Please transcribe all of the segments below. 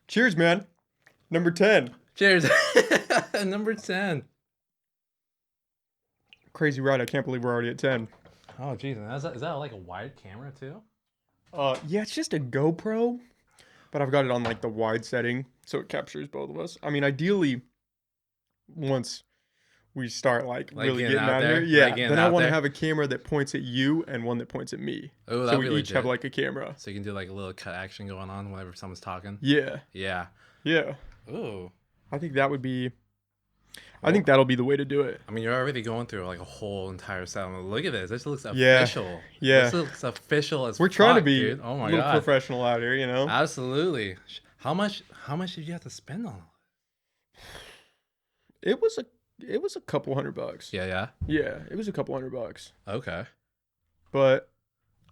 Cheers, man. Number 10. Cheers. Number 10. Crazy ride. I can't believe we're already at 10. Oh, geez. Is that like a wide camera, too? Yeah, it's just a GoPro, but I've got it on like the wide setting, so it captures both of us. I mean, ideally, once we start like really getting out there, here, yeah, then I want to there. have a camera that points at you and one that points at me. Oh, so that'd we be each have legit. like a camera. So you can do like a little cut action going on whenever someone's talking. Yeah. Yeah. Yeah. Ooh. I think that would be. I think that'll be the way to do it. I mean, you're already going through like a whole entire set. I mean, look at this. This looks Yeah. official. Yeah. This looks official as We're trying to fuck, be dude. Oh my a little god. professional out here, you know. Absolutely. How much did you have to spend on it? It was a couple $100. Yeah. Yeah, it was a couple $100. Okay. But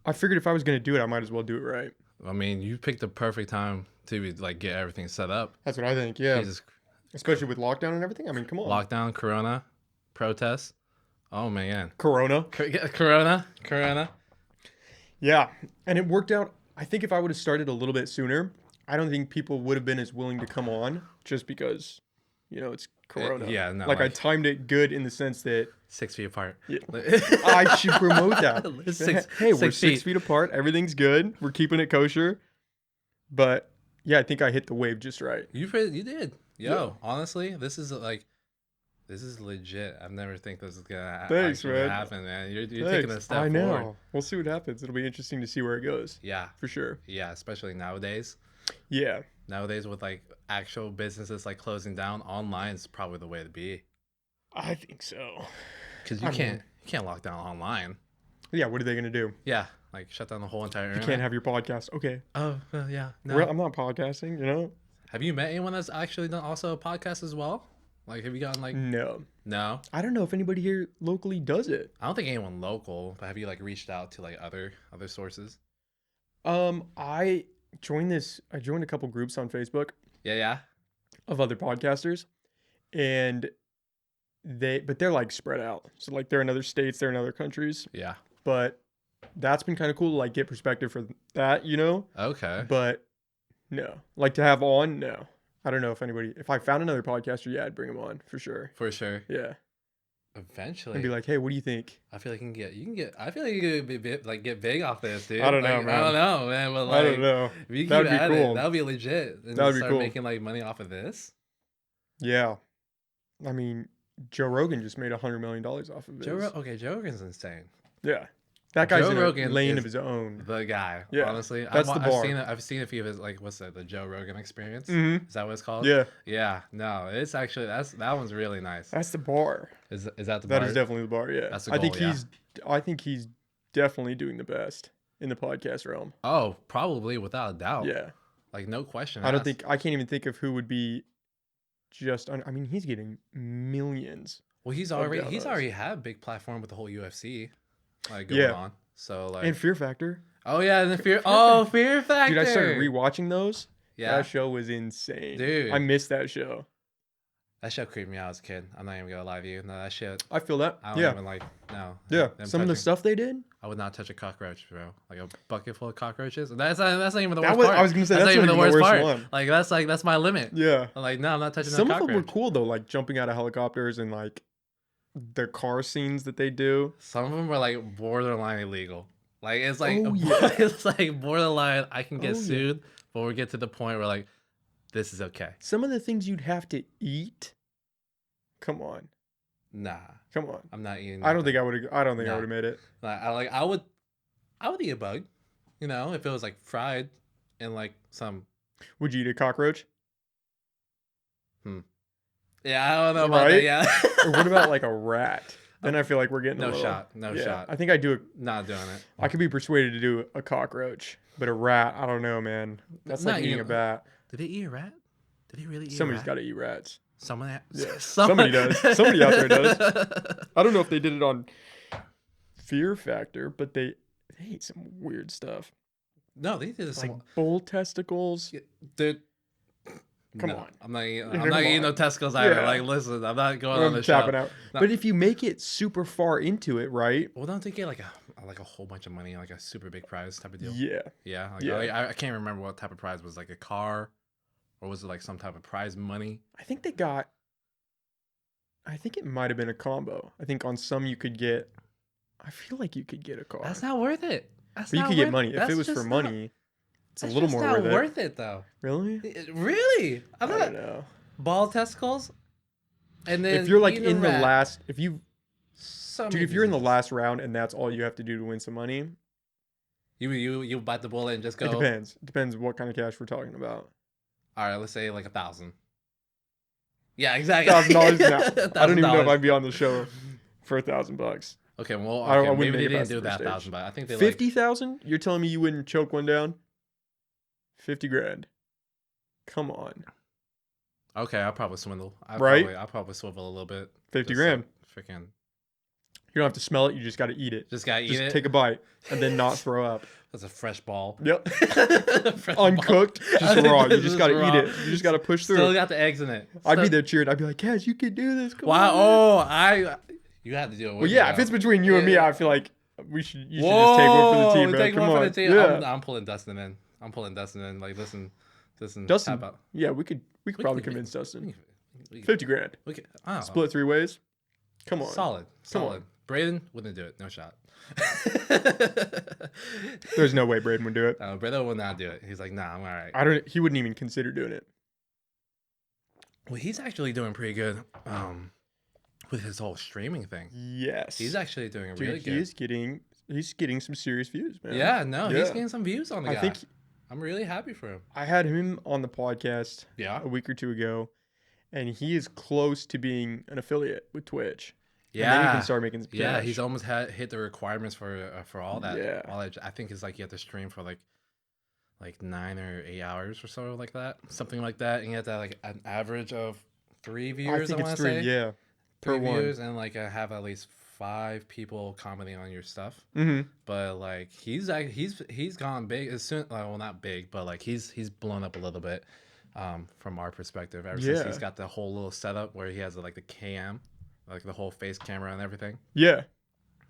I figured if I was gonna do it, I might as well do it right. I mean, you picked the perfect time to like get everything set up. That's what I think. Yeah. Jesus. Especially with lockdown and everything. I mean, come on. Lockdown, Corona, protests. Oh man. Corona. Corona. Yeah, and it worked out. I think if I would have started a little bit sooner, I don't think people would have been as willing to come on, just because, you know, it's Corona. Yeah, no. Like I timed it good in the sense that 6 feet apart. yeah, I should promote that. Hey, we're 6 6 feet apart. Everything's good. We're keeping it kosher. But yeah, I think I hit the wave just right. You did. Yo, Yeah. honestly, this is legit. I've never think this is gonna Thanks, actually man. happen, man. You're Thanks. taking a step I know. forward. We'll see what happens. It'll be interesting to see where it goes. Yeah, For sure. yeah, especially nowadays. Yeah. Nowadays, with like actual businesses like closing down, online is probably the way to be. I think so. Because I you can't lock down online. Yeah, what are they going to do? Yeah, like shut down the whole entire You internet. can't have your podcast. Okay. Oh, yeah. No. Well, I'm not podcasting, you know? Have you met anyone that's actually done also a podcast as well? Like, have you gotten like? No. No. I don't know if anybody here locally does it. I don't think anyone local. But have you like reached out to like other sources? I joined a couple groups on Facebook Yeah. of other podcasters, and they're like spread out. So like they're in other states, they're in other countries, Yeah. but that's been kind of cool to like get perspective for that, you know? Okay. But no, like to have on, no. I don't know if I found another podcaster, yeah, I'd bring him on for sure. For sure. Yeah. Eventually. And be like, hey, what do you think? I feel like you can get. I feel like you could get big off this, dude. I don't know, Like, man. I don't know, man. But like, I don't know. if you keep That'd be at it, cool. that would be legit. And That would be start cool. making like money off of this. Yeah. I mean, Joe Rogan just made $100 million off of it. Joe Rogan's insane. Yeah. That guy's Joe in Rogan a lane is of his own. The guy. Yeah, Honestly, that's the bar. I've seen a few of his like what's that? The Joe Rogan Experience. Mm-hmm. Is that what it's called? Yeah. Yeah. No, it's actually that one's really nice. That's the bar. Is that the That bar? is definitely the bar, yeah. That's the I think goal, I think he's definitely doing the best in the podcast realm. Oh, probably without a doubt. Yeah. Like no question. I asked. can't even think of who would be I mean, he's getting millions. Well, he's downloads. already had a big platform with the whole UFC, like going Yeah. on. So like, And Fear Factor. oh yeah, and the Fear Factor. Dude, I started rewatching those. Yeah, That show was insane. Dude. I missed that show. that show creeped me out as a kid. I'm not even gonna lie to you. No, that shit. I feel that. I don't Yeah. even like. No. Yeah. them Some of the touching- stuff they did. I would not touch a cockroach, bro. Like a bucket full of cockroaches. That's not even the That worst was- part. I was gonna say, that's that's not even not the even the worst worst part. one. Like that's my limit. Yeah. I'm like, no, I'm not touching Some no of them cockroach. were cool though, like jumping out of helicopters and like the car scenes that they do. Some of them were like borderline illegal. Like it's like Oh, yeah. it's like borderline. I can get Oh, yeah. sued, but we get to the point where like this is okay. Some of the things you'd have to eat. Come on. Nah, Come on. I'm not eating. I don't nothing. think I would I would No. have made it. Like I would eat a bug, you know, if it was like fried and like some. Would you eat a cockroach? Yeah, I don't know about that. Right? Yeah. Or what about like a rat? Then I feel like we're getting a No little, shot. No yeah, shot. I think I do it. Not doing it. I could be persuaded to do a cockroach, but a rat, I don't know, man. That's Not like eating you. a bat. Did they eat a rat? Did they really eat Somebody's a got rat? to eat rats. Someone. Yeah, somebody does. Somebody out there does. I don't know if they did it on Fear Factor, but they ate some weird stuff. No, they did this. Like bull testicles. Dude. Come No, on. I'm not eating. Come I'm not eating no on. testicles either. Yeah. Like, listen, I'm not going I'm on the show. tapping out. No. But if you make it super far into it, right? Well, don't they get like a whole bunch of money, like a super big prize type of deal? Yeah. Yeah. Like, Yeah. I can't remember what type of prize was. Like a car, or was it like some type of prize money? I think they got. I think it might have been a combo. I think on some you could get. I feel like you could get a car. That's not worth it. That's But you not could get worth money. If That's it was for just money, it's a that's little just more not worth worth it. it though. Really? Really? I I thought don't know. ball testicles, and then If you're like eating a in the rat. last, if you, So dude, many if you're in the diseases. last round and that's all you have to do to win some money, you bite the bullet and just go. it depends. It depends what kind of cash we're talking about. All right, let's say like 1,000. Yeah, exactly. $1,000 now. I don't even know if $1,000. I'd be on the show for $1,000. Okay, well, I okay, wouldn't maybe make they it didn't past do the that first stage. 1,000, but I think they 50,000? You're telling me you wouldn't choke one down? 50 grand. Come on. Okay, I'll probably swindle. Right? I'll probably swivel a little bit. 50 Just grand. Freaking. You don't have to smell it. You just got to eat it. Just gotta eat Just it. take a bite and then not throw up. That's a fresh ball. Yep. Fresh Uncooked, ball. just raw. You just got to raw. eat it. You just got to push through. Still got the eggs in it. I'd be there cheering. I'd be like, Caz, you can do this. Come Wow. on. Oh, you had to do it. Well, yeah, if it's between you and me, Yeah. I feel like you should just take one for the team, man. Take Come one on. for the team. Yeah. I'm pulling Dustin in. Like, listen. Dustin. tap out. Yeah, we could probably can- convince Dustin. We can- 50 grand. we can- oh, Split 3 ways. Come on. Solid. Come on. Braden wouldn't do it. No shot. There's no way Braden would do it. Braden would not do it. He's like, nah, I'm all right. He wouldn't even consider doing it. Well, he's actually doing pretty good with his whole streaming thing. Yes. He's actually doing Dude, really good. he's getting some serious views, man. Yeah, no, he's Yeah. getting some views on the guy. I think I'm really happy for him. I had him on the podcast Yeah. a week or two ago, and he is close to being an affiliate with Twitch. And Yeah. then he can start making some Yeah, cash. he's almost hit the requirements for all that. Yeah. All that. I think it's like you have to stream for like 9 or 8 hours or so, like that, something like that, and you have to have like an average of 3 I viewers. think I it's want to 3, say yeah, per 3 one. viewers, and like have at least 5 people commenting on your stuff. Mm-hmm. But like he's gone big as soon. Well, not big, but like he's blown up a little bit from our perspective. Ever since Yeah. he's got the whole little setup where he has like the cam. Like the whole face camera and everything. Yeah.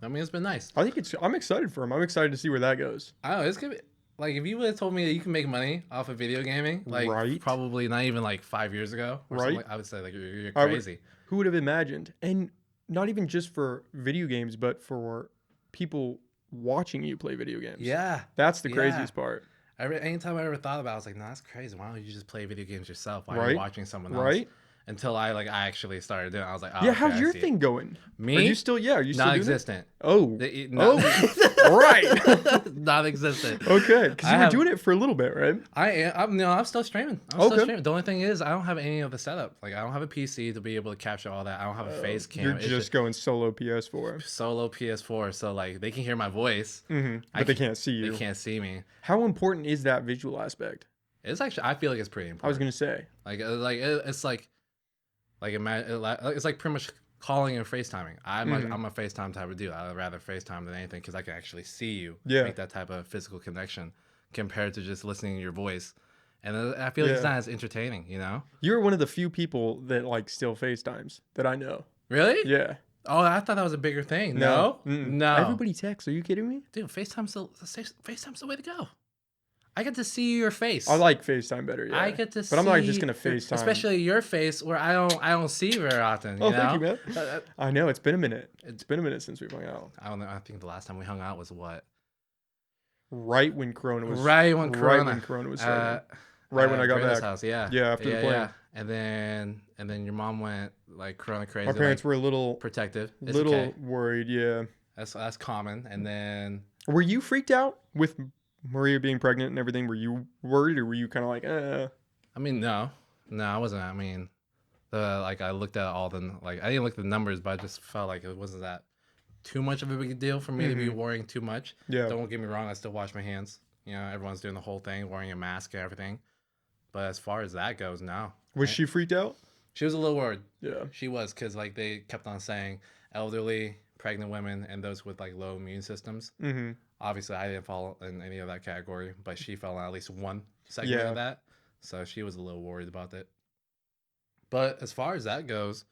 I mean, it's been nice. I'm excited for him. I'm excited to see where that goes. I don't know. It's gonna be like if you would have told me that you can make money off of video gaming, like Right. probably not even like 5 years ago, or something, Right. I would say like you're I would- crazy. Who would have imagined? And not even just for video games, but for people watching you play video games. Yeah. That's the Yeah. craziest part. Anytime I ever thought about it, I was like, nah, that's crazy. Why don't you just play video games yourself while Right. you're watching someone else? Right? Until I actually started doing it. I was like, oh, Yeah, okay, how's I your see it. thing going? Me? Are you still doing it? Non-existent. Oh. No. right. Non-existent. Okay, because I you were have- doing it for a little bit, right? I'm still streaming. Okay. The only thing is I don't have any of the setup. Like I don't have a PC to be able to capture all that. I don't have a face cam. You're It's just going solo PS4. solo PS4, so like they can hear my voice. Mm-hmm. I But they can- can't see you. They can't see me. How important is that visual aspect? It's actually I feel like it's pretty important. I was gonna say. It's like pretty much calling and FaceTiming. I'm a FaceTime type of dude. I'd rather FaceTime than anything because I can actually see you. Yeah. Make that type of physical connection compared to just listening to your voice. And I feel like it's Yeah. not as entertaining, you know? You're one of the few people that like still FaceTimes that I know. Really? Yeah. Oh, I thought that was a bigger thing. No, Mm-mm. no. Everybody texts. Are you kidding me? Dude, FaceTime's the way to go. I get to see your face. I like FaceTime better. Yeah. I get to see. But I'm not just gonna FaceTime. especially your face, where I don't see very often. Oh, you know? thank you, man. I know it's been a minute. It's been a minute since we've hung out. I don't know. I think the last time we hung out was what? Right when Corona was. Right when Corona was starting. Right when I got Brenda's back. house, yeah. Yeah, after the plane. And then your mom went like Corona crazy. My parents like, were a little protective. It's little okay. worried. Yeah. That's common. And then Were you freaked out with Maria being pregnant and everything? Were you worried, or were you kind of like, I mean, no, I wasn't. I mean, I looked at all the I didn't look at the numbers, but I just felt like it wasn't that too much of a big deal for me to be worrying too much. Yeah. Don't get me wrong, I still wash my hands. You know, everyone's doing the whole thing, wearing a mask and everything. But as far as that goes, no. Was she freaked out? She was a little worried. Yeah. She was, because like they kept on saying elderly, pregnant women, and those with like low immune systems. Mm-hmm. Obviously, I didn't fall in any of that category, but she fell in at least one segment Yeah. of that. So she was a little worried about it. But as far as that goes,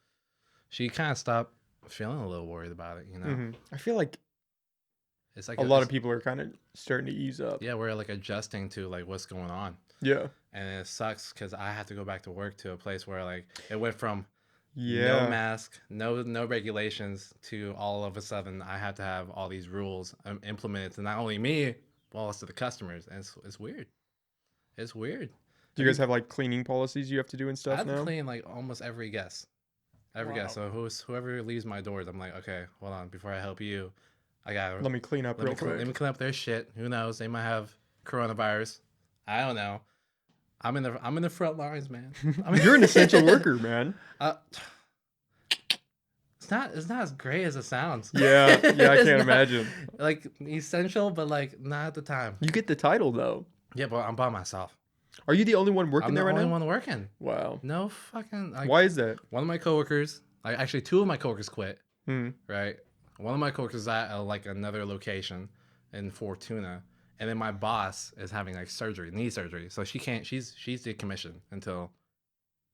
she kind of stopped feeling a little worried about it, you know? Mm-hmm. I feel like It's like a lot of people are kind of starting to ease up. Yeah, we're like adjusting to like what's going on. Yeah. And it sucks because I have to go back to work to a place where like it went from no Yeah. mask, no regulations to all of a sudden I have to have all these rules implemented to not only me but also the customers, and it's weird. It's weird. Do you guys have like cleaning policies you have to do and I stuff have to now? clean like almost every guest. Every Wow. guest. So whoever leaves my doors, I'm like, okay, hold on. Before I help you, I gotta Let me clean up real quick. let me clean up their shit. Who knows? They might have coronavirus. I don't know. I'm in the front lines, man. You're an essential worker, man. Uh, it's not as great as it sounds. Yeah, yeah, I It's can't not, imagine. like essential, but like not at the time. You get the title though. Yeah, but I'm by myself. Are you the only one working I'm there the right only now? one working. Wow. No fucking like. Why is that? One of my coworkers, like actually two of my coworkers quit. Hmm. Right. One of my coworkers is at like another location in Fortuna, and then my boss is having like surgery, knee surgery, so she can't. She's decommissioned until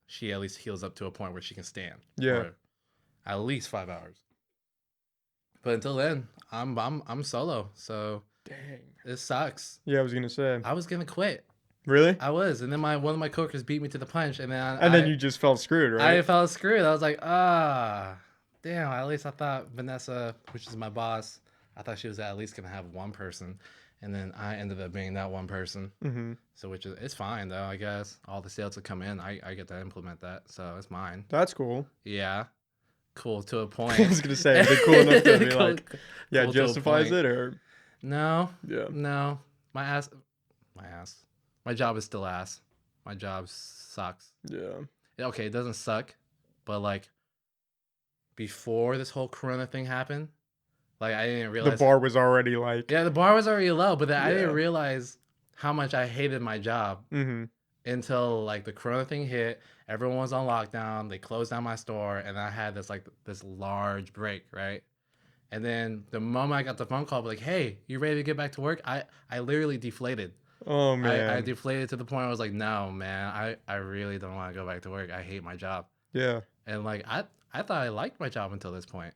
she at least heals up to a point where she can stand. Yeah. For at least 5 hours. But until then, I'm solo, so Dang. it sucks. Yeah, I was gonna say. I was gonna quit. Really? I was, and then one of my coworkers beat me to the punch, and then And then you just felt screwed, right? I felt screwed. I was like, damn. At least I thought Vanessa, which is my boss, I thought she was at least gonna have one person, and then I ended up being that one person. Mm-hmm. So which is it's fine though, I guess. All the sales that come in, I get to implement that, so it's mine. That's cool. Yeah, cool to a point. I was gonna say, is it cool enough to be Cool- like, yeah, cool to a justifies point. it or No, yeah? no, my job is still ass. My job sucks. Yeah. Okay, it doesn't suck, but like before this whole Corona thing happened, like I didn't The realize bar was already like. Yeah, the bar was already low, but I didn't Yeah. realize how much I hated my job Mm-hmm. until like the Corona thing hit. Everyone was on lockdown. They closed down my store, and I had this large break, right? And then the moment I got the phone call, like, "Hey, you ready to get back to work?" I literally deflated. Oh man. I deflated to the point where I was like, "No, man, I really don't want to go back to work. I hate my job." Yeah. And like I thought I liked my job until this point.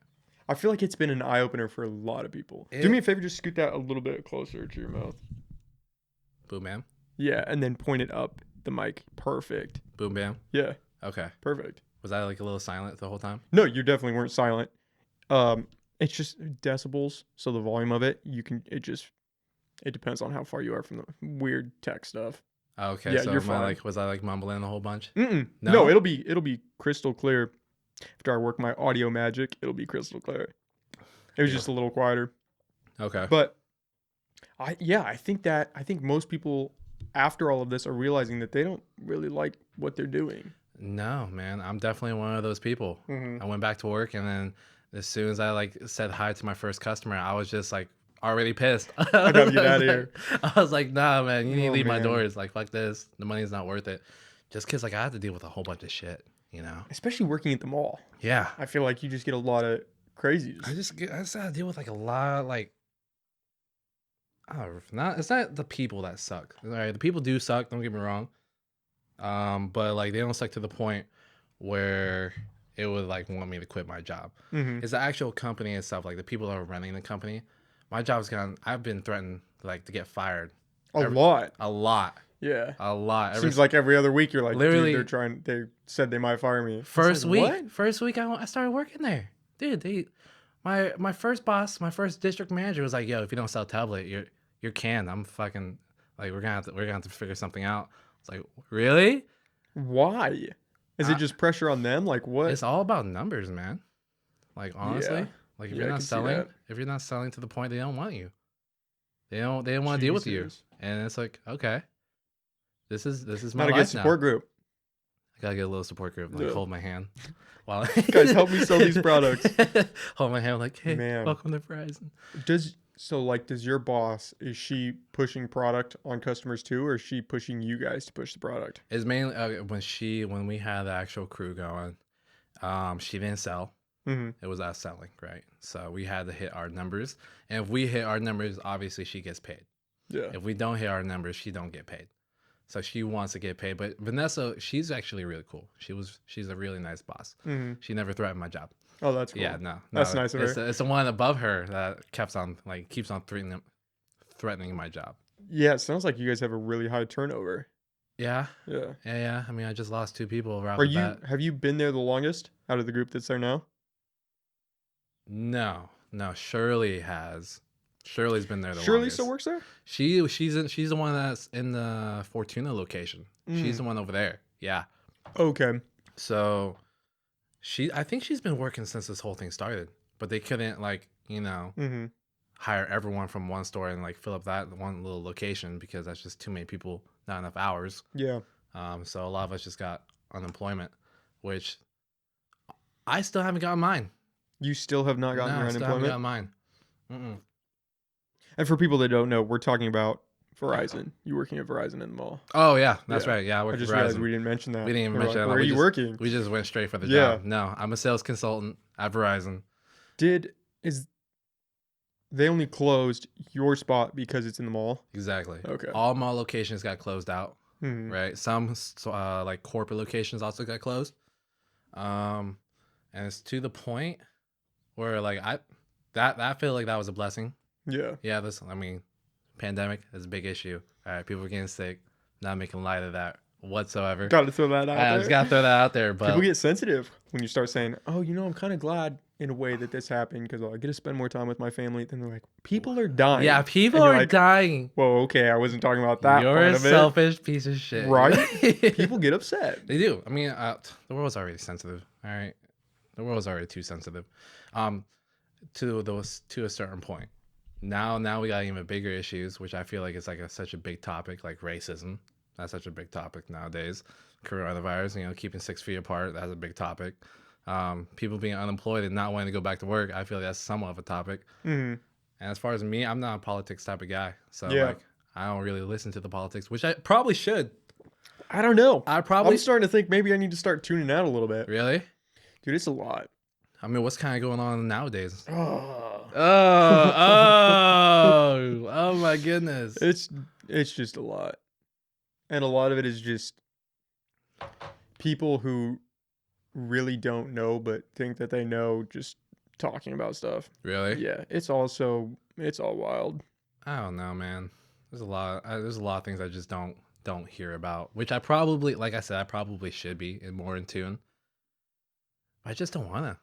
I feel like it's been an eye opener for a lot of people. Do me a favor, just scoot that a little bit closer to your mouth. Boom bam. Yeah, and then point it up the mic. Perfect. Boom bam. Yeah, Okay. perfect. Was I like a little silent the whole time? No, you definitely weren't silent. It's just decibels, so the volume of it, it depends on how far you are from the weird tech stuff. Okay, Yeah, so you're am I fine. like was I like mumbling a whole bunch? Mm-mm. No? No, it'll be crystal clear. After I work my audio magic, it'll be crystal clear. It was Yeah. just a little quieter. Okay. But I think most people after all of this are realizing that they don't really like what they're doing. No, man, I'm definitely one of those people. Mm-hmm. I went back to work, and then as soon as I like said hi to my first customer, I was just like already pissed. I gotta get out of here. I was like, nah, man, you need to Oh, leave my man. doors. Like, fuck this. The money's not worth it. Just because like I have to deal with a whole bunch of shit, you know? Especially working at the mall. Yeah. I feel like you just get a lot of crazies. I just have to deal with like a lot of like. It's not the people that suck. All right, the people do suck. Don't get me wrong. But like they don't suck to the point where it would like want me to quit my job. Mm-hmm. It's the actual company itself, like the people that are running the company. My job's gone. I've been threatened like to get fired A lot. a lot, Yeah. a lot. Seems like every other week you're like, Literally- dude, they said they might fire me. It's first like, week, what? first week I started working there, dude. My first boss, my first district manager was like, "Yo, if you don't sell tablet, you're canned." I'm fucking like, we're gonna have to figure something out. It's like, really? Why? Is it just pressure on them? Like what? It's all about numbers, man. Like honestly, Yeah. like if Yeah, I you're can not see selling, that. if you're not selling to the point they don't want you, they don't want to deal with you, Jesus. and it's like, okay, this is my Not a life good support now. group. I gotta get a little support group, like Yeah. hold my hand, while Guys, help me sell these products. Hold my hand, like, hey, Man. welcome to Verizon. Does your boss, is she pushing product on customers too, or is she pushing you guys to push the product? It's mainly when we had the actual crew going, she didn't sell. Mm-hmm. It was us selling, right? So we had to hit our numbers, and if we hit our numbers, obviously she gets paid. Yeah. If we don't hit our numbers, she don't get paid. So she wants to get paid. But Vanessa, she's actually really cool. She's a really nice boss. Mm-hmm. She never threatened my job. Oh, that's cool. Yeah, no, That's nice of her. It's the one above her that keeps on threatening my job. Yeah, it sounds like you guys have a really high turnover. Yeah. Yeah. Yeah. I mean, I just lost 2 people right off Are the you bat. have you been there the longest out of the group that's there now? No, no. Shirley has. Shirley's been there the Shirley still longest. works there? She's the one that's in the Fortuna location. She's Mm. the one over there. Yeah. Okay. So I think she's been working since this whole thing started, but they couldn't Mm-hmm. hire everyone from one store and like fill up that one little location because that's just too many people, not enough hours. Yeah. So a lot of us just got unemployment, which I still haven't gotten mine. You still have not gotten No, your I still haven't unemployment? gotten mine. Mm-mm. And for people that don't know, we're talking about Verizon. You working at Verizon in the mall. Oh yeah, that's Yeah. right. Yeah, I I work for just realized Verizon. we didn't mention that. We didn't even We're mention like, that. where are you working? We just went straight for the Yeah. job. No, I'm a sales consultant at Verizon. Is they only closed your spot because it's in the mall? Exactly. Okay. All mall locations got closed out. Hmm. Right. Some like corporate locations also got closed. And it's to the point where like I feel like that was a blessing. Yeah. Yeah. I mean, pandemic is a big issue. All right, people are getting sick. Not making light of that whatsoever. Got to throw that out I there. just gotta throw that out there. But People get sensitive when you start saying, "Oh, I'm kind of glad in a way that this happened because I get to spend more time with my family." Then they're like, "People are dying." yeah, people And you're are like, dying. Whoa, okay, I wasn't talking about that You're part a of it. selfish piece of shit. Right? People get upset. They do. I mean, the world's already sensitive. All right, the world's already too sensitive. To a certain point. Now we got even bigger issues, which I feel like it's like such a big topic, like racism. That's such a big topic nowadays. Coronavirus, keeping 6 feet apart. That's a big topic. People being unemployed and not wanting to go back to work. I feel like that's somewhat of a topic. Hmm. And as far as me, I'm not a politics type of guy. So Yeah. like, I don't really listen to the politics, which I probably should. I don't know. I'm I'm starting to think maybe I need to start tuning out a little bit. really. Dude, it's a lot. I mean, what's kind of going on nowadays? Oh. Oh my goodness. It's just a lot. And a lot of it is just people who really don't know but think that they know just talking about stuff. Really? Yeah, it's all wild. I don't know, man. There's a lot. There's a lot of things I just don't hear about, which I probably, like I said, I probably should be more in tune. But I just don't wanna.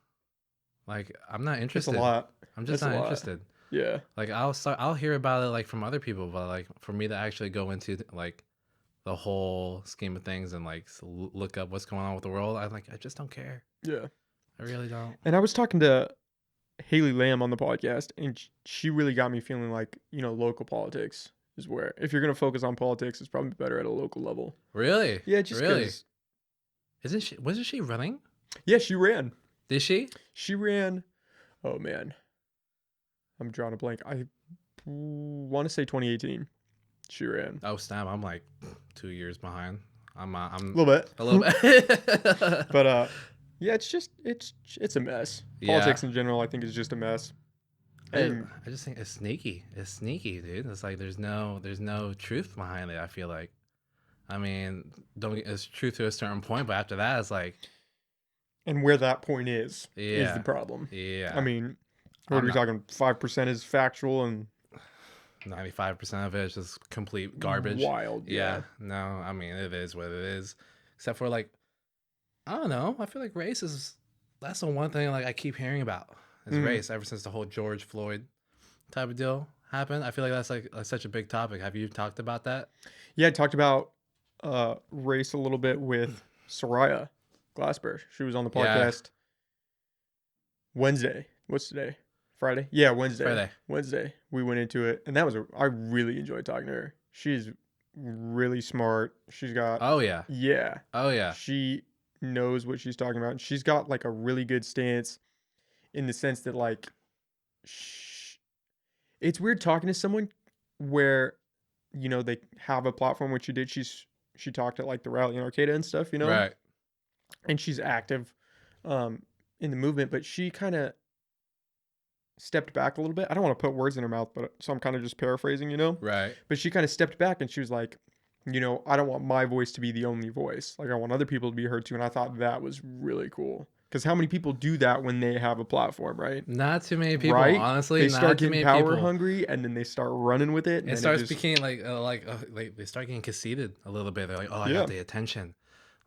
Like, I'm not It's interested. a lot. I'm just It's a not lot. interested. Yeah. Like, I'll hear about it like from other people, but like for me to actually go into like the whole scheme of things and like look up what's going on with the world, I just don't care. Yeah. I really don't. And I was talking to Haley Lamb on the podcast, and she really got me feeling like, local politics is where, if you're going to focus on politics, it's probably better at a local level. Really? Yeah, just really. 'cause- Wasn't she running? Yeah, she ran. Did she? She ran. Oh, man. I'm drawing a blank. I want to say 2018. She ran. Oh snap! I'm like 2 years behind. I'm A little bit. a little bit. But yeah, it's a mess. Yeah. Politics in general, I think, is just a mess. And I just think it's sneaky. It's sneaky, dude. It's like there's no truth behind it. I feel like. I mean, it's truth to a certain point, but after that, it's like. and where that point is Yeah. the problem. Yeah. I mean, what are we talking? 5% is factual and 95% of it is just complete garbage. wild. Yeah. No, I mean it is what it is. Except for like, I don't know. I feel like that's the one thing like I keep hearing about is race ever since the whole George Floyd type of deal happened. I feel like that's like such a big topic. Have you talked about that? Yeah, I talked about race a little bit with Soraya Glasper. She was on the Yeah. podcast Wednesday. What's today? Friday? Yeah, Wednesday. Friday. Wednesday. We went into it, and I really enjoyed talking to her. She's really smart. She's got Oh yeah. yeah. Oh yeah. She knows what she's talking about. And she's got like a really good stance in the sense that like it's weird talking to someone where they have a platform, which she did. She talked at like the rally in Arcata and stuff, Right. and she's active in the movement, but she kind of stepped back a little bit. I don't want to put words in her mouth, but so I'm kind of just paraphrasing, Right. but she kind of stepped back and she was like, I don't want my voice to be the only voice. Like I want other people to be heard too. And I thought that was really cool Because how many people do that when they have a platform, right? Not too many people, Right? honestly. They Not start too getting many power people. hungry, and then they start running with it. And It then starts just, becoming like they start getting conceited a little bit. They're like, oh, I yeah, got the attention.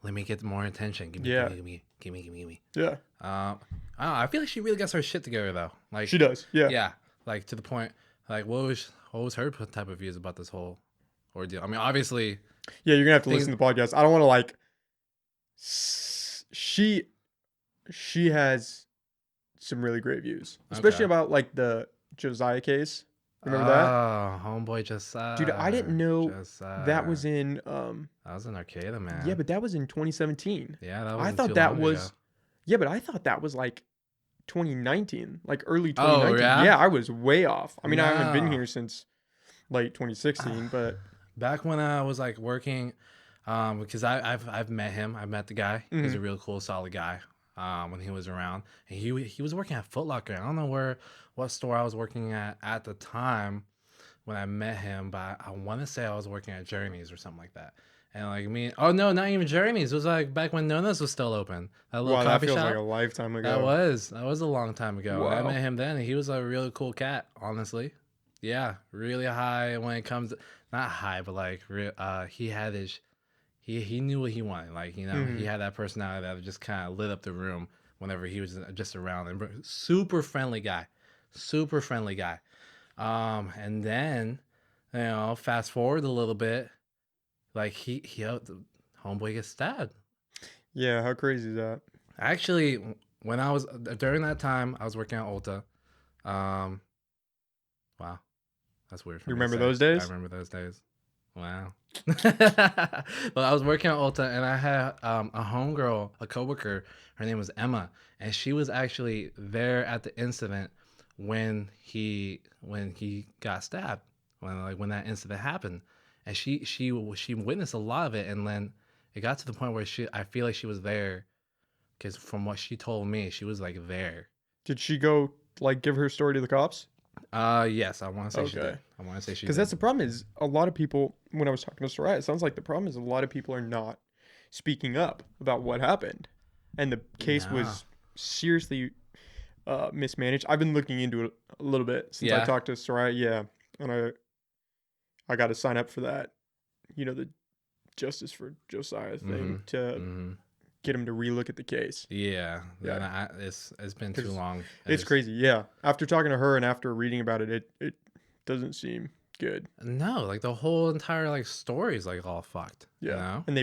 Let me get more attention. Give me, give yeah, me, give me, give me, give me, give me. yeah. I don't know. I feel like she really gets her shit together though. Like, She does, yeah. yeah, like to the point. Like, what was her type of views about this whole ordeal? I mean, obviously, Yeah, you're gonna have to things. listen to the podcast. I don't want to like. She has some really great views, especially Okay. about like the Josiah case. Remember that? Oh, homeboy Dude, I didn't know that was Josiah. in That was an Arcada, yeah, man. but that was in 2017. Yeah, that I wasn't too thought that long ago. was yeah, but I thought that was like 2019, like early Oh 2019. yeah. Yeah, I was way off. I mean, I haven't been No. here since late 2016, but Back when I was like working, because I've met him. I met the guy. He's a mhm. real cool, solid guy. When he was around, and he was working at Foot Locker. I don't know what store I was working at the time when I met him, but I want to say I was working at Journeys or something like that. And like me, oh no, not even Journeys. It was like back when Nona's was still open. That little Wow, that coffee feels like shop. a lifetime That ago. was a long time ago. And I Wow. met him then, and he was a really cool cat, honestly. Yeah, really high when it comes not high, but like he had his he knew what he wanted. Like, you know, he Mhm. had that personality that just kind of lit up the room whenever he was just around. And super friendly guy. Super friendly guy. And then, you know, fast forward a little bit, like the homeboy gets stabbed. Yeah, how crazy is that? Actually, when I was during that time, I was working at Ulta. Um, wow, that's weird for You me to remember say. those I days? remember those days. Wow. But I was working at Ulta, and I had a homegirl, a coworker. Her name was Emma, and she was actually there at the incident when he got stabbed, when that incident happened, and she witnessed a lot of it, and then it got to the point where I feel like she was there because from what she told me, she was like there. Did she go like give her story to the cops? Yes, I want to say she did. Okay. I want to say she Because did. that's the problem is a lot of people, when I was talking to Soraya, it sounds like the problem is a lot of people are not speaking up about what happened. And the case No. was seriously mismanaged. I've been looking into it a little bit since I Yeah. talked to Soraya. Yeah. And I got to sign up for that, the Justice for Josiah thing Mm-hmm. to Mm-hmm. get him to relook at the case. Yeah. Then Yeah. it's been too Because long. it's crazy. Yeah. After talking to her and after reading about it, it doesn't seem good. No, like the whole entire like story is like all fucked. You Yeah. know, And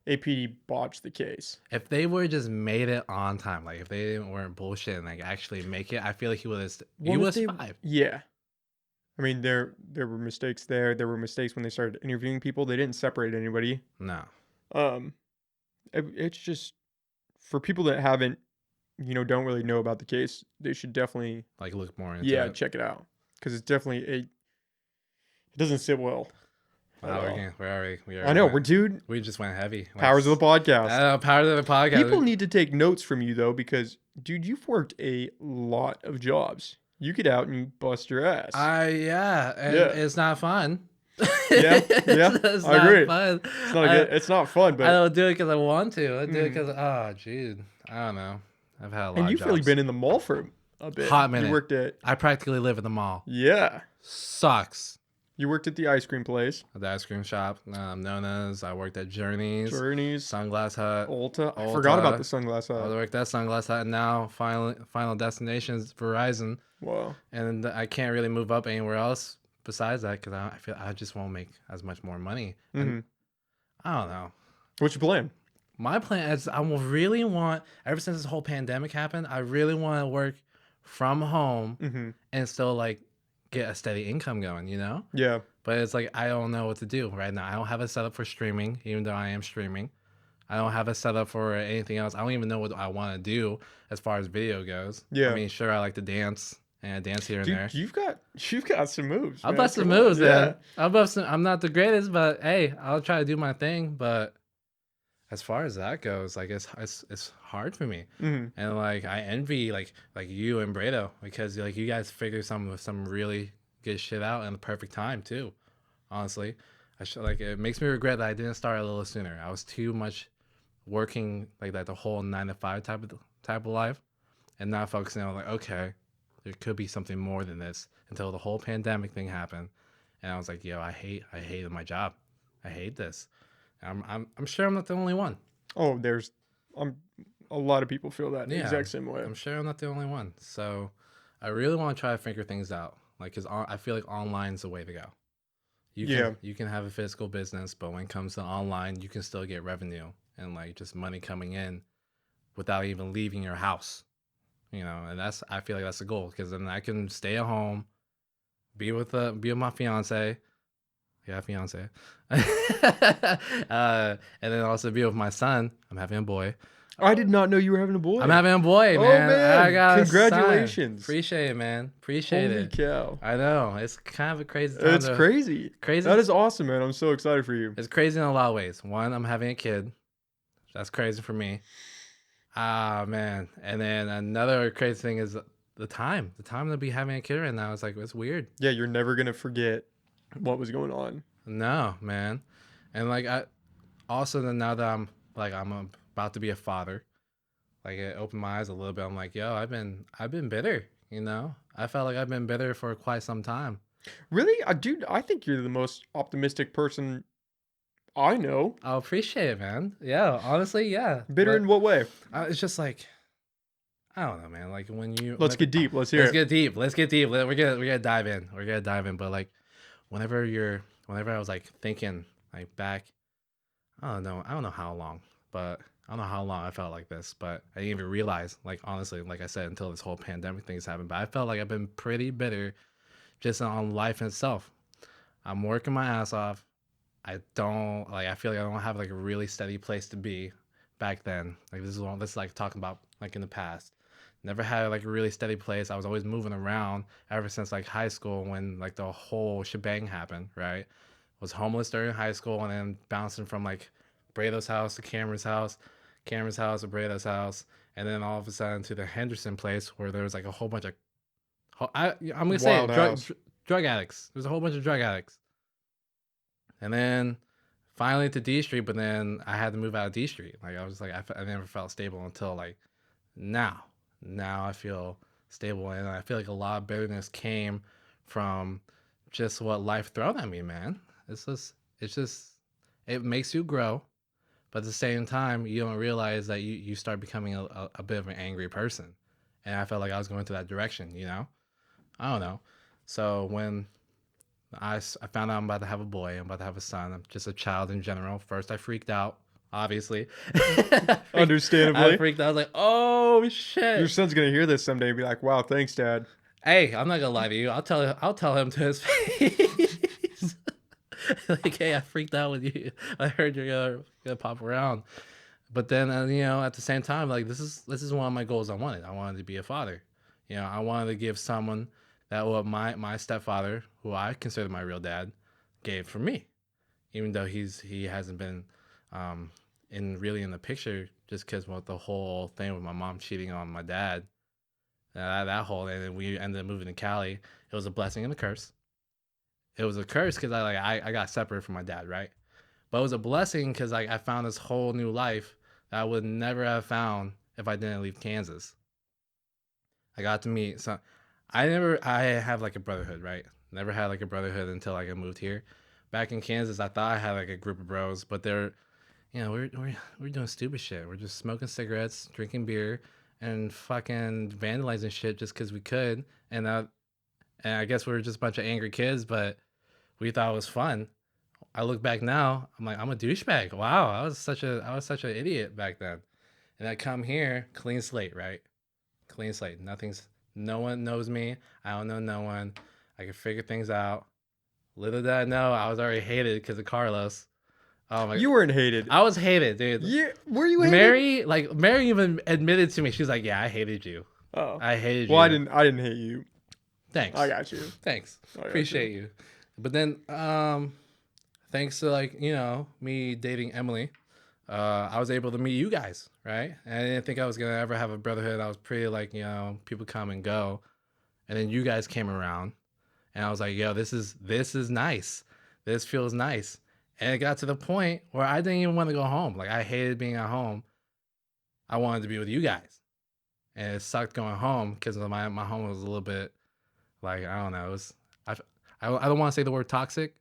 APD botched the case. if they were just made it on time, like if they weren't bullshit and like actually make it, I feel like he Well, if was they, five. yeah. I mean, there were mistakes there. There were mistakes when they started interviewing people. They didn't separate anybody. No. Um, it's just for people that haven't, don't really know about the case. They should definitely, Like look more into yeah, it. check it out because it's definitely it doesn't sit well at Wow, all. we I already know went. we're dude. We just went heavy. Like, Powers of the podcast. Power of the podcast. People need to take notes from you though because, dude, you've worked a lot of jobs. You get out and you bust your ass. Yeah, and Yeah. it's not fun. Yeah, It's I not agree. fun. It's not good. It's not fun, I but don't do it because I want to. I do it Mhm. because dude, I don't know. I've had a lot And of you've really jobs. been in the mall for a bit. Hot minute. You worked at I practically live in the mall. yeah. Sucks. You worked at the ice cream place, At the ice cream shop, known as. I worked at Journeys, Journeys, Sunglass Hut. Ulta. I forgot about the sunglass I hut. worked at Sunglass Hut, and now final destination is Verizon, Wow. and I can't really move up anywhere else besides that because I feel I just won't make as much more money. hmm And I don't know. What's your plan? My plan is I will really want, ever since this whole pandemic happened, I really want to work from home hmm and still like get a steady income going, you know? Yeah. But it's like I don't know what to do right now. I don't have a setup for streaming, even though I am streaming. I don't have a setup for anything else. I don't even know what I want to do as far as video goes. Yeah. I mean, sure, I like to dance and I dance here and there. Dude, you've got some moves. I'll Man. bust some Come on. moves, Yeah. man. I'll bust some. I'm not the greatest, but hey, I'll try to do my thing. But as far as that goes, like it's hard for me, hmm and like I envy like you and Brado because like you guys figure some really good shit out in the perfect time too. Honestly, like it makes me regret that I didn't start a little sooner. I was too much working like that the whole 9 to 5 type of life, and not focusing on like, okay, there could be something more than this, until the whole pandemic thing happened, and I was like, yo, I hated my job. I hate this. I'm sure I'm not the only one. Oh, there's a lot of people feel that Yeah, exact same way. I'm sure I'm not the only one. So I really want to try to figure things out. Like, cause I feel like online's the way to go. Yeah. You can have a physical business, but when it comes to online, you can still get revenue and like just money coming in without even leaving your house. You know, and I feel like that's the goal, because then I can stay at home, be with my fiance. Yeah, fiance. And then also be with my son. I'm having a boy. I did not know you were having a boy. I'm having a boy, Oh, man. man. I got Congratulations. a son. Appreciate it, man. Appreciate Holy it. cow. I know. It's kind of a crazy time. It's crazy. Crazy. That is awesome, man. I'm so excited for you. It's crazy in a lot of ways. One, I'm having a kid. That's crazy for me. Ah, man. And then another crazy thing is the time. The time to be having a kid right now. It's like, it's weird. Yeah, you're never going to forget what was going on. No, man. And like, also now that I'm about to be a father, like it opened my eyes a little bit. I'm like, yo, I've been bitter, you know? I felt like I've been bitter for quite some time. Really? Dude, I think you're the most optimistic person I know. I appreciate it, man. Yeah, honestly, yeah. Bitter in what way? It's just like, I don't know, man. Like when you Let's get deep. Let's hear let's it. get deep. Let's get deep. We're gonna dive in. We're gonna dive in. But like, whenever I was like thinking like back, I don't know how long, but I don't know how long I felt like this, but I didn't even realize, like, honestly, like I said, until this whole pandemic thing's happened. But I felt like I've been pretty bitter just on life itself. I'm working my ass off. I feel like I don't have like a really steady place to be back then. Like this is like talking about like in the past. Never had like a really steady place. I was always moving around ever since like high school, when like the whole shebang happened, right? Was homeless during high school, and then bouncing from like Brado's house to Cameron's house to Brado's house, and then all of a sudden to the Henderson place, where there was like a whole bunch of I'm gonna say Wild house. drug addicts. There's a whole bunch of drug addicts, and then finally to D Street, but then I had to move out of D Street. Like I was like I never felt stable until like now. Now I feel stable, and I feel like a lot of bitterness came from just what life thrown at me, man. It's just it makes you grow, but at the same time you don't realize that you start becoming a bit of an angry person. And I felt like I was going to that direction, you know? I don't know. So when I found out I'm about to have a boy, I'm about to have a son, I'm just a child in general. First I freaked out, obviously. Understandably. I freaked out. I was like, oh shit. Your son's going to hear this someday and be like, wow, thanks, Dad. Hey, I'm not gonna lie to you. I'll tell him to his face. Like, hey, I freaked out with you. I heard you're gonna pop around. But then, you know, at the same time, like this is one of my goals. I wanted to be a father. You know, I wanted to give someone that what my stepfather, who I consider my real dad, gave for me. Even though he hasn't been in the picture, just because the whole thing with my mom cheating on my dad. That whole, and then we ended up moving to Cali. It was a blessing and a curse. It was a curse because I got separated from my dad, right? But it was a blessing because I found this whole new life that I would never have found if I didn't leave Kansas. I got to meet some. I have like a brotherhood, right? Never had like a brotherhood until like I moved here. Back in Kansas, I thought I had like a group of bros, but they're, you know, we're doing stupid shit. We're just smoking cigarettes, drinking beer, and fucking vandalizing shit just because we could. And I guess we were just a bunch of angry kids, but we thought it was fun. I look back now, I'm like, I'm a douchebag. Wow, I was such an idiot back then. And I come here, clean slate, right? Clean slate. No one knows me. I don't know no one. I can figure things out. Little did I know, I was already hated because of Carlos. Oh my! You weren't hated. I was hated, dude. Yeah, were you hated? Mary even admitted to me. She's like, "Yeah, I hated you. Oh, I hated well, you." I didn't hate you. Thanks. I got you. Thanks. I got Appreciate you. But then, thanks to like me dating Emily, I was able to meet you guys, right? And I didn't think I was gonna ever have a brotherhood. I was pretty like people come and go, and then you guys came around, and I was like, "Yo, this is nice. This feels nice." And it got to the point where I didn't even want to go home. Like, I hated being at home. I wanted to be with you guys. And it sucked going home because my home was a little bit, like, I don't know. It was, I don't want to say the word toxic,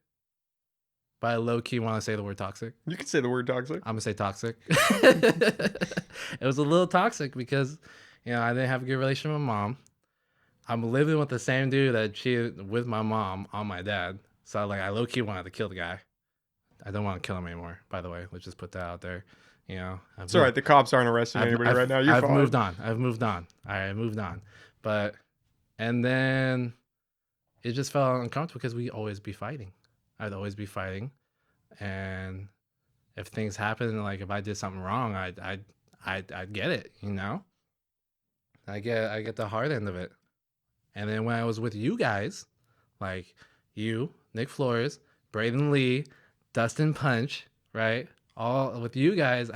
but I low-key want to say the word toxic. You can say the word toxic. I'm going to say toxic. It was a little toxic because, I didn't have a good relationship with my mom. I'm living with the same dude that cheated with my mom on my dad. So, like, I low-key wanted to kill the guy. I don't want to kill him anymore, by the way. Let's just put that out there. It's all right. The cops aren't arresting anybody right now. You're fine. I've moved on. All right, I moved on. And then it just felt uncomfortable because we'd always be fighting. I'd always be fighting. And if things happen, like if I did something wrong, I'd get it, I get the hard end of it. And then when I was with you guys, like you, Nick Flores, Braden Lee, Dustin Punch, right? All with you guys,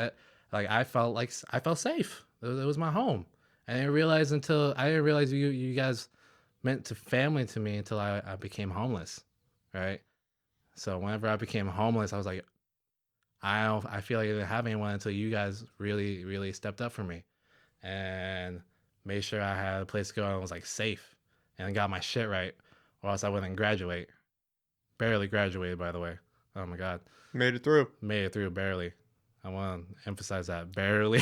I felt safe. It was my home. I didn't realize you guys meant to family to me until I became homeless, right? So whenever I became homeless, I was like, I feel like I didn't have anyone until you guys really, really stepped up for me and made sure I had a place to go and was like safe and got my shit right, or else I wouldn't graduate. Barely graduated, by the way. Oh my God. Made it through. Made it through, barely. I want to emphasize that, barely.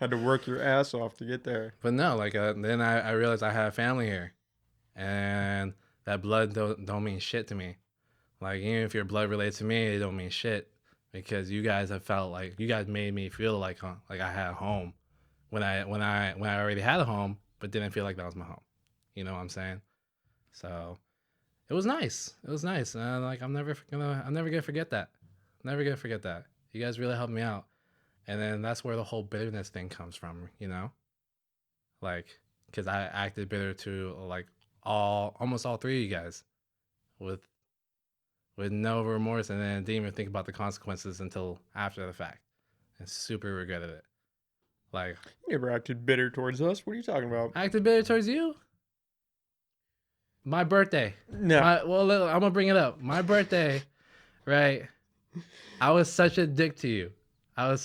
Had to work your ass off to get there. But no, then I realized I had a family here, and that blood don't mean shit to me. Like, even if your blood relates to me, it don't mean shit because you guys have felt like you guys made me feel like I had a home when I already had a home, but didn't feel like that was my home. You know what I'm saying? So it was nice. It was nice. And I'm never gonna forget that. Never gonna forget that. You guys really helped me out. And then that's where the whole bitterness thing comes from, Like, because I acted bitter to like almost all three of you guys with no remorse, and then didn't even think about the consequences until after the fact. And super regretted it. Like, you never acted bitter towards us. What are you talking about? I acted bitter towards you? My birthday. No. I'm gonna bring it up. My birthday, right? I was such a dick to you. And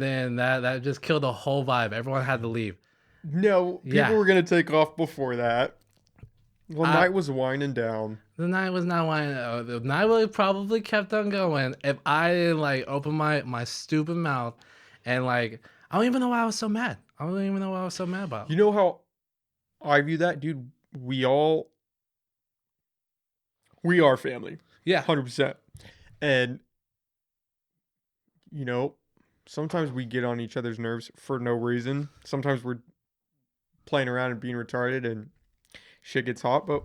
then that just killed the whole vibe. Everyone had to leave. No, people were gonna take off before that. The night was winding down. The night was not winding down. The night would have probably kept on going if I didn't open my stupid mouth and I don't even know why I was so mad. I don't even know what I was so mad about. You know how I view that, dude? We are family. Yeah. 100%. And, sometimes we get on each other's nerves for no reason. Sometimes we're playing around and being retarded and shit gets hot, but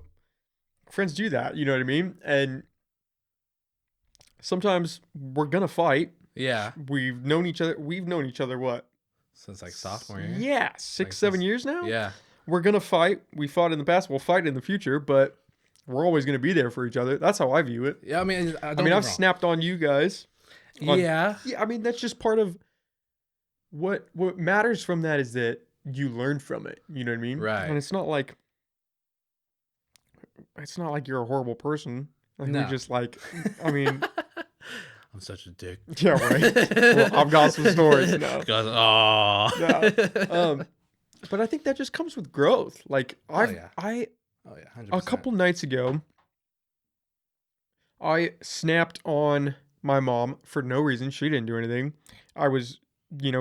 friends do that, you know what I mean? And sometimes we're gonna fight. Yeah. We've known each other what? Since sophomore year? Yeah, 6-7 years now? Yeah. We're gonna fight. We fought in the past, we'll fight in the future, but we're always gonna be there for each other. That's how I view it. Yeah, I've snapped on you guys. Yeah. Yeah, that's just part of what matters from that is that you learn from it. You know what I mean? Right. And it's not like you're a horrible person. No. We just I'm such a dick. Yeah, right. Well, I've got some stories now. No. But I think that just comes with growth. 100%. A couple nights ago, I snapped on my mom for no reason. She didn't do anything. I was,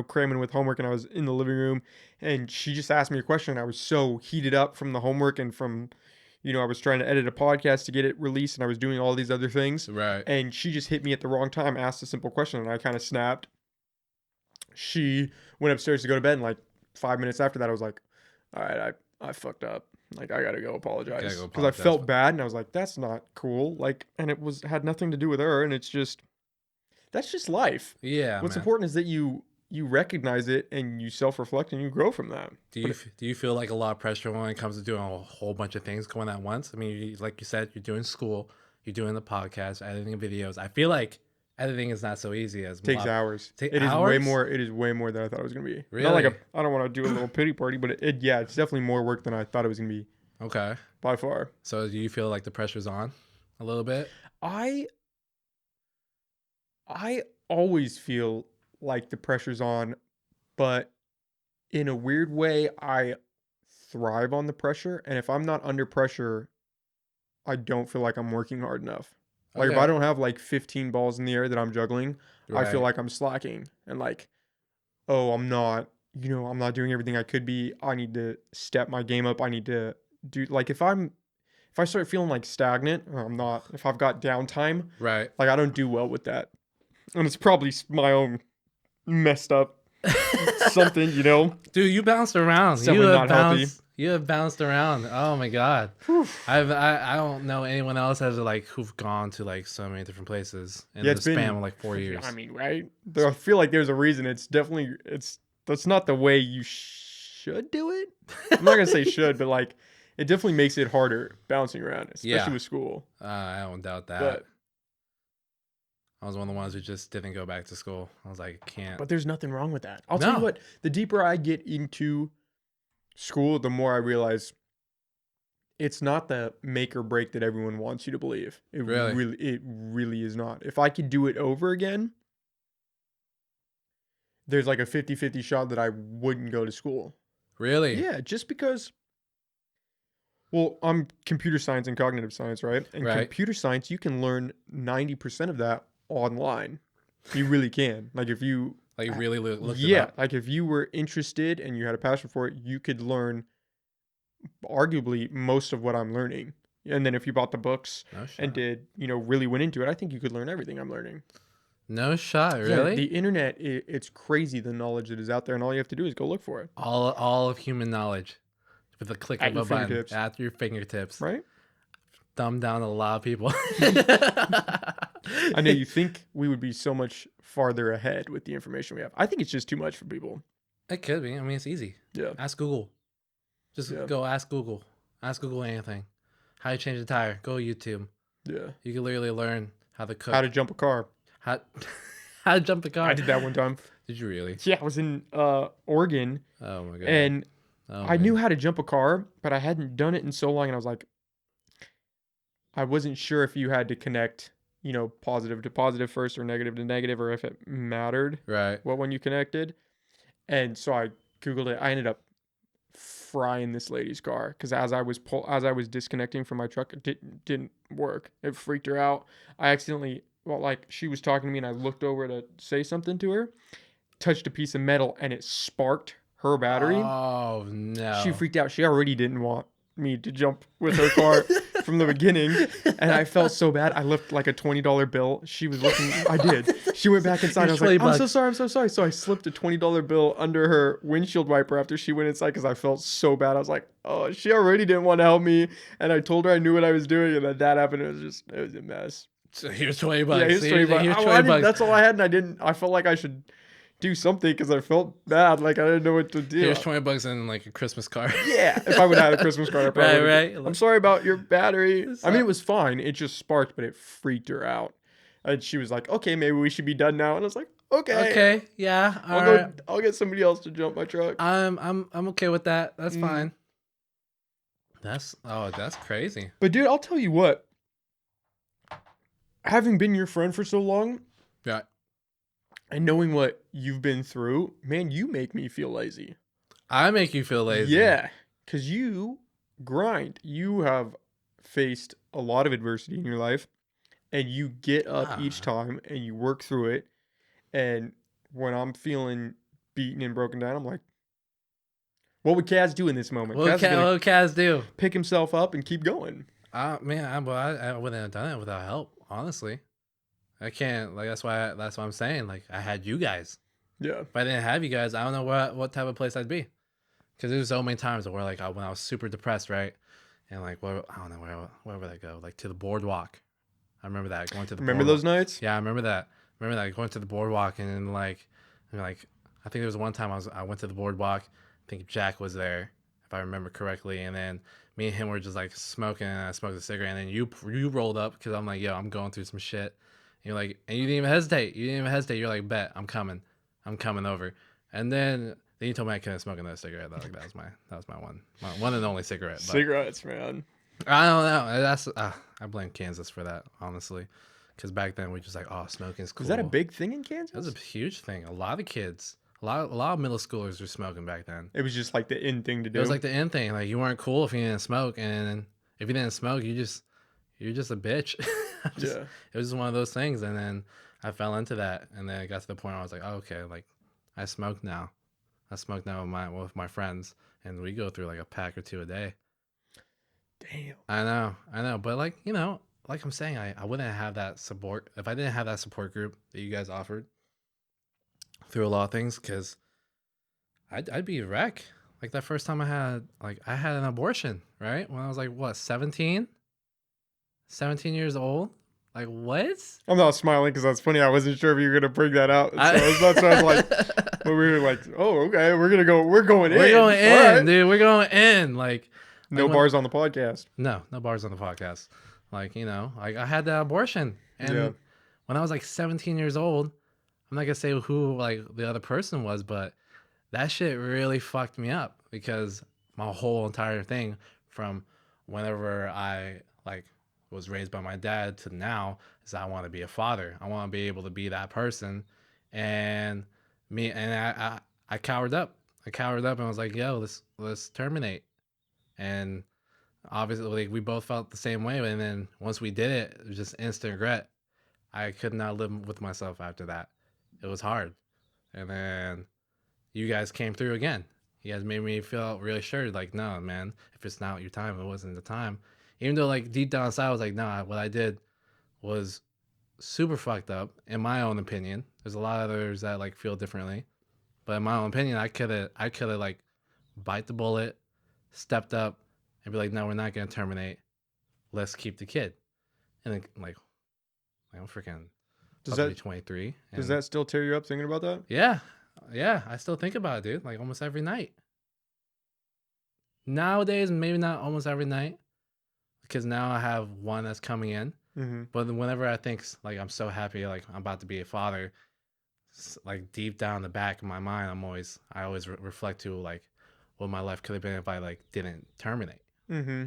cramming with homework and I was in the living room and she just asked me a question. I was so heated up from the homework and from, I was trying to edit a podcast to get it released and I was doing all these other things. Right. And she just hit me at the wrong time, asked a simple question and I kind of snapped. She went upstairs to go to bed and 5 minutes after that, I was like, all right, I fucked up. I gotta go apologize. Because I felt bad and I was like, that's not cool. And it had nothing to do with her. And that's just life. Yeah. What's important is that you recognize it and you self-reflect and you grow from that. Do you feel like a lot of pressure when it comes to doing a whole bunch of things going at once? I mean, like you said, you're doing school, you're doing the podcast, editing videos. I feel like editing is not so easy as takes hours. It is way more than I thought it was gonna be. Really? Not I don't want to do a little pity party, but it's definitely more work than I thought it was gonna be. Okay. By far. So do you feel like the pressure's on a little bit? I I always feel like the pressure's on, but in a weird way, I thrive on the pressure. And if I'm not under pressure, I don't feel like I'm working hard enough. Like if I Okay. don't have like 15 balls in the air that I'm juggling, I feel Right. like I'm slacking and like, oh, I'm not, I'm not doing everything I could be. I need to step my game up. I need to do like if I start feeling like stagnant, or I'm not, if I've got downtime, Right. like I don't do well with that. And it's probably my own messed up something, Dude, you bounced around. It's definitely not healthy. You have bounced around. Oh my god. Whew. I don't know anyone else has like who've gone to like so many different places in Yeah, the it's span been of like 4 years. I mean, right? I feel like there's a reason. That's not the way you should do it. I'm not gonna say should, but like it definitely makes it harder bouncing around, especially Yeah. with school. I don't doubt that. But I was one of the ones who just didn't go back to school. I was like, I can't. but there's nothing wrong with that. I'll tell you No. what, the deeper I get into school, the more I realize it's not the make or break that everyone wants you to believe. Really? It really is not. If I could do it over again, there's like a 50-50 shot that I wouldn't go to school. Really? Yeah, just because. Well, I'm computer science and cognitive science, right? And Right. computer science, you can learn 90% of that online. You really can. Like if you Like really looked it yeah, up. like if you were interested and you had a passion for it, you could learn arguably most of what I'm learning. And then if you bought the books No shot. and did, really went into it, I think you could learn everything I'm learning. No shot. Yeah, Really? the internet, it's crazy the knowledge that is out there, and all you have to do is go look for it. All of human knowledge with a click At of your a button fingertips. at your fingertips. Right? Thumb down a lot of people. I know you think we would be so much farther ahead with the information we have. I think it's just too much for people. It could be. I mean, it's easy. Yeah. Ask Google. Just Yeah. go ask Google. Ask Google anything. How to change a tire? Go YouTube. Yeah. You can literally learn how to cook. How to jump a car. how, how to jump the car. I did that one time. Did you really? Yeah, I was in Oregon Oh my god. and Oh, I man. knew how to jump a car, but I hadn't done it in so long, and I was like, I wasn't sure if you had to connect, positive to positive first or negative to negative, or if it mattered Right. what one you connected. And so I Googled it. I ended up frying this lady's car because as I was disconnecting from my truck, it didn't work. It freaked her out. I accidentally, she was talking to me and I looked over to say something to her, touched a piece of metal, and it sparked her battery. Oh no. She freaked out. She already didn't want me to jump with her car from the beginning, and I felt so bad. I left like a $20 bill. She was looking. I did. She went back inside. I was like, I'm so sorry. I'm so sorry. So I slipped a $20 bill under her windshield wiper after she went inside because I felt so bad. I was like, oh, she already didn't want to help me, and I told her I knew what I was doing, and then that happened. It was a mess. So here's 20 bucks. Yeah, here's 20 bucks. Here's I 20 bucks. that's all I had, and I felt like I should do something because I felt bad. Like I didn't know what to do. Here's 20 bucks and like a Christmas card. Yeah, if I would have had a Christmas card, I probably Right. I'm sorry about your battery. It's I mean, it was fine. It just sparked, but it freaked her out. And she was like, okay, maybe we should be done now. And I was like, okay. Okay. Yeah. All I'll right. I'll get somebody else to jump my truck. I'm okay with that. That's Mm. fine. That's crazy. But dude, I'll tell you what. Having been your friend for so long Yeah. and knowing what you've been through, man, you make me feel lazy. I make you feel lazy. Yeah, because you grind. You have faced a lot of adversity in your life, and you get up each time and you work through it. And when I'm feeling beaten and broken down, I'm like, what would Caz do in this moment? What Caz is gonna would Caz do? pick himself up and keep going. Man, I wouldn't have done it without help. Honestly, I can't. Like that's why I'm saying. Like I had you guys. Yeah. If I didn't have you guys, I don't know what type of place I'd be. Because there's so many times where like when I was super depressed, right, and like I don't know where would I go? Like to the boardwalk. I remember that going to the. Remember boardwalk. those nights? Yeah, I remember that. Going to the boardwalk and then like I think there was one time I went to the boardwalk. I think Jack was there, if I remember correctly, and then me and him were just like smoking, and I smoked a cigarette, and then you rolled up because I'm like, yo, I'm going through some shit. And you're like, and you didn't even hesitate. You're like, bet, I'm coming over. And then you told me I couldn't smoke another cigarette. That was my one and only cigarette. But Cigarettes, man. I don't know. That's I blame Kansas for that, honestly, because back then we just like, oh, smoking's Was that a cool. big thing in That was Kansas? a huge thing. A lot of kids, a lot of middle schoolers were smoking back then. It was just like the in thing to It was do. like the end thing. Like you weren't cool if you didn't smoke, and if you didn't smoke, you're just a bitch. Just Yeah. it was just one of those things, and then I fell into that, and then it got to the point where I was like, oh, okay, like I smoke now. I smoke now with my friends, and we go through like a pack or two a day. Damn. I know, but like like I'm saying, I wouldn't have that support if I didn't have that support group that you guys offered through a lot of things, because I'd be a wreck. Like that first time I had an abortion, right? When I was like what, 17? 17 years old? Like what? I'm not smiling because that's funny. I wasn't sure if you were gonna bring that out. I So that's why I was like, but we were like, oh, okay, we're gonna go. We're going We're in. going All in, right. dude. We're going in. Like No when bars on the podcast. no bars on the podcast. Like, like I had that abortion, Yeah. and when I was like 17 years old, I'm not gonna say who like the other person was, but that shit really fucked me up because my whole entire thing from whenever I like was raised by my dad to now is I want to be a father. I want to be able to be that person, and I cowered up. I cowered up and was like, "Yo, let's terminate." And obviously, like, we both felt the same way. And then once we did it, it was just instant regret. I could not live with myself after that. It was hard. And then you guys came through again. You guys made me feel really sure, like, no, man, if it's not your time, it wasn't the time. Even though, like, deep down inside, I was like, nah, what I did was super fucked up, in my own opinion. There's a lot of others that, like, feel differently. But in my own opinion, I could have, like, bite the bullet, stepped up, and be like, no, we're not going to terminate. Let's keep the kid. And then, like I'm freaking Does about to that be 23. does And that still tear you up thinking about that? yeah, yeah, I still think about it, dude, like almost every night. Nowadays, maybe not almost every night, because now I have one that's coming in. Mm-hmm. But then whenever I think like I'm so happy, like I'm about to be a father, like deep down in the back of my mind, I always reflect to like what my life could have been if I like didn't terminate. Mm-hmm.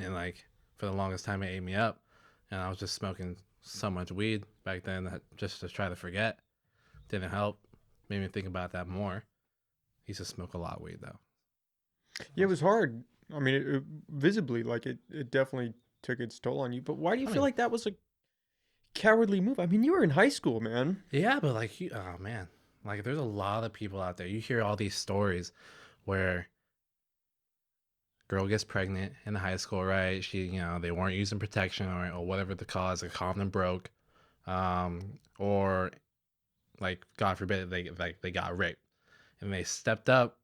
And like for the longest time, it ate me up, and I was just smoking so much weed back then that just to try to forget didn't help. Made me think about that more. I used to smoke a lot of weed though. Yeah, it was hard. I mean, it visibly, like it definitely took its toll on you. But why do you I feel mean, like that was a cowardly move? I mean, you were in high school, man. yeah, but like oh man, like there's a lot of people out there. You hear all these stories where girl gets pregnant in high school, right? She, they weren't using protection or whatever the cause, a condom broke, or like God forbid they got raped, and they stepped up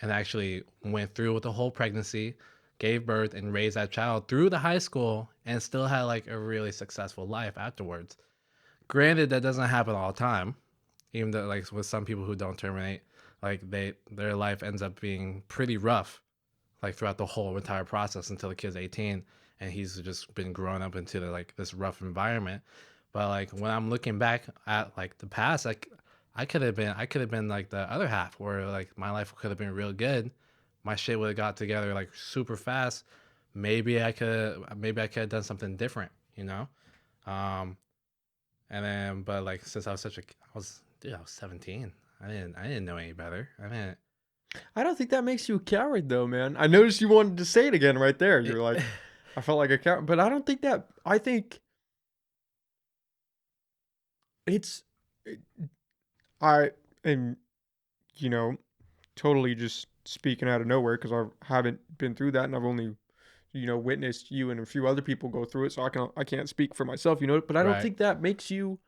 and actually went through with the whole pregnancy, gave birth and raised that child through the high school, and still had like a really successful life afterwards. Granted, that doesn't happen all the time, even though like with some people who don't terminate, like their life ends up being pretty rough like throughout the whole entire process until the kid's 18 and he's just been growing up into like this rough environment. But like when I'm looking back at like the past, like I could have been like the other half where like my life could have been real good. My shit would have got together like super fast. Maybe I could have done something different, you know? Um and then but like since I was 17. I didn't know any better. I didn't I don't think that makes you a coward, though, man. I noticed you wanted to say it again right there. You're it, like, I felt like a coward, but I don't think that. I think it's. I am, you know, totally just speaking out of nowhere because I haven't been through that, and I've only, witnessed you and a few other people go through it. So I can't speak for myself, But I don't right. think that makes you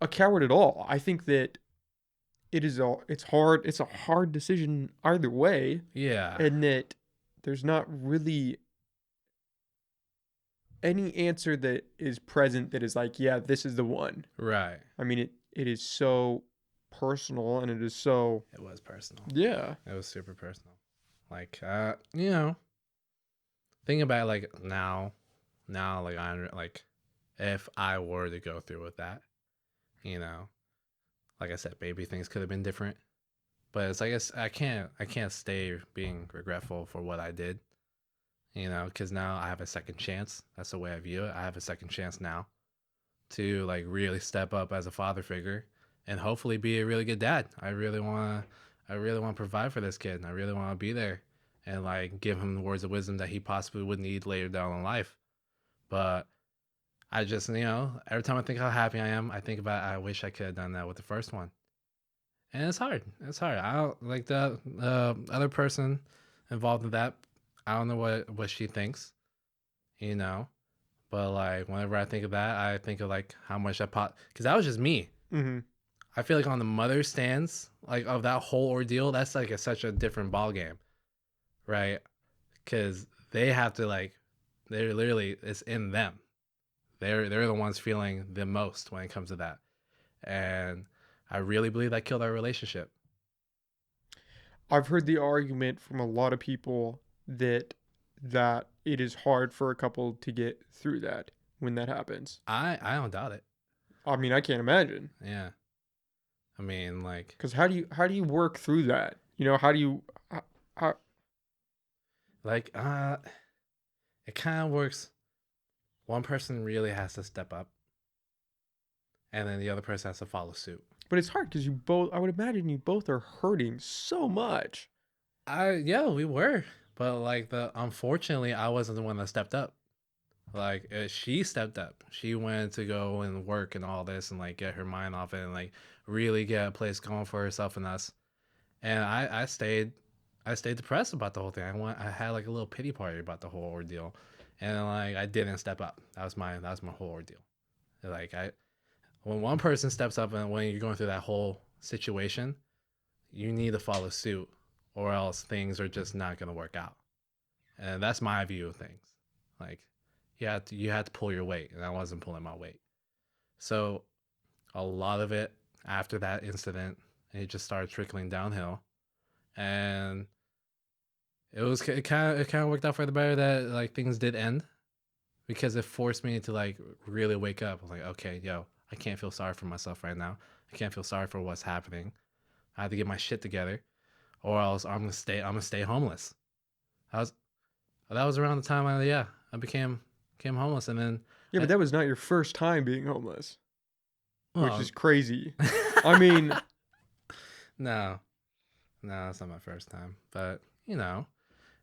a coward at all. I think that it's hard. It's a hard decision either way, Yeah. and that there's not really any answer that is present that is like, yeah, this is the one. Right. I mean, it is so personal and it is so, It was personal. yeah. It was super personal. Like, think about it, like now, like I like, if I were to go through with that, you know, like I said, maybe things could have been different. But it's like I can't stay being regretful for what I did. because now I have a second chance. That's the way I view it. I have a second chance now to like really step up as a father figure and hopefully be a really good dad. I really want to provide for this kid. I really want to be there and like give him the words of wisdom that he possibly would need later down in life. But I just, every time I think how happy I am, I think about I wish I could have done that with the first one. And it's hard. It's hard. I don't like the other person involved in that. I don't know what she thinks, you know. But like whenever I think of that, I think of like how much because that was just me. Mm-hmm. I feel like on the mother stands, like of that whole ordeal, that's like such a different ball game, right? Because they have to like, they're literally it's in them. They're the ones feeling the most when it comes to that, and I really believe that killed our relationship. I've heard the argument from a lot of people that it is hard for a couple to get through that when that happens. I don't doubt it. I mean, I can't imagine. Yeah, I mean like Because how do you work through that? How do you how, like it kind of works. One person really has to step up, and then the other person has to follow suit. but it's hard because you both. I would imagine you both are hurting so much. Yeah, we were, but like unfortunately, I wasn't the one that stepped up. Like she stepped up. She went to go and work and all this and like get her mind off it and like really get a place going for herself and us. And I stayed depressed about the whole thing. I had like a little pity party about the whole ordeal, and like I didn't step up. That was my whole ordeal. Like when one person steps up and when you're going through that whole situation, you need to follow suit, or else things are just not gonna work out. And that's my view of things. Like you had to pull your weight, and I wasn't pulling my weight. So a lot of it after that incident, it just started trickling downhill, and it kind of worked out for the better that like things did end because it forced me to like really wake up. I'm like, okay, yo, I can't feel sorry for myself right now. I can't feel sorry for what's happening. I have to get my shit together, or else I'm gonna stay homeless. That was around the time I became homeless, and then Yeah, but that was not your first time being homeless, which well, is crazy. I mean, no, it's not my first time, but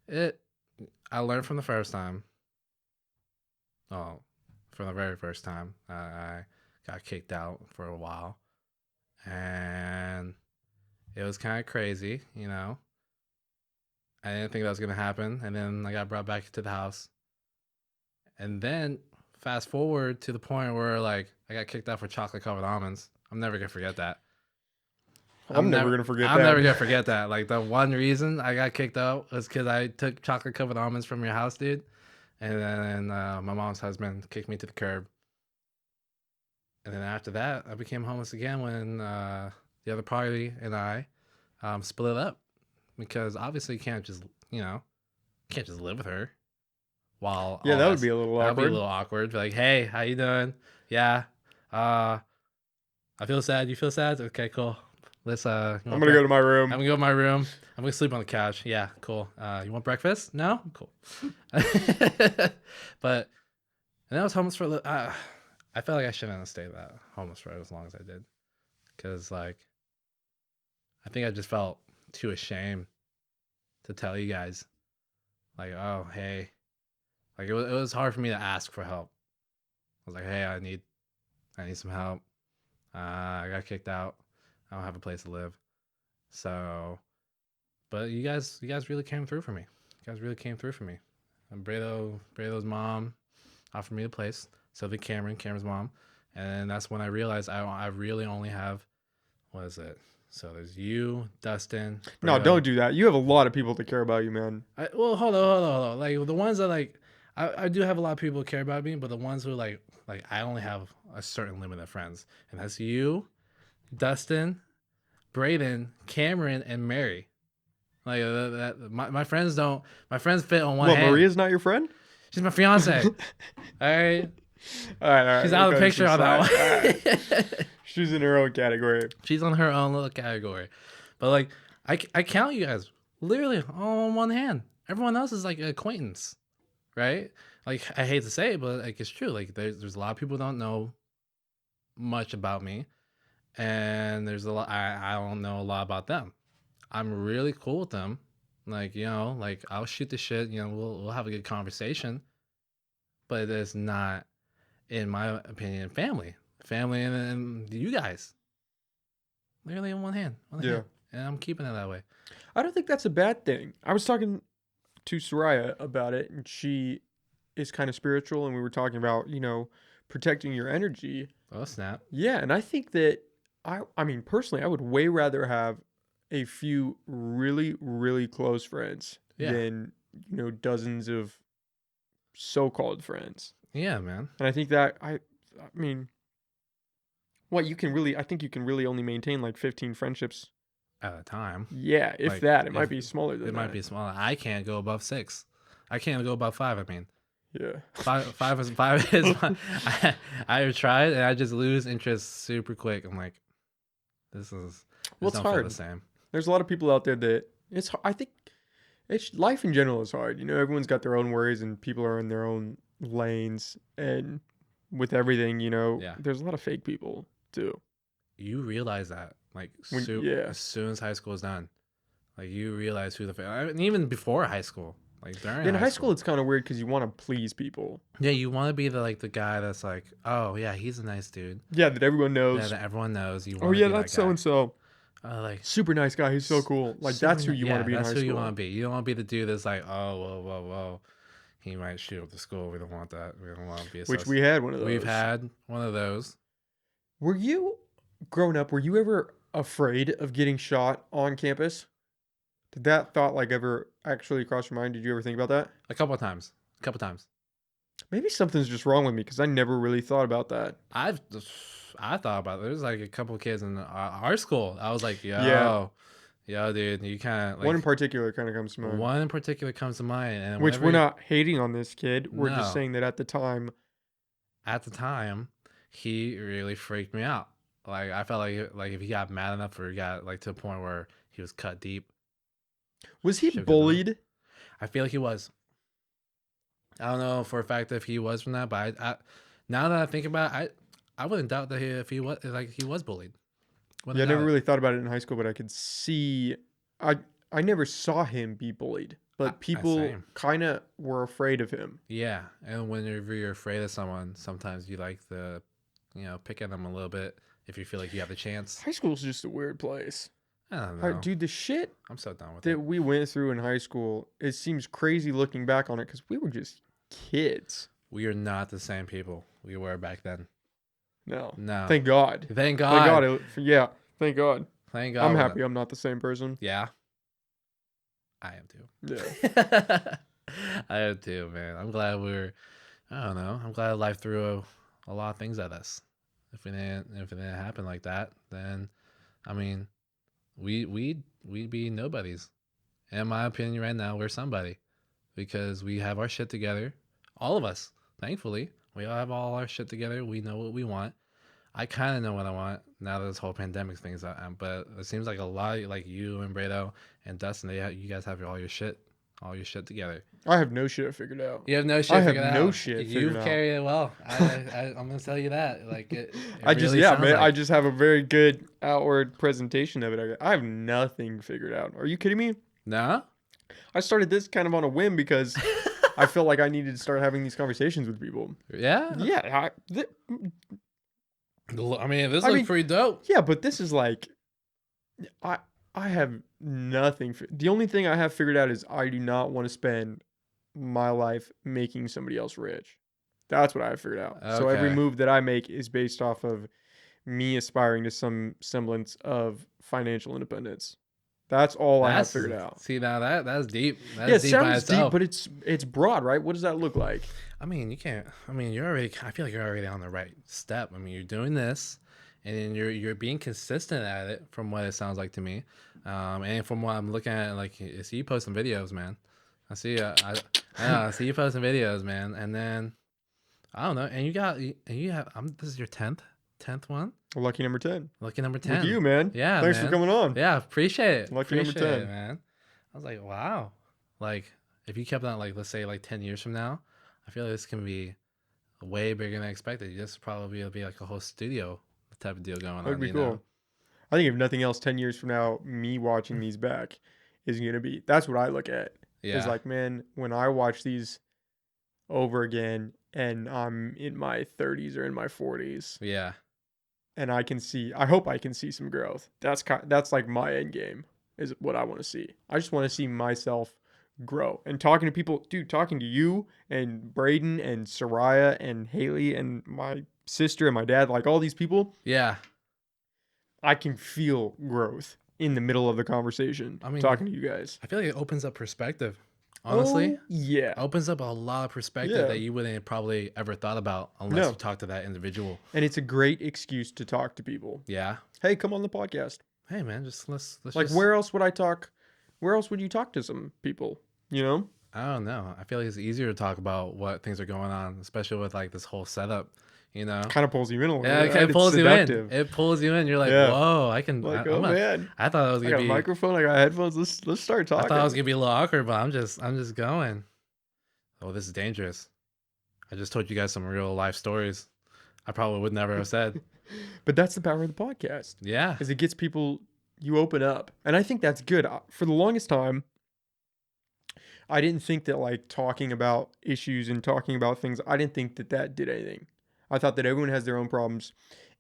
it. I learned from the first time. Oh, from the very first time, I got kicked out for a while, and it was kind of crazy, I didn't think that was gonna happen, and then I got brought back to the house, and then fast forward to the point where like I got kicked out for chocolate covered almonds. I'm never gonna forget that. I'm never gonna forget I'm that. never gonna forget that. Like the one reason I got kicked out was because I took chocolate covered almonds from your house, dude. And then my mom's husband kicked me to the curb. And then after that, I became homeless again when the other party and I split up because obviously you can't just live with her while Yeah, all that would be a little that'd be a awkward. little awkward. Be like, hey, how you doing? Yeah, I feel sad. You feel sad? Okay, cool. Let's I'm gonna go to my room. I'm gonna go to my room. I'm gonna sleep on the couch. Yeah, cool. You want breakfast? No, cool. But and I was homeless for a little. I felt like I shouldn't have stayed that homeless for as long as I did, because like I think I just felt too ashamed to tell you guys, like, oh hey, like it was hard for me to ask for help. I was like, hey, I need some help. I got kicked out. I don't have a place to live. So, but you guys really came through for me. You guys really came through for me. And Bredo's mom offered me a place. So did Cameron's mom. And that's when I realized I really only have, what is it? So there's you, Dustin. No, Bredo. don't do that. You have a lot of people that care about you, man. Well, hold on. Like the ones that like, I do have a lot of people who care about me, but the ones who like I only have a certain limit of friends. And that's you, Dustin, Braden, Cameron, and Mary. Like my friends don't. My friends fit on one hand. Maria's not your friend? She's my fiance. All right. All right. She's out of the picture on that one. Right. She's in her own category. She's on her own little category. But like, I count you guys literally all on one hand. Everyone else is like an acquaintance. right? Like I hate to say it, but like it's true. Like there's a lot of people who don't know much about me, and there's a lot I don't know a lot about them. I'm really cool with them. Like, like I'll shoot the shit, we'll have a good conversation, but it's not, in my opinion, family. Family and you guys. Literally in one hand. One Yeah. hand. And I'm keeping it that way. I don't think that's a bad thing. I was talking to Soraya about it, and she is kind of spiritual, and we were talking about, protecting your energy. Oh snap. Yeah, and I think that I mean personally, I would way rather have a few really, really close friends Yeah. than, dozens of so-called friends. Yeah, man. And I think that I mean, I think you can really only maintain like 15 friendships. At a time. Yeah, if Like, that. It might be smaller than It that. might be smaller. I can't go above 6. I can't go above 5, I mean. Yeah. Five is I've tried and I just lose interest super quick. I'm like, this Well, it's don't feel hard. the same. There's a lot of people out there that I think life in general is hard. Everyone's got their own worries and people are in their own lanes. And with everything, Yeah. there's a lot of fake people too. You realize that, like, Yeah. as soon as high school is done, like you realize who and even before high school, like during In high school, it's kind of weird because you want to please people. Yeah, you want to be the guy that's like, oh yeah, he's a nice dude. Yeah, that everyone knows. Yeah, that everyone knows. You Oh want yeah, be that's that guy. so and so. Like Super nice guy. He's so cool. Like that's who you want to be in high school. That's who you want to be. You don't want to be the dude that's like, oh whoa, he might shoot up the school. We don't want that. We don't want to be. Which we had one of those. We've had one of those. Were you growing up? Were you ever afraid of getting shot on campus? Did that thought like ever actually cross your mind? Did you ever think about that? A couple of times. Maybe something's just wrong with me because I never really thought about that. I thought about it. There's like a couple of kids in our school. I was like, yo, dude, you can't. Like, one in particular kind of comes to mind. One in particular comes to mind, and Which we're not hating on this kid. We're just No. saying that at the time. At the time, he really freaked me out. Like I felt like if he got mad enough, or he got like to a point where he was cut deep. Was he Shook it bullied? I feel like he was. I don't know for a fact if he was from that, but I now that I think about it, I wouldn't doubt that if he was bullied. Yeah, I never really thought about it in high school, but I could see. I never saw him be bullied, but people same. kind of were afraid of him. Yeah, and whenever you're afraid of someone, sometimes you like to, pick at them a little bit if you feel like you have the chance. High school's just a weird place. I don't know. Dude, the shit I'm so done with that it. we went through in high school, it seems crazy looking back on it because we were just kids. We are not the same people we were back then. No. No. Thank God. Thank God. Thank God. Yeah. Thank God. Thank God. I'm happy I'm not the same person. Yeah. I am too. Yeah. I am too, man. I'm glad I don't know. I'm glad life threw a lot of things at us. If it didn't happen like that, then I mean, we'd be nobodies. In my opinion, right now, we're somebody because we have our shit together. All of us, thankfully, we all have all our shit together. We know what we want. I kind of know what I want now that this whole pandemic thing's out. But it seems like a lot of, like you and Brado and Dustin, you guys have all your shit together. I have no shit figured out. You have no shit figured out. I have no shit figured You've out. carried it well. I'm gonna tell you that. Like it I just really sounds man. like. I just have a very good outward presentation of it. I have nothing figured out. Are you kidding me? No. I started this kind of on a whim because I felt like I needed to start having these conversations with people. Yeah. Yeah. I mean, this looks pretty dope. Yeah, but this is like, I have nothing. The only thing I have figured out is I do not want to spend my life making somebody else rich. That's what I have figured out. So every Okay. move that I make is based off of me aspiring to some semblance of financial independence. That's all I have figured out. See, now that's deep. That's Yeah, it deep by sounds deep, itself. but it's broad, right? What does that look like? I mean, you can't. I mean, you're already. I feel like you're already on the right step. I mean, you're doing this, and then you're being consistent at it, from what it sounds like to me, and from what I'm looking at, like I see you posting videos, man. I see. I see you posting videos, man. And then I don't know. And you have. This is your 10th one. Lucky number 10. Lucky number 10. With you, man. Yeah. Thanks for coming on. Yeah, appreciate it. Lucky number Appreciate 10. it, man. I was like, wow. Like if you kept on like, let's say like 10 years from now, I feel like this can be way bigger than expected. This probably will be like a whole studio type of deal going That would on, be you cool. know? I think if nothing else, 10 years from now, me watching these back is gonna be. That's what I look at. Is Yeah. like, man, when I watch these over again, and I'm in my 30s or in my 40s, Yeah. and I can see. I hope I can see some growth. That's like my end game. Is what I want to see. I just want to see myself grow. And talking to people, dude, talking to you and Braden and Soraya and Haley and my sister and my dad, like all these people, Yeah. I can feel growth in the middle of the conversation I mean, talking to you guys. I feel like it opens up perspective. Honestly, Oh, yeah. opens up a lot of perspective Yeah. that you wouldn't probably ever thought about unless No. you talk to that individual. And it's a great excuse to talk to people. Yeah. Hey, come on the podcast. Hey man, just let's Like, just where else would I talk? Where else would you talk to some people? You know? I don't know. I feel like it's easier to talk about what things are going on, especially with like this whole setup, you know? Kind of pulls you in a little Yeah, bit. it Right? kind of pulls It's you in. seductive. It pulls you in. You're like, Yeah. whoa, I'm Like, oh man, I thought it was I gonna got a be microphone. I got headphones. Let's start I talking. thought it was gonna be a little awkward, but I'm just going. Oh, this is dangerous. I just told you guys some real life stories I probably would never have said. But that's the power of the podcast. Yeah. Is it gets people, you open up, and I think that's good. For the longest time, I didn't think that like talking about issues and talking about things, I didn't think that that did anything. I thought that everyone has their own problems,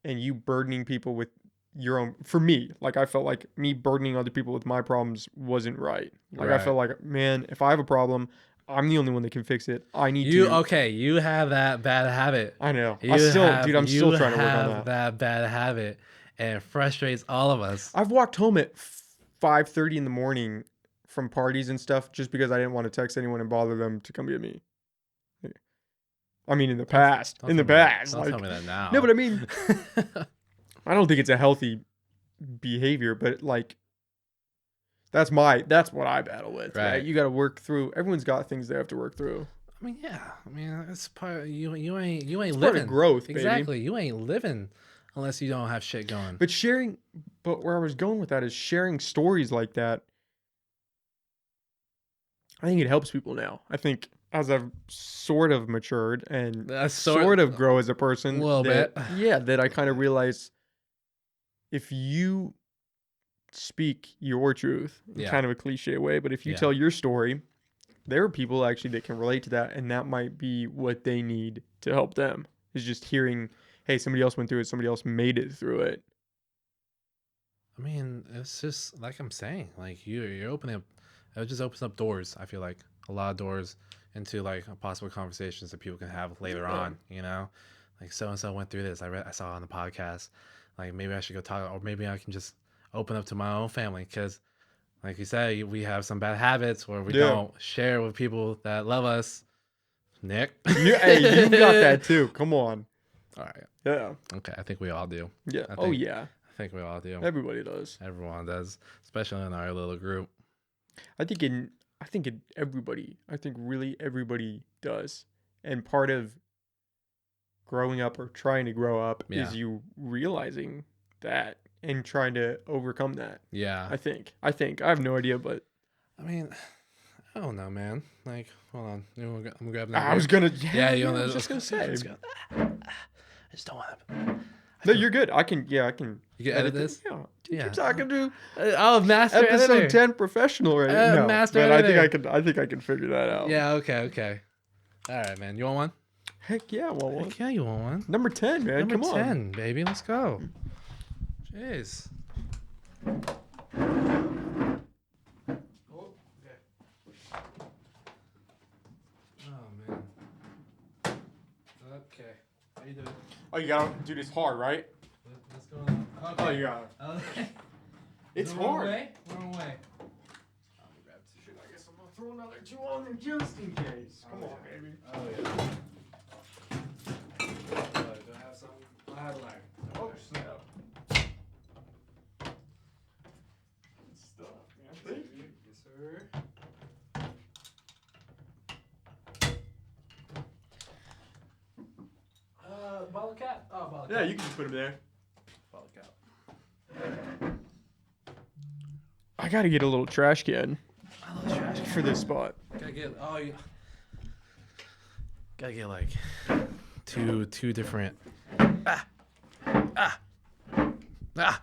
and you burdening people with your own. For me, like I felt like me burdening other people with my problems wasn't right. Like I Right. felt like, man, if I have a problem, I'm the only one that can fix it. I need You to. okay, you have that bad habit. I know. You I still, have, dude, I'm you still trying to work on have that. bad habit, and it frustrates all of us. I've walked home at 5:30 in the morning from parties and stuff just because I didn't want to text anyone and bother them to come get me. I mean, in the past, Don't in the tell me that- past, Don't like tell me that now. no, but I mean, I don't think it's a healthy behavior, but like that's what I battle with. Right? Right. You got to work through. Everyone's got things they have to work through. I mean, yeah. I mean, it's part of, you ain't It's part living. of growth, baby. Exactly. You ain't living unless you don't have shit going. But where I was going with that is sharing stories like that. I think it helps people now. I think as I've sort of matured and sort of grow as a person, little bit. Yeah, that I kind of realize if you speak your truth, in Yeah. kind of a cliche way, but if you Yeah. tell your story, there are people actually that can relate to that, and that might be what they need to help them. Is just hearing, hey, somebody else went through it, somebody else made it through it. I mean, it's just like I'm saying, like you're opening up. It just opens up doors. I feel like a lot of doors into like possible conversations that people can have later Yeah. on. You know, like so and so went through this. I saw it on the podcast. Like maybe I should go talk, or maybe I can just open up to my own family because, like you said, we have some bad habits where we Yeah. don't share with people that love us. Nick, Hey, you got that too. Come on. All right. Yeah. Okay, I think we all do. Yeah. I Oh think- yeah. I think we all do. Everybody does. Everyone does, especially in our little group. I think everybody. I think really everybody does. And part of growing up or trying to grow up Yeah. is you realizing that and trying to overcome that. Yeah. I think. I have no idea, but I mean, I don't know, man. Like, hold on. I'm grabbing. I was gonna. Yeah, Yeah, wanna- I was just gonna say. I just don't want to. No, you're good. I can. Yeah, I can. You can edit this? Yeah. Dude, Yeah. You're talking to Oh, master episode editor. 10 professional right now. master But editor. I think I can figure that out. Yeah. Okay. All right, man. You want one? Heck yeah. Well, one. Heck yeah, you want one? Number 10, man. Number Come 10, on. baby. Let's go. Jeez. Oh man. Okay. How you doing? Oh, you gotta do this hard, right? What's going on? Oh, you got it. Okay. It's The wrong hard. way? Wrong way. Shit, I guess I'm gonna throw another 2 on there just in case. Come on, baby. Oh yeah. Do I have some? I have like. Oh, snap. Good stuff, man. Thank you. Yes, sir. Bottle cap? Oh, bottle cap. Yeah, you can just put him there. Bottle cap. I gotta get a little trash can I love trash. for this spot. Gotta get gotta get like two different ah ah ah.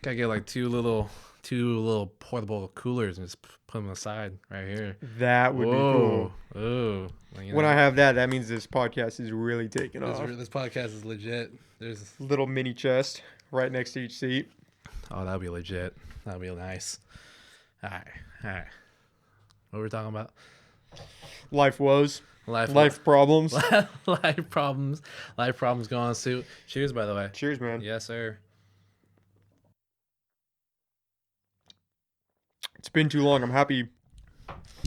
Gotta get like two little portable coolers and just put them aside right here. That would be cool. Oh, like, When I have that, that means this podcast is really taking off. this podcast is legit. There's Little mini chest right next to each seat. oh, that'd be legit. That'd be nice. All right. What were we talking about? Life woes. Life Problems. life problems go on suit. Cheers, by the way. Cheers, man. Yes, sir. It's been too long. I'm happy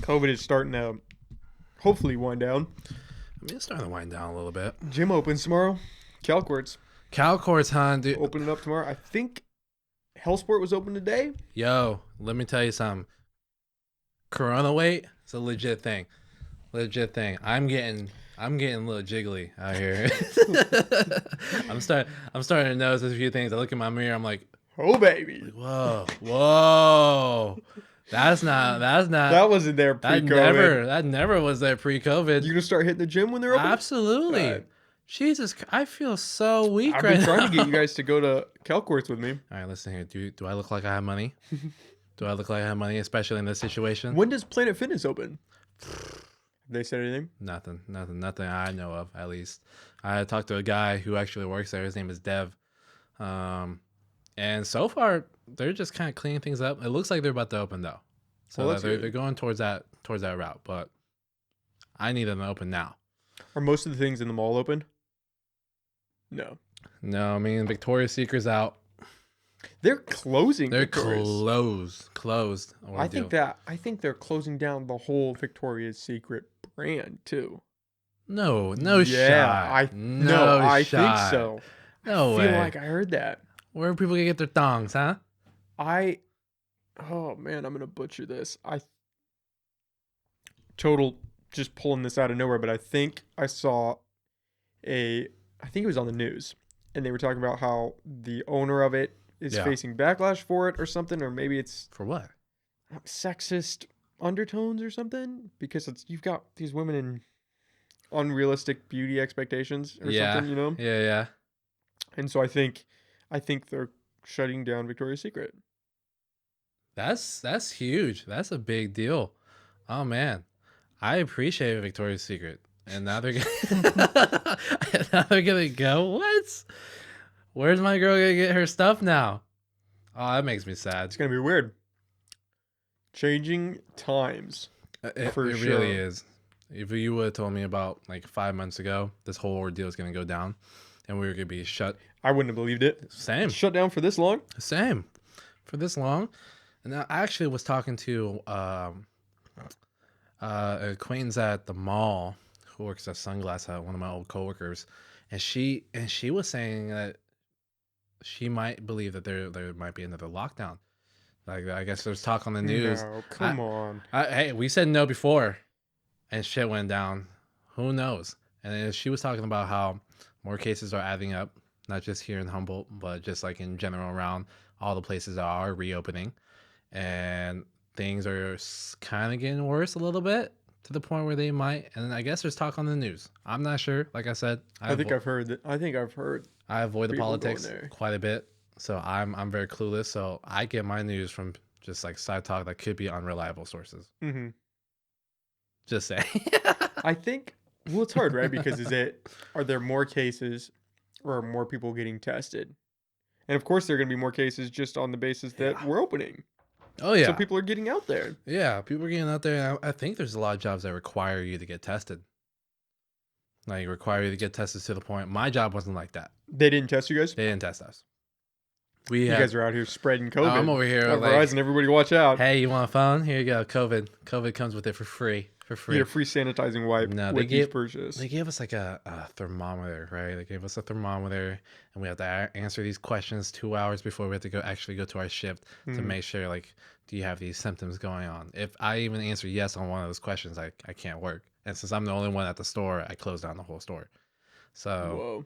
COVID is starting to hopefully wind down. I mean, it's starting to wind down a little bit. Gym opens tomorrow. Cal courts Cal courts, huh, dude? opening up tomorrow. I think Hellsport was open today. Yo, let me tell you something. Corona weight is a legit thing. Legit thing. I'm getting a little jiggly out here. I'm starting to notice a few things. I look in my mirror. I'm like, Oh, baby. whoa. That's not. That wasn't there pre-COVID. That never was there pre-COVID. You gonna start hitting the gym when they're open? Absolutely. All right. Jesus, I feel so weak I've right been trying now. to get you guys to go to Cal courts with me. All right, listen here. Do I look like I have money? Do I look like I have money, especially in this situation? When does Planet Fitness open? They said anything? Nothing I know of, at least. I talked to a guy who actually works there. His name is Dev. And so far, they're just kind of cleaning things up. It looks like they're about to open, though. So Well, they're going towards that route. But I need them to open now. Are most of the things in the mall open? No. No, I mean, Victoria's Secret's out. They're closing. They're Victoria's. closed. I think they're closing down the whole Victoria's Secret brand too. No Yeah, shot. I think so. No I way. feel like I heard that. Where are people gonna get their thongs, huh? Oh man, I'm gonna butcher this. Total just pulling this out of nowhere, but I think I saw I think it was on the news, and they were talking about how the owner of it is Yeah. facing backlash for it or something, or maybe it's For what? sexist undertones or something, because you've got these women in unrealistic beauty expectations or something, you know? Yeah. And so I think they're shutting down Victoria's Secret. That's huge. That's a big deal. Oh man, I appreciate Victoria's Secret, and now they're gonna go. What? Where's my girl gonna get her stuff now? Oh, that makes me sad. It's gonna be weird. Changing times. It For sure. really is. If you would have told me about like 5 months ago, this whole ordeal is gonna go down, and we were gonna be shut. I wouldn't have believed it. Same. Shut down for this long? Same. For this long. And I actually was talking to an acquaintance at the mall who works at Sunglass Hut, one of my old coworkers, and she was saying that she might believe that there might be another lockdown. Like, I guess there's talk on the news. No, come on. Hey, we said no before, and shit went down. Who knows? And then she was talking about how more cases are adding up, not just here in Humboldt, but just like in general around all the places that are reopening, and things are kind of getting worse a little bit to the point where they might. And I guess there's talk on the news. I'm not sure. Like I said, I think I've heard. I avoid the people going politics there. quite a bit, so I'm very clueless. So I get my news from just like side talk that could be unreliable sources. Mm-hmm. Just say. I think. Well, it's hard, right? Because are there more cases, or are more people getting tested? And of course, there are going to be more cases just on the basis that we're opening. Oh yeah. So people are getting out there. Yeah, people are getting out there. And I think there's a lot of jobs that require you to get tested. Like require you to get tested to the point. My job wasn't like that. They didn't test you guys. They didn't test us. You guys are out here spreading COVID. I'm over here like, Verizon, everybody watch out. hey, you want a phone? Here you go. COVID comes with it for free. You get a free sanitizing wipe with each purchase. They gave us like a thermometer, right? They gave us a thermometer, and we have to answer these questions 2 hours before we have to go to our shift to make sure, like, do you have these symptoms going on? If I even answer yes on one of those questions, I can't work. And since I'm the only one at the store, I close down the whole store. So, Whoa.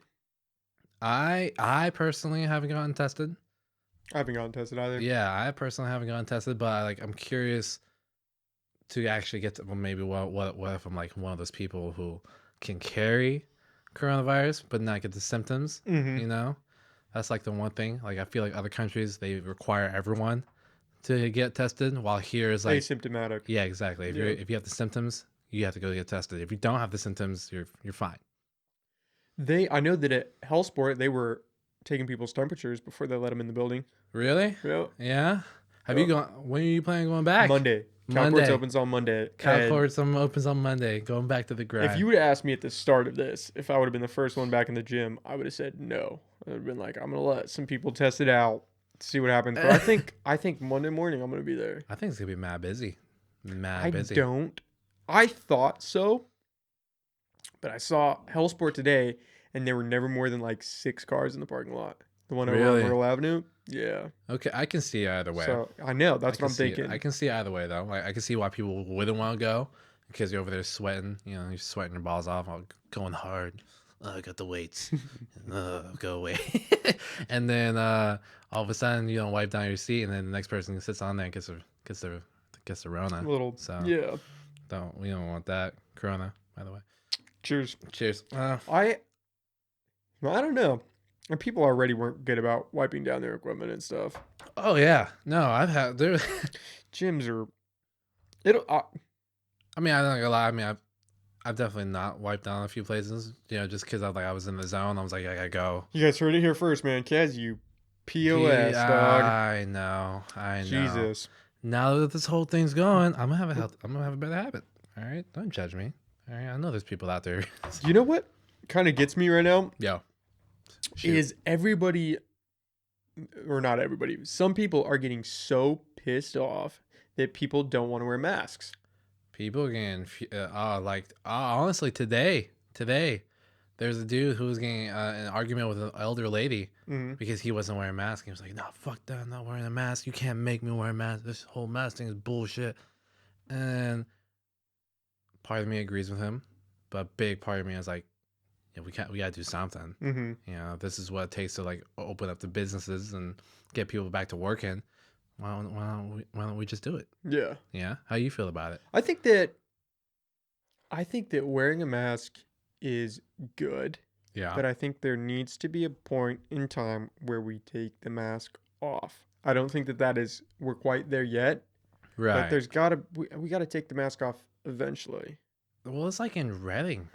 I personally haven't gotten tested. I haven't gotten tested either. Yeah, I personally haven't gotten tested, but I'm curious to actually get to, well, maybe what if I'm like one of those people who can carry coronavirus but not get the symptoms? Mm-hmm. You know, that's like the one thing. Like I feel like other countries they require everyone to get tested, while here is like, Asymptomatic. yeah, exactly. Yeah. If you have the symptoms, you have to go get tested. If you don't have the symptoms, you're fine. I know that at Hellsport they were taking people's temperatures before they let them in the building. Really? Yep. Yeah. Have you Yep. gone? When are you planning on going back? Monday. Calports opens on Monday. Calports opens on Monday. Going back to the grind. If you would have asked me at the start of this, if I would have been the first one back in the gym, I would have said no. I would have been like, I'm gonna let some people test it out, see what happens. But I think Monday morning I'm gonna be there. I think it's gonna be mad busy. I don't. I thought so, but I saw Hellsport today, and there were never more than like 6 cars in the parking lot. The one over Really? on Myrtle Avenue. Yeah. Okay, I can see either way. So I know that's what I'm see it. thinking. I can see either way though. Like I can see why people wouldn't want to go because you're over there sweating. You know, you're sweating your balls off, going hard. I got the weights. Go away. And then all of a sudden you don't wipe down your seat, and then the next person sits on there and gets the Rona. So Yeah. we don't want that Corona. By the way. Cheers. Cheers. I don't know. And people already weren't good about wiping down their equipment and stuff. Oh yeah, no, I've had there. Gyms are. It'll. I mean, I'm not gonna lie. I mean, I've definitely not wiped down a few places. You know, just because I was in the zone. I was like, I gotta go. You guys heard it here first, man. Caz, you POS dog. I know. Jesus. Now that this whole thing's going, I'm gonna have a better habit. All right, don't judge me. All right, I know there's people out there. You know what kind of gets me right now? Yo. Is everybody, or not everybody, some people are getting so pissed off that people don't want to wear masks. People getting honestly today there's a dude who was getting an argument with an elder lady because he wasn't wearing a mask. He was like, no, fuck that, I'm not wearing a mask, you can't make me wear a mask, this whole mask thing is bullshit. And part of me agrees with him, but a big part of me is like, yeah, we gotta do something. You know, this is what it takes to like open up the businesses and get people back to working. Why don't we just do it? Yeah. Yeah. How you feel about it? I think that wearing a mask is good. Yeah. But I think there needs to be a point in time where we take the mask off. I don't think we're quite there yet. Right. But we gotta take the mask off eventually. Well, it's like in Reading,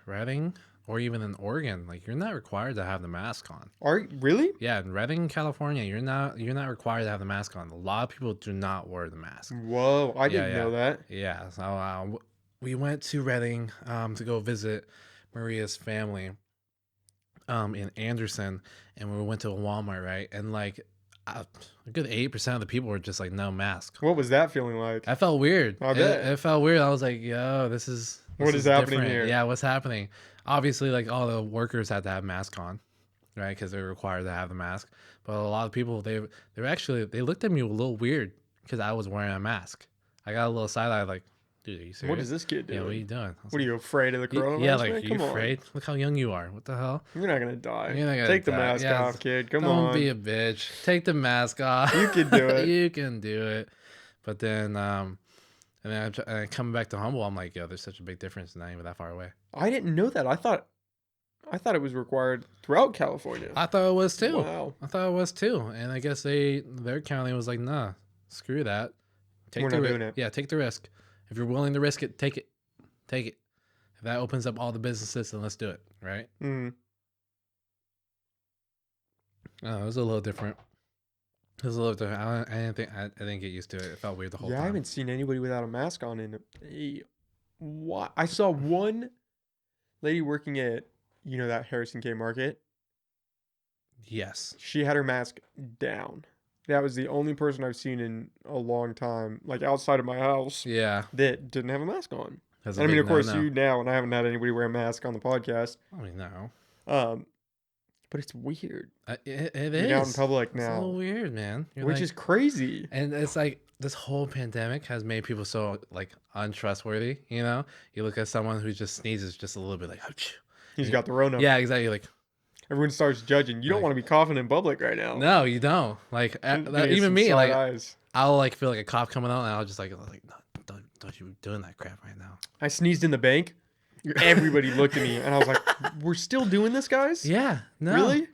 or even in Oregon, like you're not required to have the mask on. Are you really? Yeah, in Reading, California, you're not required to have the mask on. A lot of people do not wear the mask. Whoa, I didn't know that. Yeah, so we went to Reading to go visit Maria's family in Anderson, and we went to a Walmart, right? And like a good 80% of the people were just like no mask. What was that feeling like? I felt weird. I bet. It felt weird. I was like, yo, this is what is happening different. here? Yeah, what's happening? Obviously, like all the workers had to have masks on, right? Because they're required to have the mask. But a lot of people, they looked at me a little weird because I was wearing a mask. I got a little side eye, like, dude, are you serious? What is this kid doing? Yeah, what are you doing? What are you afraid of the coronavirus? Yeah, like, man? are you Come afraid? on. Look how young you are. What the hell? You're not gonna die. You're not gonna Take the die. mask Yeah, off, kid. Come on. Don't be a bitch. Take the mask off. You can do it. You can do it. But then, and then I coming back to Humble, I'm like, yo, there's such a big difference. Not even that far away. I didn't know that. I thought it was required throughout California. I thought it was too. Wow. I thought it was too. And I guess their county was like, nah, screw that. We're not doing it. Yeah, take the risk. If you're willing to risk it, take it. Take it. If that opens up all the businesses, then let's do it. Right? Mm. Oh, it was a little different. It was a little different. I didn't get used to it. It felt weird the whole time. I haven't seen anybody without a mask on in what? I saw one lady working at that Harrison K Market. Yes. She had her mask down. That was the only person I've seen in a long time, like outside of my house, Yeah. that didn't have a mask on. That's And I mean, of course, you now, and I haven't had anybody wear a mask on the podcast. I mean, no. But it's weird. It Being is. out in public It's a now, little weird, man. which is crazy. And it's like this whole pandemic has made people so like untrustworthy. You know, you look at someone who just sneezes just a little bit, like, ouch. He's got the Rona. Yeah, exactly. Like, Everyone starts judging. You don't want to be coughing in public right now. no, you don't. Like, You're gonna get even some me, side like, eyes. I'll like feel like a cough coming out, and I'll just like, no, don't you be doing that crap right now. I sneezed in the bank. Everybody looked at me, and I was like, "We're still doing this, guys? Yeah, no. Really?"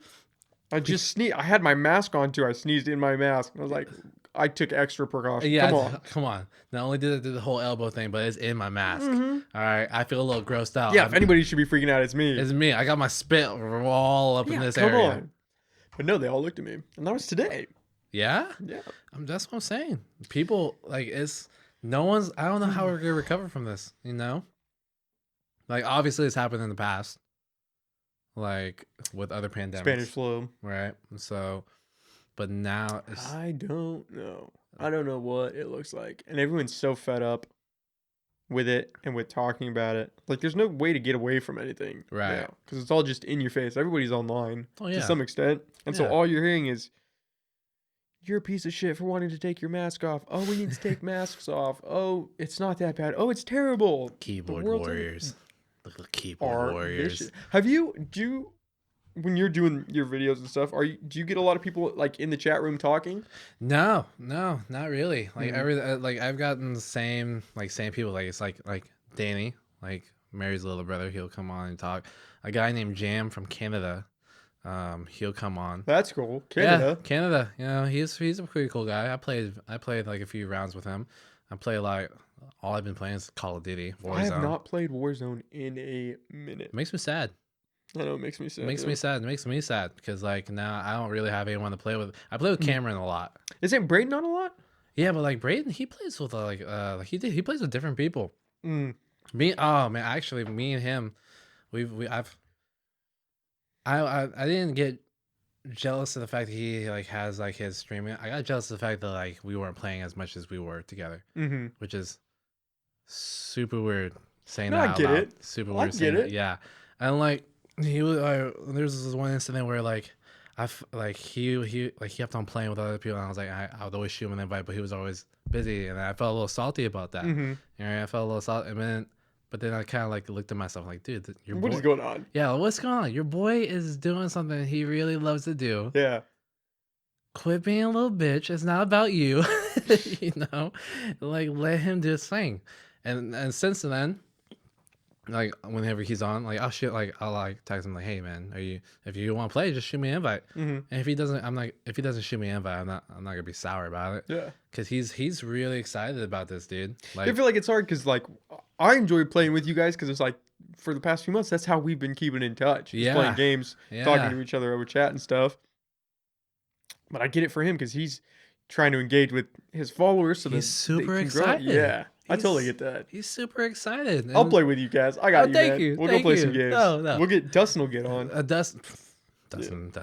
I just sneezed. I had my mask on too. I sneezed in my mask. I was like, I took extra precaution. Yeah, Come on. come on. Not only did I do the whole elbow thing, but it's in my mask. Mhm. All right, I feel a little grossed out. Yeah, if anybody should be freaking out, it's me. It's me. I got my spit all up in Yeah, this come area. on. But no, they all looked at me, and that was today. Yeah, Yeah. that's what I'm saying. People like it's no one's. I don't know how we're gonna recover from this. You know, like obviously it's happened in the past, like with other pandemics, Spanish flu. right? So, but now it's I don't know. I don't know what it looks like, and everyone's so fed up with it and with talking about it. Like, there's no way to get away from anything, Right. Because it's all just in your face. Everybody's online Oh, to yeah. some extent, and so Yeah. all you're hearing is, "You're a piece of shit for wanting to take your mask off. Oh, we need to take masks off. Oh, it's not that bad. Oh, it's terrible." keyboard world's warriors. Look at keyboard Are warriors. vicious. Have you when you're doing your videos and stuff? Do you get a lot of people like in the chat room talking? No, not really. Like Mhm. like I've gotten the same people. Like it's like Danny, like Mary's little brother. He'll come on and talk. A guy named Jam from Canada. He'll come on. That's cool. Yeah, Canada. Canada. You know, he's a pretty cool guy. I played like a few rounds with him. I play a lot. All I've been playing is Call of Duty, I have Warzone. not played Warzone in a minute. It makes me sad. I know it makes me sad. It makes yeah. me sad. It makes me sad because like now I don't really have anyone to play with. I play with Cameron a lot. Isn't Braden on a lot? Yeah, but like Braden, he plays with he plays with different people. Mm. Oh man, actually, me and him, I didn't get jealous of the fact that he like has like his streaming. I got jealous of the fact that like we weren't playing as much as we were together, Mm-hmm. which is super weird saying No, that I out get loud. it. Super I weird saying get that. it. Yeah, and like he was. There's this one incident where like like he kept on playing with other people, and I was like I would always shoot him an invite, but he was always busy, and I felt a little salty about that. Mm-hmm. You know, I felt a little salty, and then but then I kind of like looked at myself like, dude, your What boy, is going on? yeah, what's going on? Your boy is doing something he really loves to do. Yeah. Quit being a little bitch. It's not about you. You know, like let him do his thing. And since then, like whenever he's on, like I'll like text him like, hey man, if you want to play, just shoot me an invite. Mm-hmm. And if he doesn't shoot me an invite, I'm not gonna be sour about it. Yeah. Cause he's really excited about this, dude. I Like feel like it's hard because like I enjoy playing with you guys because it's like for the past few months that's how we've been keeping in touch. Just Yeah. playing games, yeah, talking to each other over chat and stuff. But I get it for him because he's trying to engage with his followers so that He's super they can grow. excited. Yeah, I totally He's- get that. he's super excited. I'll And- play with you guys. I got Oh, you, thank man. you, We'll thank go play you. some games. No. We'll get Dustin will get on. Dustin.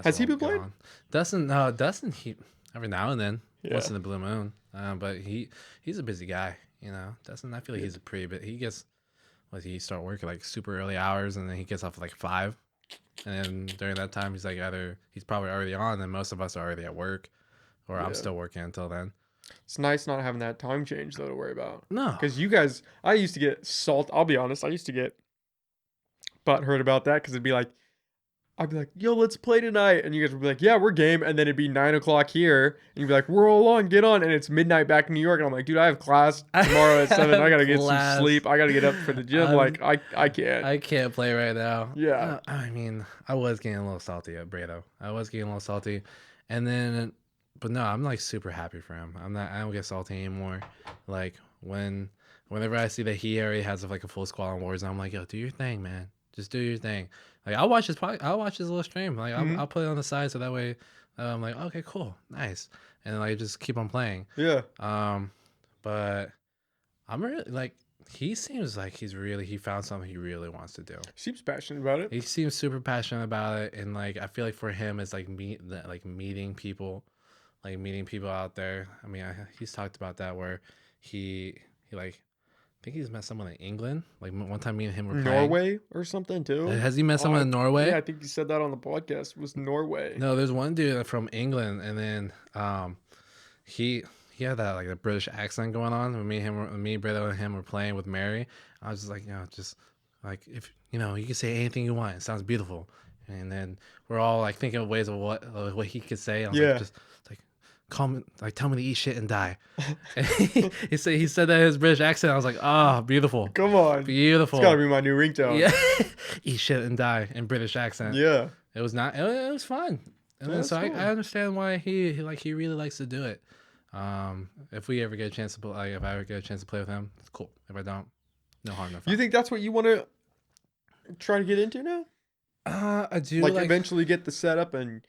Has he been won't playing? go on. Dustin, no, Dustin. He every now and then, once Yeah. in the blue moon. But he's a busy guy. You know, Dustin. I feel like he's a pretty bit. He gets, he start working like super early hours, and then he gets off at like 5. And then during that time, he's like he's probably already on, and most of us are already at work, or Yeah. I'm still working until then. It's nice not having that time change though to worry about. No, Because you guys, I used to get I'll be honest, I used to get butthurt about that because it'd be like, I'd be like, yo, let's play tonight. And you guys would be like, yeah, we're game. And then it'd be 9 o'clock here. And you'd be like, we're all on, get on. And it's midnight back in New York. And I'm like, dude, I have class tomorrow at 7. I got to get some Class. sleep. I got to get up for the gym. I'm- Like, I can't. I can't play right now. Yeah. I mean, I was getting a little salty at Brado. I was getting a little salty, and then, but no, I'm like super happy for him. I don't get salty anymore. Like whenever I see that he already has like a full squad on Warzone, I'm like, yo, do your thing, man. Just do your thing. Like I'll watch his little stream. Like Mhm. I'll put it on the side so that way I'm like, okay, cool, nice, and like just keep on playing. Yeah. But I'm really like. He seems like he found something he really wants to do. Seems passionate about it. He seems super passionate about it, and like I feel like for him, it's like meeting people out there. I mean, he's talked about that where he like I think he's met someone in England. Like one time, me and him were playing. Norway or something too. Has he met someone in Norway? Yeah, I think you said that on the podcast. It was Norway. No, there's one dude from England, and then he had that like a British accent going on. When me, Brito, and him were playing with Mary, I was just like, just like if you can say anything you want. It sounds beautiful. And then we're all like thinking of ways of what he could say. And I was Yeah. like, just like call me, like tell me to eat shit and die. And he said that in his British accent. I was like, oh, beautiful, Come on. It's got to beautiful. be my new ringtone. Yeah, eat shit and die in British accent. Yeah. It was not. It was fun. And then, That's so cool. I understand why he really likes to do it. If we ever get a chance to play, like if I ever get a chance to play with him, it's cool. If I don't, no harm, no foul. You think that's what you want to try to get into now? I do Like eventually get the setup and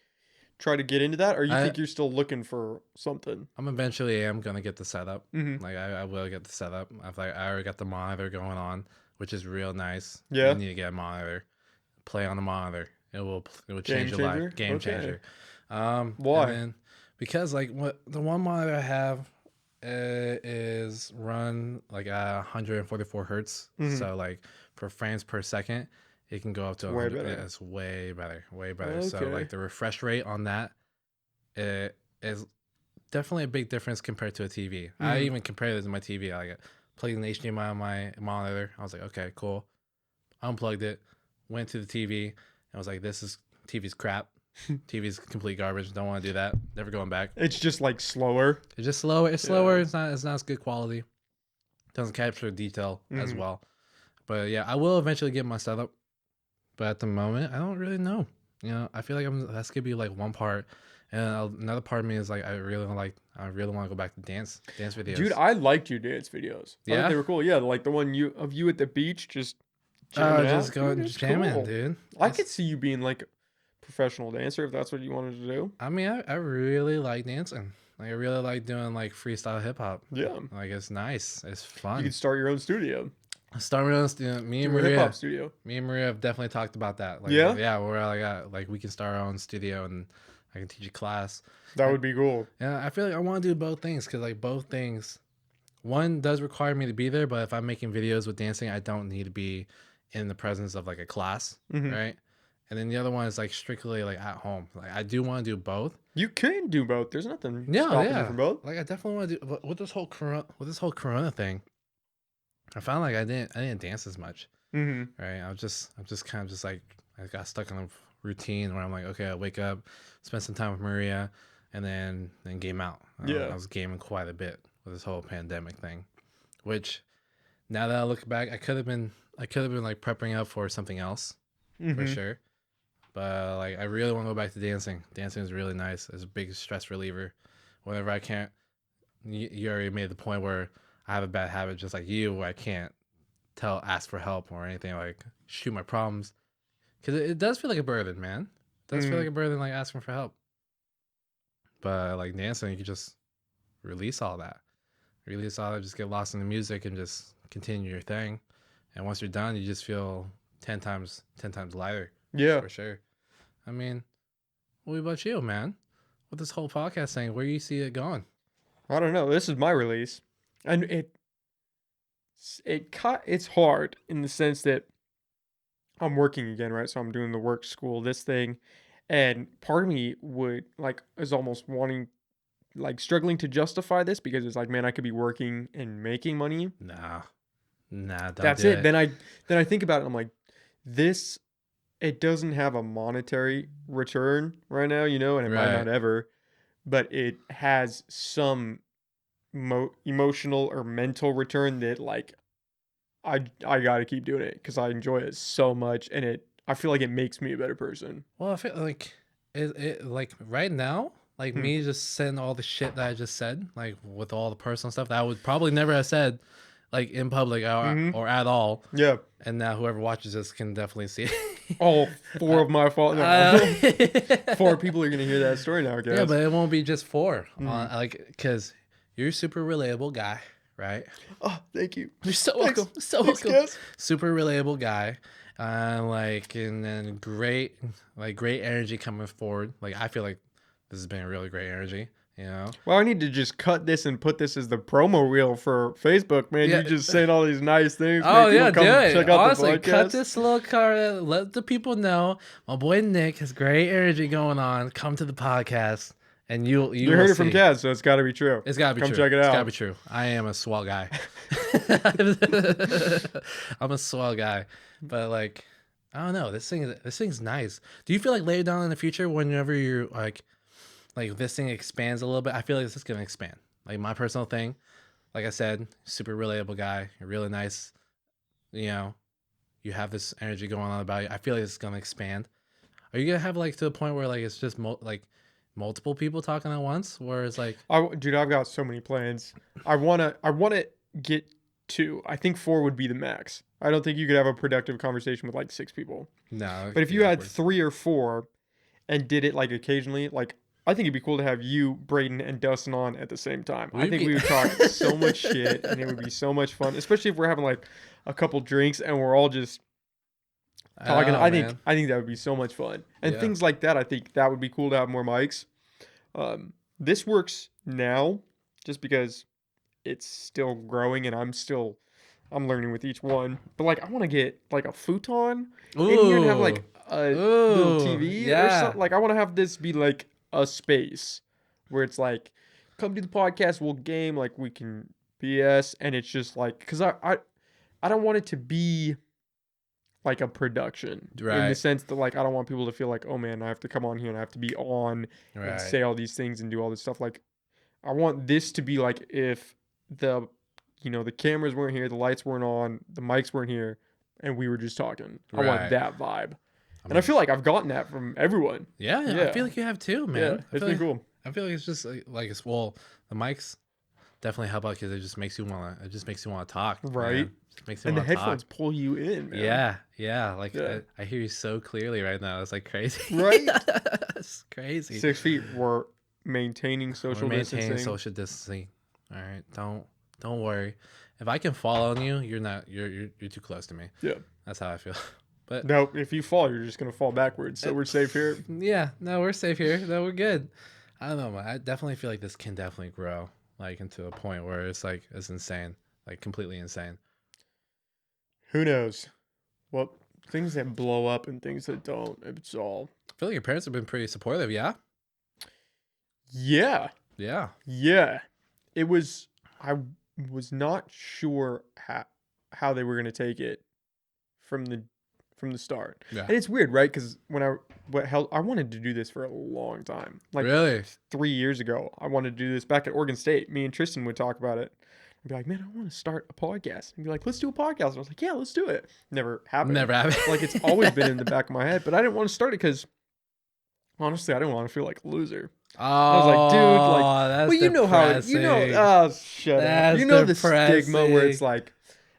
try to get into that, or you I- think you're still looking for something? I'm eventually gonna get the setup. Mhm. Like I will get the setup. I already got the monitor going on, which is real nice. Yeah. You need to get a monitor. Play on the monitor. It will Game change your changer? life. Game Okay. changer. Why? And then, because like what the one monitor I have is run like at 144 hertz. Mhm. So like for frames per second, it can go up to Way 100. better. Yeah, it's way better, way better. So Okay. like the refresh rate on that it is definitely a big difference compared to a TV. I Mhm. even compared it to my TV. I like plugged an HDMI on my monitor. I was like, okay, cool. Unplugged it, went to the TV, and I was like, TV's crap. TV's complete garbage. Don't want to do that. Never going back. It's just like slower. It's just slower. It's slower. Yeah. It's not as good quality. Doesn't capture detail as Mhm. well. But yeah, I will eventually get my setup. But at the moment, I don't really know. You know, I feel like that's gonna be like one part, and another part of me is like I really want to go back to dance videos. Dude, I liked your dance videos. I Yeah? thought they were cool. Yeah, like the one of you at the beach just jamming just out. going Dude, it's jamming, cool. dude. I That's- could see you being like a professional dancer if that's what you wanted to do. I mean, I really like dancing. Like I really like doing like freestyle hip hop. Yeah. Like it's nice. It's You fun. could start your own studio. Start with me and Do a hip Maria. hop studio. Me and Maria have definitely talked about that. Like, Yeah? yeah, we're like we can start our own studio and I can teach a class. That would be cool. Yeah, I feel like I want to do both things because like both things, one does require me to be there, but if I'm making videos with dancing, I don't need to be in the presence of like a class, Mhm. right? And then the other one is like strictly like at home. Like I do want to do both. You can do both. There's nothing Yeah, stopping yeah. you from both. Like I definitely want to do with this whole corona thing. I found like I didn't dance as much. Mm-hmm. Right. I'm just kind of just like I got stuck in a routine where I'm like, okay, I wake up, spend some time with Maria, and then game out. Yeah. I was gaming quite a bit with this whole pandemic thing, which now that I look back, I could have been like prepping up for something else for Mhm. sure. But like I really want to go back to dancing. Dancing is really nice. It's a big stress reliever. Whenever I can't, you already made the point where I have a bad habit just like you, where I can't ask for help or anything, like shoot my problems, because it does feel like a burden, man. It does feel like a burden, like asking for help. But like dancing, you can just release all that, just get lost in the music and just continue your thing. And once you're done, you just feel 10 times lighter. Yeah. For sure. I mean, what about you, man? With this whole podcast thing, where you see it going? I don't know. This is my release, and it's hard in the sense that I'm working again, right? So I'm doing the work, school, this thing, and part of me is almost wanting, like, struggling to justify this because it's like, man, I could be working and making money. Nah, don't That's do it. Then I think about it. I'm like, this. It doesn't have a monetary return right now, and it might Right. not ever, but it has some emotional or mental return that, like, I got to keep doing it because I enjoy it so much, and I feel like it makes me a better person. Well, I feel like it like right now, like Hmm. me just saying all the shit that I just said, like with all the personal stuff that I would probably never have said, like in public or at all. Yeah. And now whoever watches this can definitely see it. All 4 of my fault. No. 4 people are gonna hear that story now, guys. Yeah, but it won't be just 4. Mhm. Like, because you're a super relatable guy, right? Oh, thank you. You're so Thanks. welcome. So Thanks, welcome. guys. Super relatable guy. And then great energy coming forward. Like, I feel like this has been a really great energy, you know? Well, I need to just cut this and put this as the promo reel for Facebook, man. Yeah. You just saying all these nice things. Oh, make yeah, people do come it. check out Honestly, the cut podcast. this little card. Let the people know my boy Nick has great energy going on. Come to the podcast, and you You will heard it from see. Caz, so it's got to be true. It's gotta be Come true. check it It's out. gotta be true. I am a swell guy. I'm a swell guy, but like, I don't know. This thing's nice. Do you feel like later down in the future, whenever you're like, like this thing expands a little bit, I feel like this is gonna expand. Like my personal thing, like I said, super relatable guy, you're really nice. You know, you have this energy going on about you. I feel like it's gonna expand. Are you gonna have like to the point where like it's just like multiple people talking at once, where it's like, Dude, I've got so many plans. I wanna get 2. I think 4 would be the max. I don't think you could have a productive conversation with like 6 people. no, But it'd if be you had awkward. 3 or 4 and did it like occasionally, like I think it'd be cool to have you, Braden, and Dustin on at the same time. I We'd think be we would talk so much shit and it would be so much fun, especially if we're having like a couple drinks and we're all just talking. Oh man, I think that would be so much fun. And yeah, things like that, I think that would be cool to have more mics. This works now just because it's still growing and I'm learning with each one. But like I want to get like a futon in here and have ooh, like a little ooh, TV or yeah, something. Like I want to have this be like a space where it's like come to the podcast, we'll game, like we can BS, and it's just like because I don't want it to be like a production in the right, sense that like I don't want people to feel like, oh man, I have to come on here and I have to be on and right, say all these things and do all this stuff. Like I want this to be like if the the cameras weren't here, the lights weren't on, the mics weren't here, and we were just talking. I want right. that vibe. I And I mean, feel like I've gotten that from everyone. yeah, I Yeah. feel like you have too, Yeah. man. It's been cool. I feel like it's just like it's well, the mics definitely help out because it just makes you want to talk, Right. man. It makes you And the want to talk. headphones pull you in, man. Yeah, yeah. Like Yeah. I hear you so clearly right now. It's like crazy. Right? It's crazy. 6 feet. We're maintaining We're social maintaining distancing. social distancing. All right, don't worry. If I can fall on you, you're too close to me. Yeah. That's how I feel. But No, if you fall, you're just gonna fall backwards. So we're safe here. yeah, no, we're safe here. No, we're good. I don't know, man. I definitely feel like this can definitely grow, like into a point where it's like it's insane, like completely insane. Who knows? Well, things that blow up and things that don't. It's all. I feel like your parents have been pretty supportive. Yeah, Yeah. yeah, Yeah. It was. I was not sure how they were gonna take it from the start. yeah. And it's weird, right? Because I wanted to do this for a long time. Like Really? 3 years ago, I wanted to do this back at Oregon State. Me and Tristan would talk about it. I'd be like, man, I want to start a podcast. And be like, let's do a podcast. And I was like, yeah, let's do it. Never happened. Never happened. Like it's always been in the back of my head, but I didn't want to start it because honestly, I didn't want to feel like a loser. Oh, I was like, dude, like, that's well, you know how it, oh, shut up. That's You know the stigma where depressing. it's like,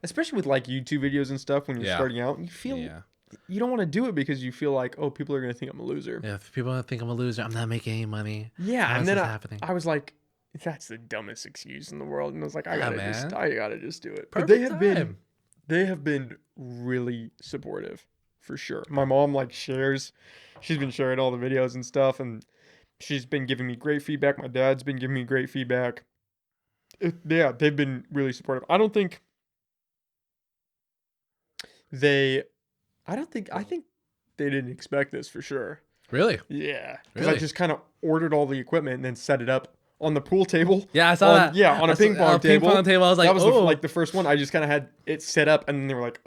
especially with like YouTube videos and stuff when you're Yeah. starting out, you feel Yeah. you don't want to do it because you feel like, oh, people are gonna think I'm a loser. Yeah, if people think I'm a loser, I'm not making any money. Yeah, Why and is then this happening? I was like, that's the dumbest excuse in the world, and I was like, I Yeah, gotta just do it. But Perfect time. they have been really supportive for sure. My mom like she's been sharing all the videos and stuff, and she's been giving me great feedback. My dad's been giving me great feedback. Yeah, they've been really supportive. They, I think they didn't expect this for sure. Really? Yeah, because I Really? just kind of ordered all the equipment and then set it up on the pool table. Yeah, I saw that. Yeah, on a ping pong table. Ping pong table. I was like, That was oh, like the first one. I just kind of had it set up, and then they were like,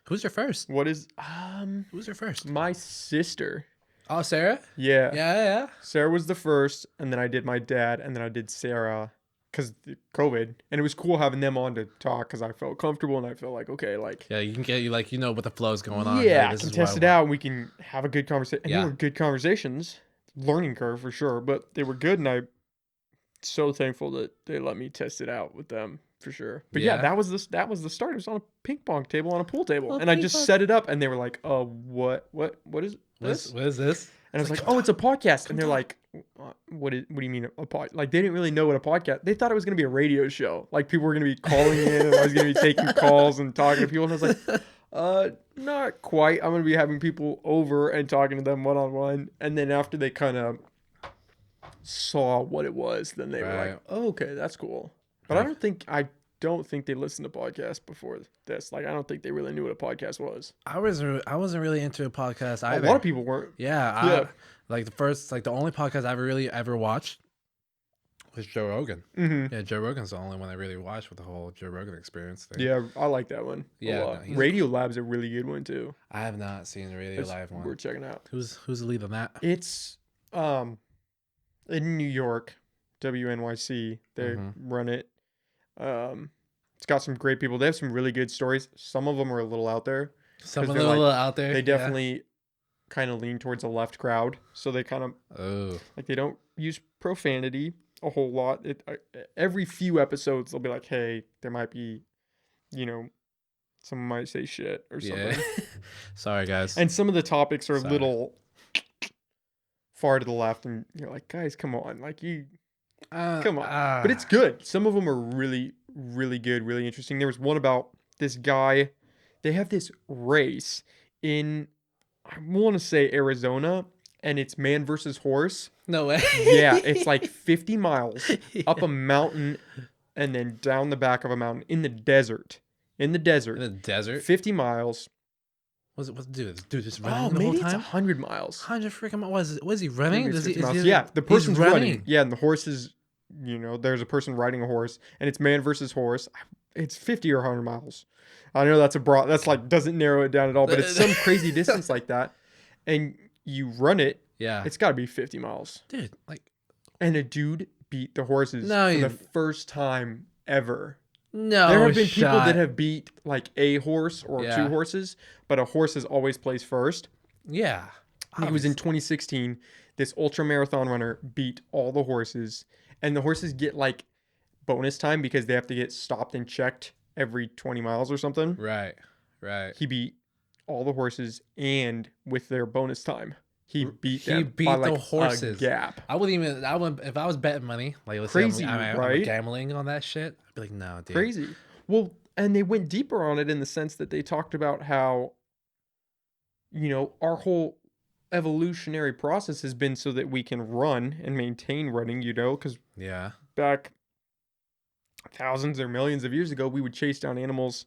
who's your first? what is Who's your first? my sister? Oh, Sarah. Yeah, Yeah. Sarah was the first, and then I did my dad, and then I did Sarah because COVID, and it was cool having them on to talk because I felt comfortable and I felt like okay, like Yeah, you can get you know what the flow's going on. yeah, Like, I this can is what test I it out, and we can have a good conversation. And Yeah. they were good conversations, learning curve for sure, but they were good, and I'm so thankful that they let me test it out with them for sure. But yeah, Yeah. that was the start. It was on a ping pong table on a pool table, Oh, and I ping just pong. set it up, and they were like, what is this? What is this? And I was It's like, like, oh, it's a podcast. come And they're talk. like, what do you mean a pod? Like, they didn't really know what a podcast. They thought it was going to be a radio show. Like, people were going to be calling in and I was going to be taking calls and talking to people. And I was like, not quite. I'm going to be having people over and talking to them one-on-one. And then after they kind of saw what it was, then they were Right. like, oh, okay, that's cool. But I don't think they listened to podcasts before this. Like, I don't think they really knew what a podcast was. I wasn't really into a podcast A either. lot of people weren't. Yeah, Yeah. like the only podcast I ever watched was Joe Rogan. Mm-hmm. Yeah, Joe Rogan's the only one I really watched with the whole Joe Rogan experience thing. Yeah, I like that one. Yeah, a lot. no, he's- Radio Lab's a really good one too. I have not seen the Radio It's Live one. We're checking out. Who's the lead on that? It's in New York, WNYC. They Mm-hmm. run it. It's got some great people. They have some really good stories. Some of them are a little out there Some because of they're them a like little out there. they Yeah. definitely kind of lean towards the left crowd. So they kind of Oh. like they don't use profanity a whole lot. Every few episodes they'll be like, "Hey, there might be, you know, someone might say shit or Yeah. something." Sorry, guys. And some of the topics are a Sorry. little far to the left, and you're like, "Guys, come on, like you, come on." But it's good. Some of them are really, really good, really interesting. There was one about this guy. They have this race in, I want to say Arizona, and it's man versus horse. No way. Yeah, it's like 50 miles up Yeah. a mountain and then down the back of a mountain in the desert. In the In desert, the desert. 50 miles. What's it? What's dude just Oh, running the whole maybe it's time? 100 miles. 100 freaking miles. Was he running? Maybe it's Does he? 50 Is miles. he? Yeah, the He's person's running. running. Yeah, and the horse is, there's a person riding a horse, and it's man versus horse. It's 50 or 100 miles. I know that's a broad, that's like, doesn't narrow it down at all, but it's some crazy distance like that. And you run it, Yeah. it's got to be 50 miles. Dude, like, And a dude beat the horses No, for you- the first time ever. no. There have been people shot. that have beat like a horse or Yeah. two horses, but a horse is always placed first. Yeah. It was in Obvious- 2016. This ultra marathon runner beat all the horses, and the horses get like bonus time because they have to get stopped and checked every 20 miles or something. Right. Right. He beat all the horses, and with their bonus time, he beat He them beat by the like horses. a gap. I wouldn't even. I would if I was betting money. Like, let's Crazy, say I'm right? gambling on that shit. I'd be like, no, dude. Crazy. Well, and they went deeper on it in the sense that they talked about how, our whole evolutionary process has been so that we can run and maintain running, because Yeah. back thousands or millions of years ago, we would chase down animals,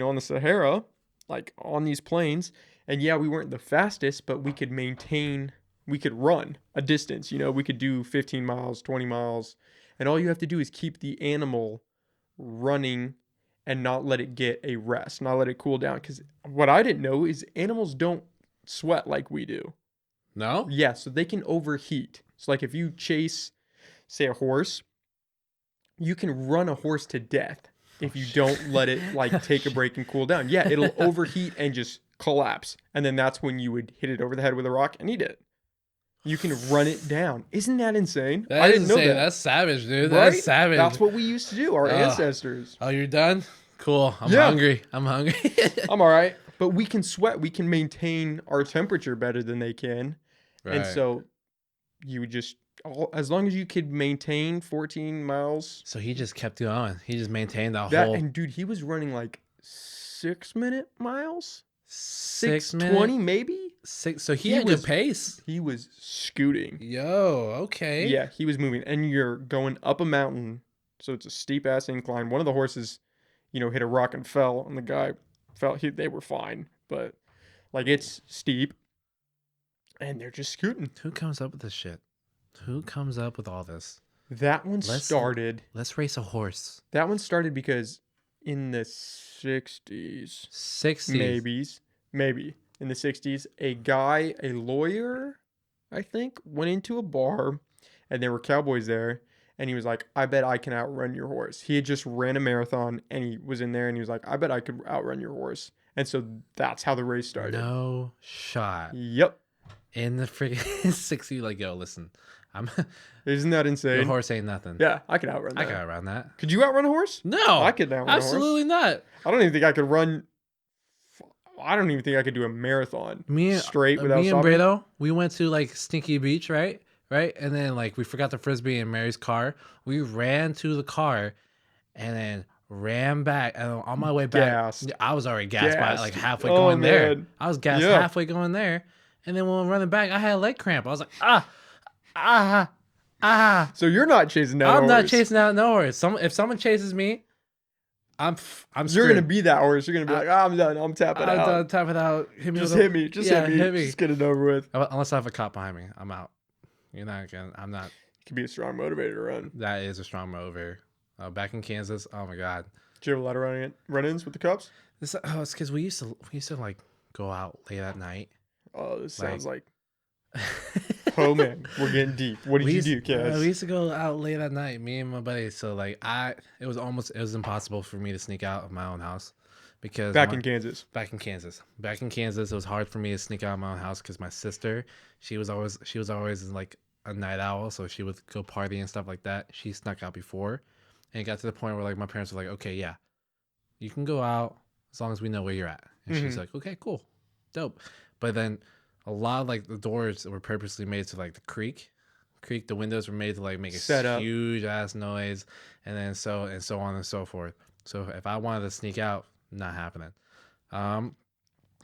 on the Sahara, like on these plains. And yeah, we weren't the fastest, but we could run a distance, we could do 15 miles, 20 miles. And all you have to do is keep the animal running and not let it get a rest, not let it cool down. Because what I didn't know is animals don't sweat like we do. No. Yeah, so they can overheat. So like if you chase, say, a horse, you can run a horse to death if you don't let it like take a break and cool down. Yeah, it'll overheat and just collapse. And then that's when you would hit it over the head with a rock and eat it. You can run it down. Isn't that insane? I didn't know that. That's savage, dude. Right? That's savage. That's what we used to do, our ancestors. Oh, you're done? Cool. I'm Yeah. hungry. I'm hungry. I'm all right. But we can sweat. We can maintain our temperature better than they can. And Right. so you would just, as long as you could maintain 14 miles. So he just kept going. He just maintained that That, whole and dude, he was running like 6-minute miles. 6 6:20 minute, maybe. So he He had was- good pace. He was scooting. Yo, okay. Yeah, he was moving. And you're going up a mountain. So it's a steep ass incline. One of the horses, hit a rock and fell, and the guy fell. They were fine, but like it's steep. And they're just scooting. Who comes up with this shit? Who comes up with all this? That one Let's- started. Let's race a horse. That one started because in the 60s, 60s. maybe in the 60s, a lawyer, I think, went into a bar and there were cowboys there. And he was like, I bet I can outrun your horse. He had just ran a marathon and he was in there and he was like, I bet I could outrun your horse. And so that's how the race started. No shot. Yep. In the freaking 60s, like, yo, listen, Isn't that your insane? horse ain't nothing. Yeah, I could outrun that. I can outrun that. Could you outrun a horse? No, I could outrun a horse. absolutely not. I don't even think I could run. I don't even think I could do a marathon straight without me and stopping. Brado, we went to like Stinky Beach, right? And then like we forgot the frisbee in Mary's car. We ran to the car, and then ran back. And on my way back, Gassed. I was already gassed by like Gassed. halfway Oh, going there. man. I was gassed Yeah. halfway going there, and then when I'm running back, I had a leg cramp. I was like, So you're not chasing down. I'm a not horse. chasing out no horse. If someone chases me, I'm You're screwed. gonna be that horse. You're gonna be like, I'm done. I'm tapping I'm out. done. Tap it out. Hit me. Just with a- hit me. Just yeah, hit me. Just get it over with. Unless I have a cop behind me, I'm out. You're not gonna. I'm not. It could be a strong motivator to run. That is a strong motivator. Back in Kansas, oh my god, Did you have a lot of run-ins with the cops? it's because we used to like go out late at night. Oh, this sounds like Oh man, we're getting deep. What did you do, Caz? We used to go out late at night, me and my buddy. So like it was impossible for me to sneak out of my own house because Back in Kansas. back in Kansas, it was hard for me to sneak out of my own house because my sister, she was always like a night owl, so she would go party and stuff like that. She snuck out before, and it got to the point where like my parents were like, okay, yeah, you can go out as long as we know where you're at. And she's like, okay, cool, dope. But then a lot of like the doors were purposely made to like the creak. The windows were made to like make Set a up. huge ass noise, and then so on and so forth. So if I wanted to sneak out, not happening. Um,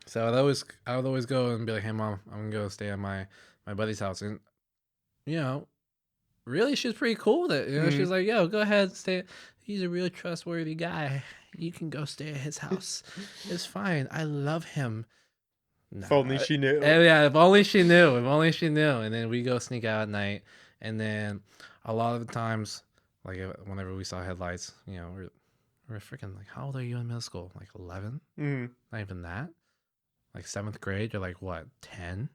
so I would always go and be like, hey mom, I'm gonna go stay at my buddy's house, and you know, really she's pretty cool with it. You know, she's like, yo, go ahead, stay. He's a really trustworthy guy. You can go stay at his house. It's fine. I love him. If only she knew. And yeah, if only she knew. If only she knew. And then we go sneak out at night. And then a lot of the times, like whenever we saw headlights, you know, we're freaking like, how old are you in middle school? Like 11? Not even that. Like 7th grade. You're like what? 10?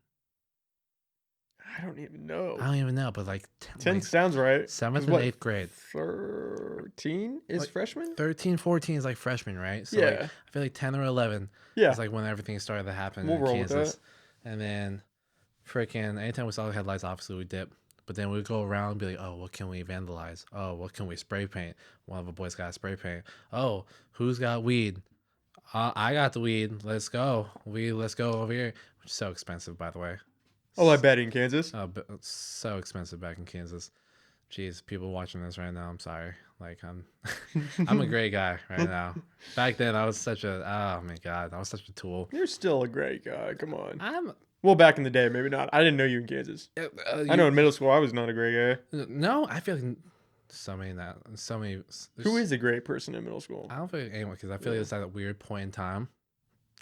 I don't even know. I don't even know. But like 10 like sounds right. 7th and What, 8th grade. 13 is Like, freshman? 13, 14 is like freshman, right? So Yeah. like, I feel like 10 or 11 Yeah. is like when everything started to happen We'll in roll with Kansas. that. And then freaking anytime we saw the headlights, obviously we dip. But then we'd go around and be like, oh, what can we vandalize? Oh, what can we spray paint? One of the boys got spray paint. Oh, who's got weed? I got the weed. Let's go. Let's go over here. Which is so expensive, by the way. Oh, I bet in Kansas. Oh, but it's so expensive back in Kansas. Jeez, people watching this right now, I'm sorry. Like I'm a great guy right now. Back then I was such a oh my god, I was such a tool. You're still a great guy. Come on. I'm Well, back in the day, maybe not. I didn't know you in Kansas. I know in middle school I was not a great guy. No, I feel like so many. Who is a great person in middle school? I don't feel like anyone because I feel like it's at a weird point in time.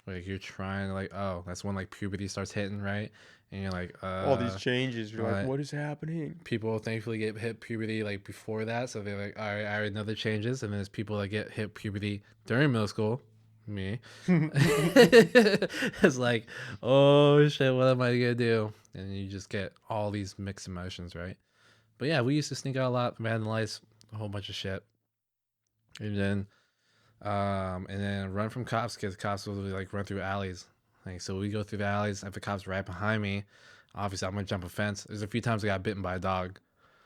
Like you're trying to like oh that's when like puberty starts hitting right, and you're like All these changes. You're like, but- what is happening? people thankfully get hit puberty like before that, so they're like, all right, I already know the changes. And then there's people that get hit puberty during middle school, me. It's like, oh shit, what am I gonna do? And you just get all these mixed emotions, right? But yeah, we used to sneak out a lot, vandalize a whole bunch of shit, and then run from cops because cops will like run through alleys. Like so, we go through the alleys. If the cops right behind me, obviously I'm gonna jump a fence. There's a few times I got bitten by a dog.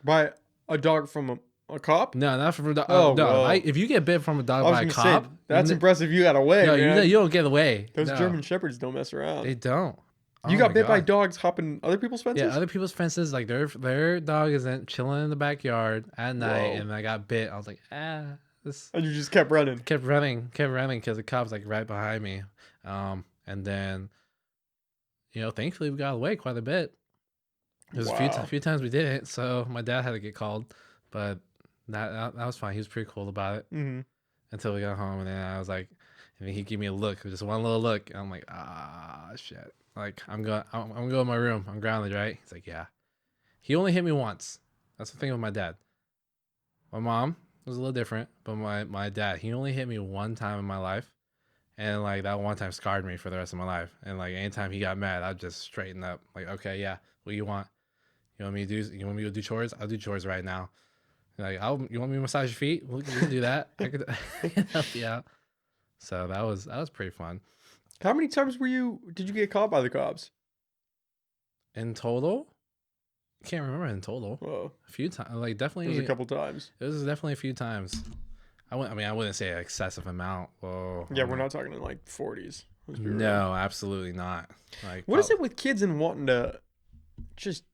By a dog from a cop? No, not from a dog. Oh, no, whoa. if you get bit from a dog I by a was gonna cop, say, that's impressive. You got away. no, man. you don't get away. Those No, German shepherds don't mess around. they don't. You Oh got my bit by God. dogs hopping other people's fences? Yeah, other people's fences. Like their dog isn't chilling in the backyard at night, Whoa. and I got bit. I was like, this. And you just kept running. Kept running because the cop's like right behind me. And then, thankfully we got away quite a bit. There's Wow. a few times we didn't, so my dad had to get called, but that was fine. He was pretty cool about it Mm-hmm. until we got home, and then I was like, and then he gave me a look, just one little look. And I'm like, shit. Like I'm going to my room. I'm grounded, right? He's like, yeah. He only hit me once. That's the thing with my dad. My mom was a little different, but my dad, he only hit me one time in my life, and like that one time scarred me for the rest of my life. And like anytime he got mad, I'd just straighten up. Like, okay, yeah, what do you want? You want me to do chores? I'll do chores right now. Like, you want me to massage your feet? We can do that. I can help you out. So that was pretty fun. How many times did you get caught by the cops? In total, can't remember in total. Whoa. A few times, like It definitely. was a couple times. It was definitely a few times. I wouldn't say an excessive amount. Whoa. Yeah, we're not talking in like 40s. Let's be real. No, absolutely not. Like, What is it with kids and wanting to just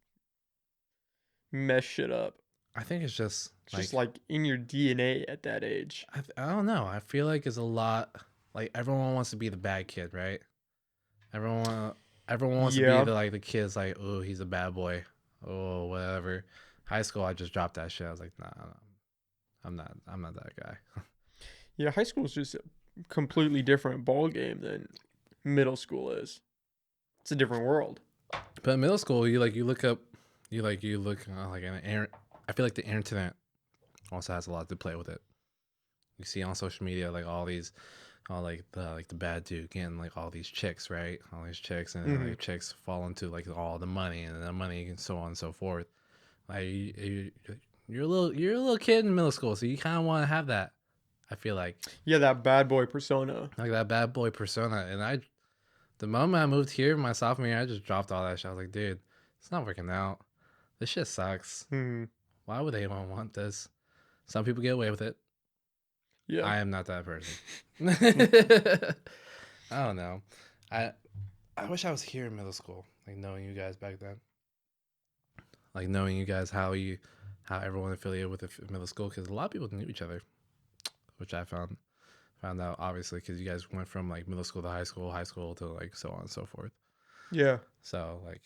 mess shit up? I think it's just It's just like in your DNA at that age. I don't know. I feel like it's a lot. Like everyone wants to be the bad kid, right? Everyone wants to Yeah. be the kids. Like, oh, he's a bad boy. Oh, whatever. High school, I just dropped that shit. I was like, nah, I'm not that guy. Yeah, high school is just a completely different ball game than middle school is. It's a different world. But in middle school, you look up, you look like I feel like the internet also has a lot to play with it. You see on social media like all these the bad dude getting like all these chicks, right? All these chicks, and then, Hmm. like chicks fall into like all the money and the money and so on and so forth. Like you're a little kid in middle school, so you kind of want to have that. I feel Yeah, that bad boy persona. like that bad boy persona. And the moment I moved here, my sophomore year, I just dropped all that shit. I was like, dude, it's not working out. This shit sucks. Hmm. Why would anyone want this? Some people get away with it. Yeah. I am not that person. I don't know. I I wish I was here in middle school, like knowing you guys back then, like knowing you guys how everyone affiliated with the middle school, because a lot of people knew each other, which I found out obviously because you guys went from like middle school to high school to like so on and so forth. Yeah. So like,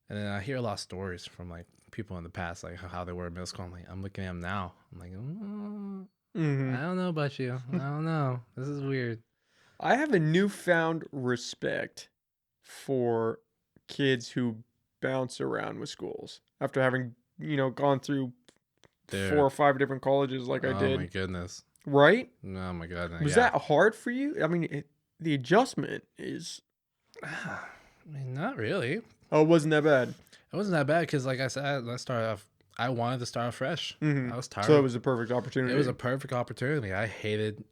and then I hear a lot of stories from like people in the past, like how they were in middle school. I'm looking at them now. I'm like, Hmm. I don't know about you. I don't know. This is weird. I have a newfound respect for kids who bounce around with schools after having, gone through four Dude. or five different colleges like I Oh my did. goodness. Right? Oh my goodness. Was Yeah. that hard for you? I mean, the adjustment is. I mean, not really. Oh, it wasn't that bad. It wasn't that bad because, like I said, I wanted to start off fresh. Hmm. I was tired So it of. was a perfect It was opportunity. a perfect opportunity. I hated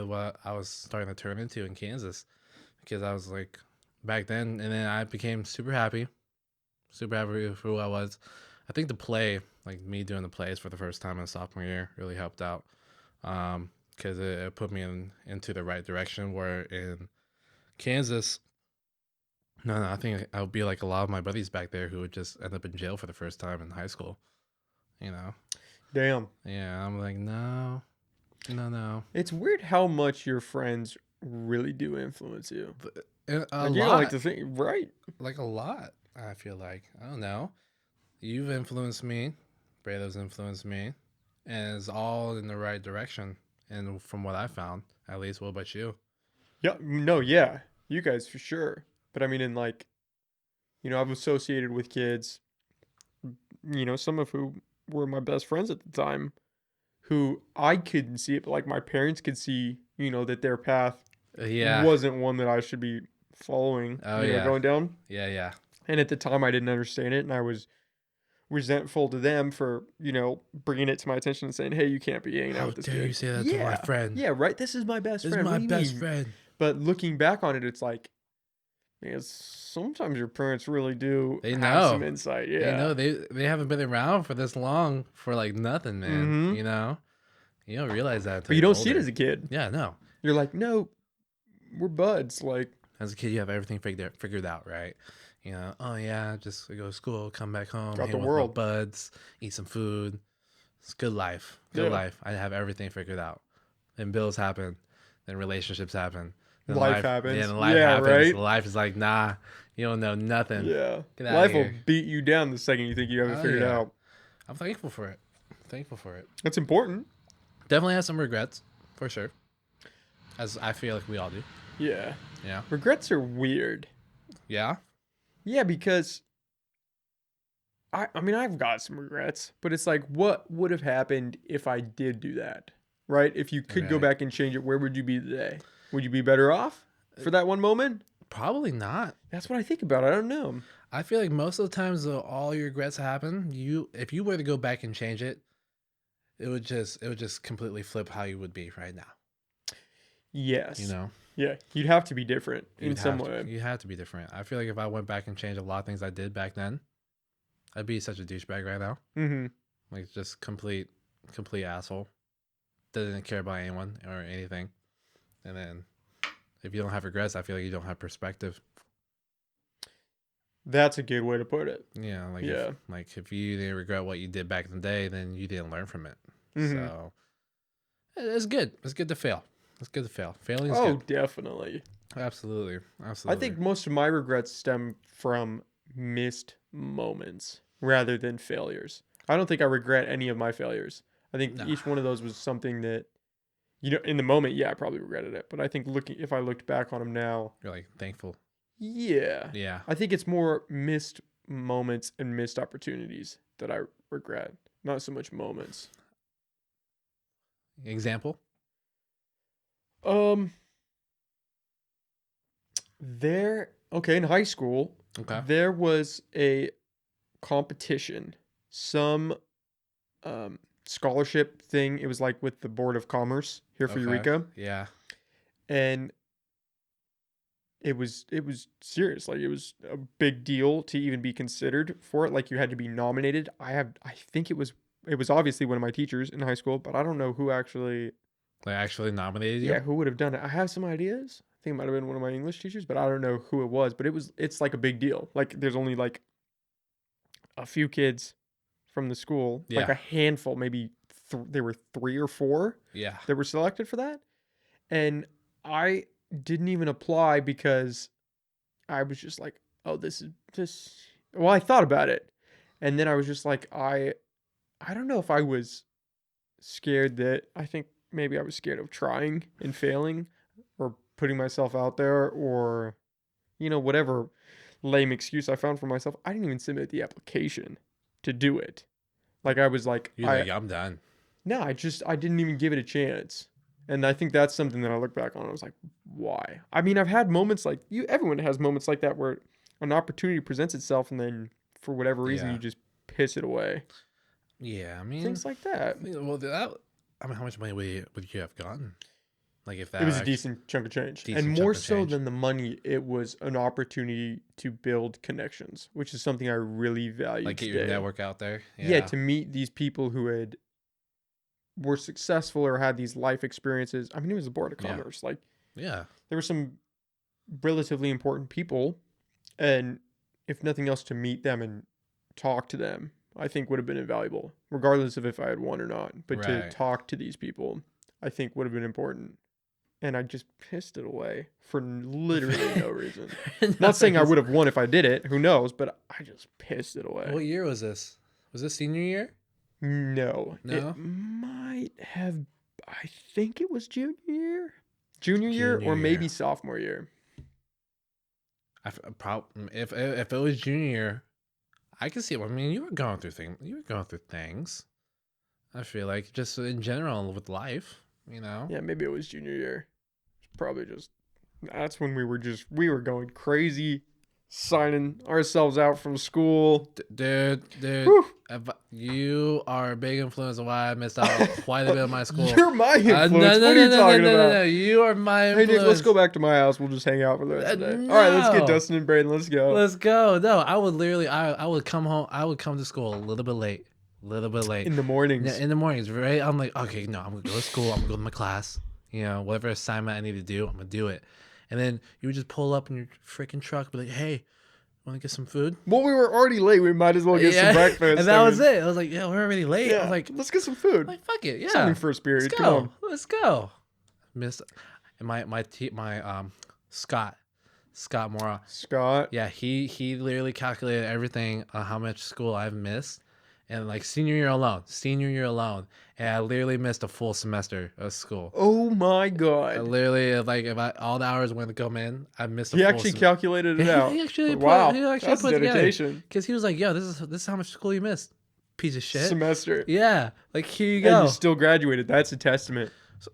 what I was starting to turn into in Kansas because I was like back then, and then I became super happy for who I was. I think the play, like me doing the plays for the first time in sophomore year, really helped out because it put me into the right direction. Where in Kansas, no, I think I would be like a lot of my buddies back there who would just end up in jail for the first time in high school. You know? Damn. Yeah, I'm like, no, no, no. It's weird how much your friends really do influence you. A Like, you don't like lot, to think, right? like a lot. I feel like I don't know. You've influenced me. Brado's influenced me, and it's all in the right direction. And from what I found, at least, what about you? Yeah. No, yeah. You guys for sure. But I mean, in like, I've associated with kids, some of who were my best friends at the time, who I couldn't see it, but like my parents could see, that their path Yeah. wasn't one that I should be following, Oh yeah. going down. Yeah. Yeah. And at the time, I didn't understand it, and I was resentful to them for, bringing it to my attention and saying, "Hey, you can't be hanging out How with this dare you kid." say that to my Yeah, friend? yeah, right. This is my best This is friend. What my do you best mean? friend. But looking back on it, it's like, sometimes your parents really do They have some know. insight. They Yeah. know. They haven't been around for this long for like nothing, man. Mm-hmm. You know. You don't realize that But until you you're don't see it older. as a kid. Yeah. No. You're like, no, we're buds. Like, As a kid, you have everything figured out, right? You know, oh yeah, just go to school, come back home, got the hang with my world. buds, eat some food. It's good life. Good Yeah. life. I have everything figured out. Then bills happen, then relationships happen, then Life life. Yeah, happens. then life Yeah, happens. right? Life is like, nah, you don't know nothing. Yeah. Get out of Life will here. beat you down the second you think you have it Oh figured yeah, out. I'm thankful for it. Thankful for it. That's important. Definitely have some regrets, for sure. As I feel like we all do. Yeah. Yeah. Regrets are weird. Yeah. Yeah, because I mean, I've got some regrets, but it's like, what would have happened if I did do that? Right? If you could go Right. back and change it, where would you be today? Would you be better off for that one moment? Probably not. That's what I think about. I don't know. I feel like most of the times though, all your regrets happen. If you were to go back and change it, it would just completely flip how you would be right now. You Yes. know, Yeah. You'd have to be different in some way. you have to be different. I feel like if I went back and changed a lot of things I did back then, I'd be such a douchebag right now. Mm-hmm. Like just complete asshole. Doesn't care about anyone or anything. And then if you don't have regrets, I feel like you don't have perspective. That's a good way to put it. Yeah, Yeah. if you didn't regret what you did back in the day, then you didn't learn from it. Mm-hmm. So it's good. It's good to fail. It's good to fail. Failing is Oh, good. definitely. Absolutely. I Absolutely. think most of my regrets stem from missed moments rather than failures. I don't think I regret any of my failures. I think Nah. each one of those was something that, in the moment, yeah, I probably regretted it. But I think if I looked back on them now, You're like thankful. yeah, Yeah. I think it's more missed moments and missed opportunities that I regret, not so much moments. Example? Um, okay, in high school, Okay. there was a competition, some um scholarship thing. It was like with the Board of Commerce here for Okay. Eureka, Yeah. and it was serious. Like it was a big deal to even be considered for it. Like you had to be nominated. I think it was obviously one of my teachers in high school, but I don't know who actually. They actually nominated you? Yeah, who would have done it? I have some ideas. I think it might have been one of my English teachers, but I don't know who it was. But it's like a big deal. Like there's only like a few kids from the school, like Yeah. a handful, maybe there were three or four Yeah. that were selected for that. And I didn't even apply because I was just like, oh, this is this. Well, I thought about it, and then I was just like, I don't know if I was scared that I think maybe I was scared of trying and failing or putting myself out there or whatever lame excuse I found for myself. I didn't even submit the application to do it. Like I was like You're like, I'm done. no, I didn't even give it a chance. And I think that's something that I look back on. I was like, why? I mean, I've had moments like everyone has moments like that where an opportunity presents itself and then for whatever reason Yeah. you just piss it away. Yeah. I mean, Things like that. well, I mean, how much money would you have gotten? Like if that It was a decent chunk of change. decent And chunk more of so change. than the money, it was an opportunity to build connections, which is something I really value Like get today. your network out there. Yeah, to meet these people who were successful or had these life experiences. I mean, it was the Board of Yeah. Commerce. Like Yeah. there were some relatively important people, and if nothing else, to meet them and talk to them, I think would have been invaluable, regardless of if I had won or not. But to Right. talk to these people, I think would have been important. And I just pissed it away for literally no reason. Not saying I would have won if I did it. Who knows? But I just pissed it away. What year was this? Was this senior year? No, it No. might have. I think it was junior year, Junior or maybe year. sophomore year. If it was junior year, I can see. I mean, you were going through things. You were going through things. I feel like just in general with life, you know. Yeah, maybe it was junior year. It's probably just. That's when we were going crazy, signing ourselves out from school. Dude, Whew. you are a big influence on why I missed out quite a bit of my school. You're my influence. No, What are you talking about? No, you are my Hey influence. Nick, let's go back to my house. We'll just hang out for the rest of the day. All right, let's get No. Dustin and Braden. Let's go. Let's go. No, I would literally, I would come home. I would come to school a little bit late. In the mornings. Yeah, in the mornings, right? I'm like, okay, no, I'm gonna go to school. I'm gonna go to my class. You know, whatever assignment I need to do, I'm gonna do it. And then you would just pull up in your freaking truck, be like, hey, want to get some food? Well, we were already late. We might as well get some breakfast. And that was it. I was like, yeah, we're already late. I was like, let's get some food. like fuck it, yeah. Something for a spirit. Let's Come go. on. Let's go. Missed and my Scott Mora. Scott. Yeah, he literally calculated everything on how much school I've missed, and like senior year alone, and I literally missed a full semester of school. Oh my I god. literally like if all the hours went to come in, I missed a He full actually calculated it Yeah, out. he actually Wow. he actually That's put it together. dedication. Because he was like, yo, this is how much school you missed, piece of shit. Semester. Yeah, like here you And go. you still graduated. That's a testament. So,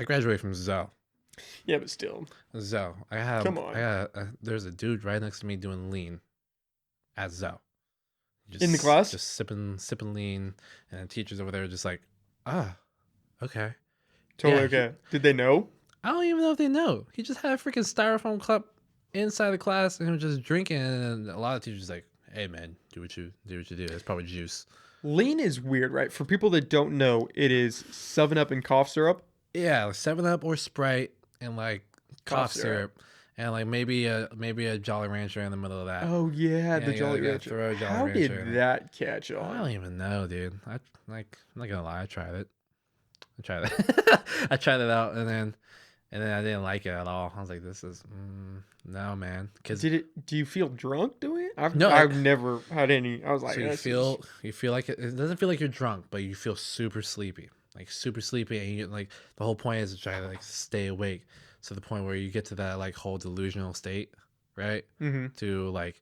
I graduated from Zoe. Yeah, but still. Zoe. I have. Come on. There's a dude right next to me doing lean at Zoe. In the class? Just sipping lean, and the teachers over there are just like, okay. Totally Yeah, okay. Did they know? I don't even know if they know. He just had a freaking styrofoam cup inside the class and he was just drinking. And a lot of teachers like, hey man, do what you do. It's probably juice. Lean is weird, right? For people that don't know, it is 7-Up and cough syrup. Yeah, like 7-Up or Sprite and like cough syrup. syrup. And like maybe a Jolly Rancher in the middle of that. Oh yeah, the you Jolly gotta Rancher. throw a Jolly How Rancher in did it. that catch I on? don't even know, dude. I'm not gonna lie, I tried it. I tried it out, and then I didn't like it at all. I was like, "This is no, man." Because Do you feel drunk doing it? No, I've never had any. I was like, so you feel like it doesn't feel like you're drunk, but you feel super sleepy, and you get like the whole point is to try to like stay awake. So the point where you get to that like whole delusional state, right? Mm-hmm. To like,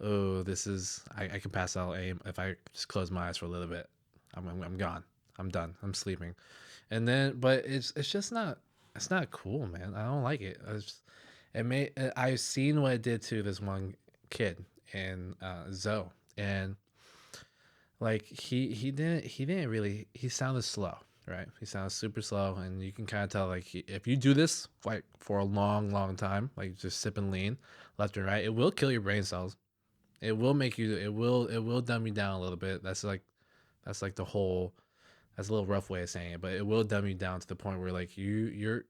oh, this is I can pass out if I just close my eyes for a little bit. I'm gone. I'm done. I'm sleeping. And then, but it's just not. It's not cool, man. I don't like it. I've seen what it did to this one kid in Zoe, and like he didn't really he sounded slow, right? He sounded super slow, and you can kind of tell like if you do this like for a long time, like just sip and lean left and right, it will kill your brain cells. It will make you. It will dumb you down a little bit. That's like the whole. That's a little rough way of saying it, but it will dumb you down to the point where like you're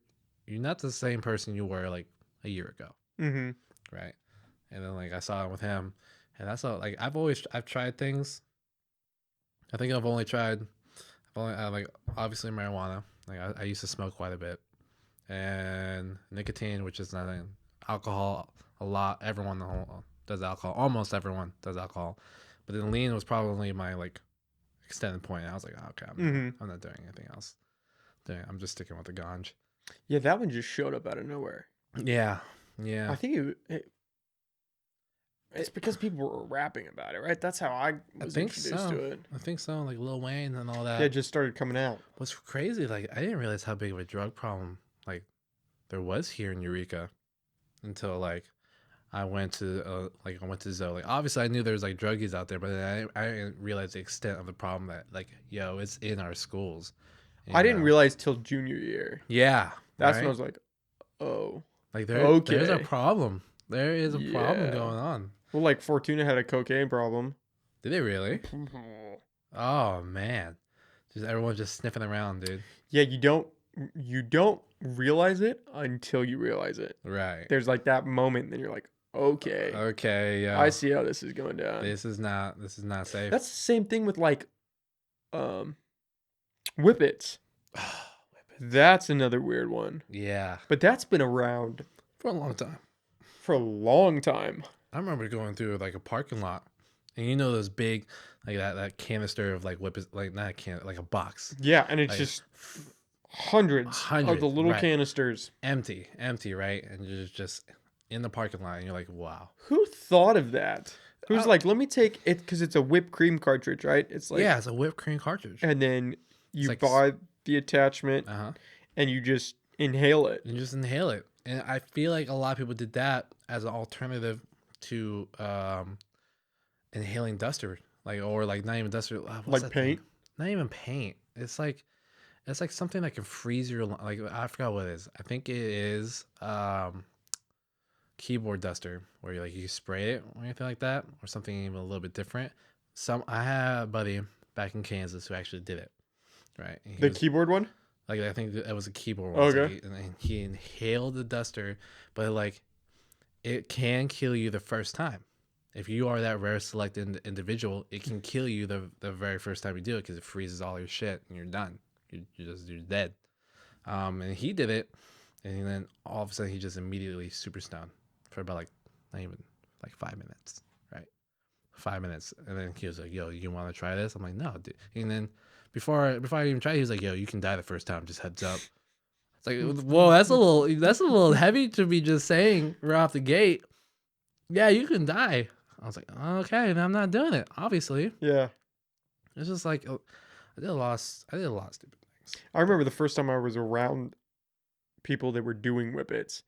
not the same person you were like a year ago, Mm-hmm. right? And then like I saw it with him, and that's all. Like I've tried things. I think like obviously marijuana. Like I used to smoke quite a bit, and nicotine, which is nothing. Alcohol, a lot. Everyone does alcohol. Almost everyone does alcohol, but then lean was probably my like extended point. And I was like, oh, okay, Mm-hmm. I'm not doing anything else. I'm just sticking with the ganj. Yeah, that one just showed up out of nowhere. Yeah, yeah. I think it's because people were rapping about it, right? That's how I I was think introduced so. to it. I think so. Like Lil Wayne and all Yeah, that. it just started coming out. What's crazy? Like I didn't realize how big of a drug problem like there was here in Eureka until like I went to Zoe. Like obviously I knew there was like druggies out there, but I didn't realize the extent of the problem that like yo, it's in our schools. I You didn't know? realize till junior year. Yeah, That's when I right. was like, oh, Like there's a okay. problem. There is a problem Yeah. going on. Well, like Fortuna had a cocaine problem. Did they really? Oh man, just everyone just sniffing around, dude. Yeah, you don't realize it until you realize it. Right. There's like that moment, and then you're like, okay, Okay, I yo. see how this is going down. This is not safe. That's the same thing with like um whippets. That's another weird one. Yeah, But that's been around for a long time. for a long time. I remember going through like a parking lot, and you know those big, like that canister of like whippets, like not a can, like a box, Yeah, and it's like just hundreds of hundreds, the little right? canisters. Empty, right? And you're just in the parking lot, and you're like, wow. Who thought of that? Who's Uh, like, let me take it because it's a whipped cream cartridge, right? It's like, yeah, it's a whipped cream cartridge. and then It's you like, buy the attachment uh huh. and you just inhale it. And just inhale it. And I feel like a lot of people did that as an alternative to inhaling duster, like or like not even duster. What's Like that paint? thing? Not even paint. It's like something that can freeze your like I forgot what it is. I think it is keyboard duster where you spray it or anything like that or something even a little bit different. I had a buddy back in Kansas who actually did it. Right. And he The was keyboard one? like I think that was a keyboard one. So Okay. and then he inhaled the duster, but like it can kill you the first time. If you are that rare select individual, it can kill you the very first time you do it because it freezes all your shit and you're done. You're dead. And he did it, and then all of a sudden he just immediately super stoned for about like not even like 5 minutes, right? 5 minutes, and then he was like, "Yo, you want to try this?" I'm like, "No, dude." And then before I even tried, he was like, "Yo, you can die the first time. Just heads up." It's like, whoa, that's a little heavy to be just saying right off the gate. Yeah, you can die. I was like, okay, and I'm not doing it. Obviously, Yeah. it's just like I did a lot. I did a lot of stupid things. I remember the first time I was around people that were doing whippets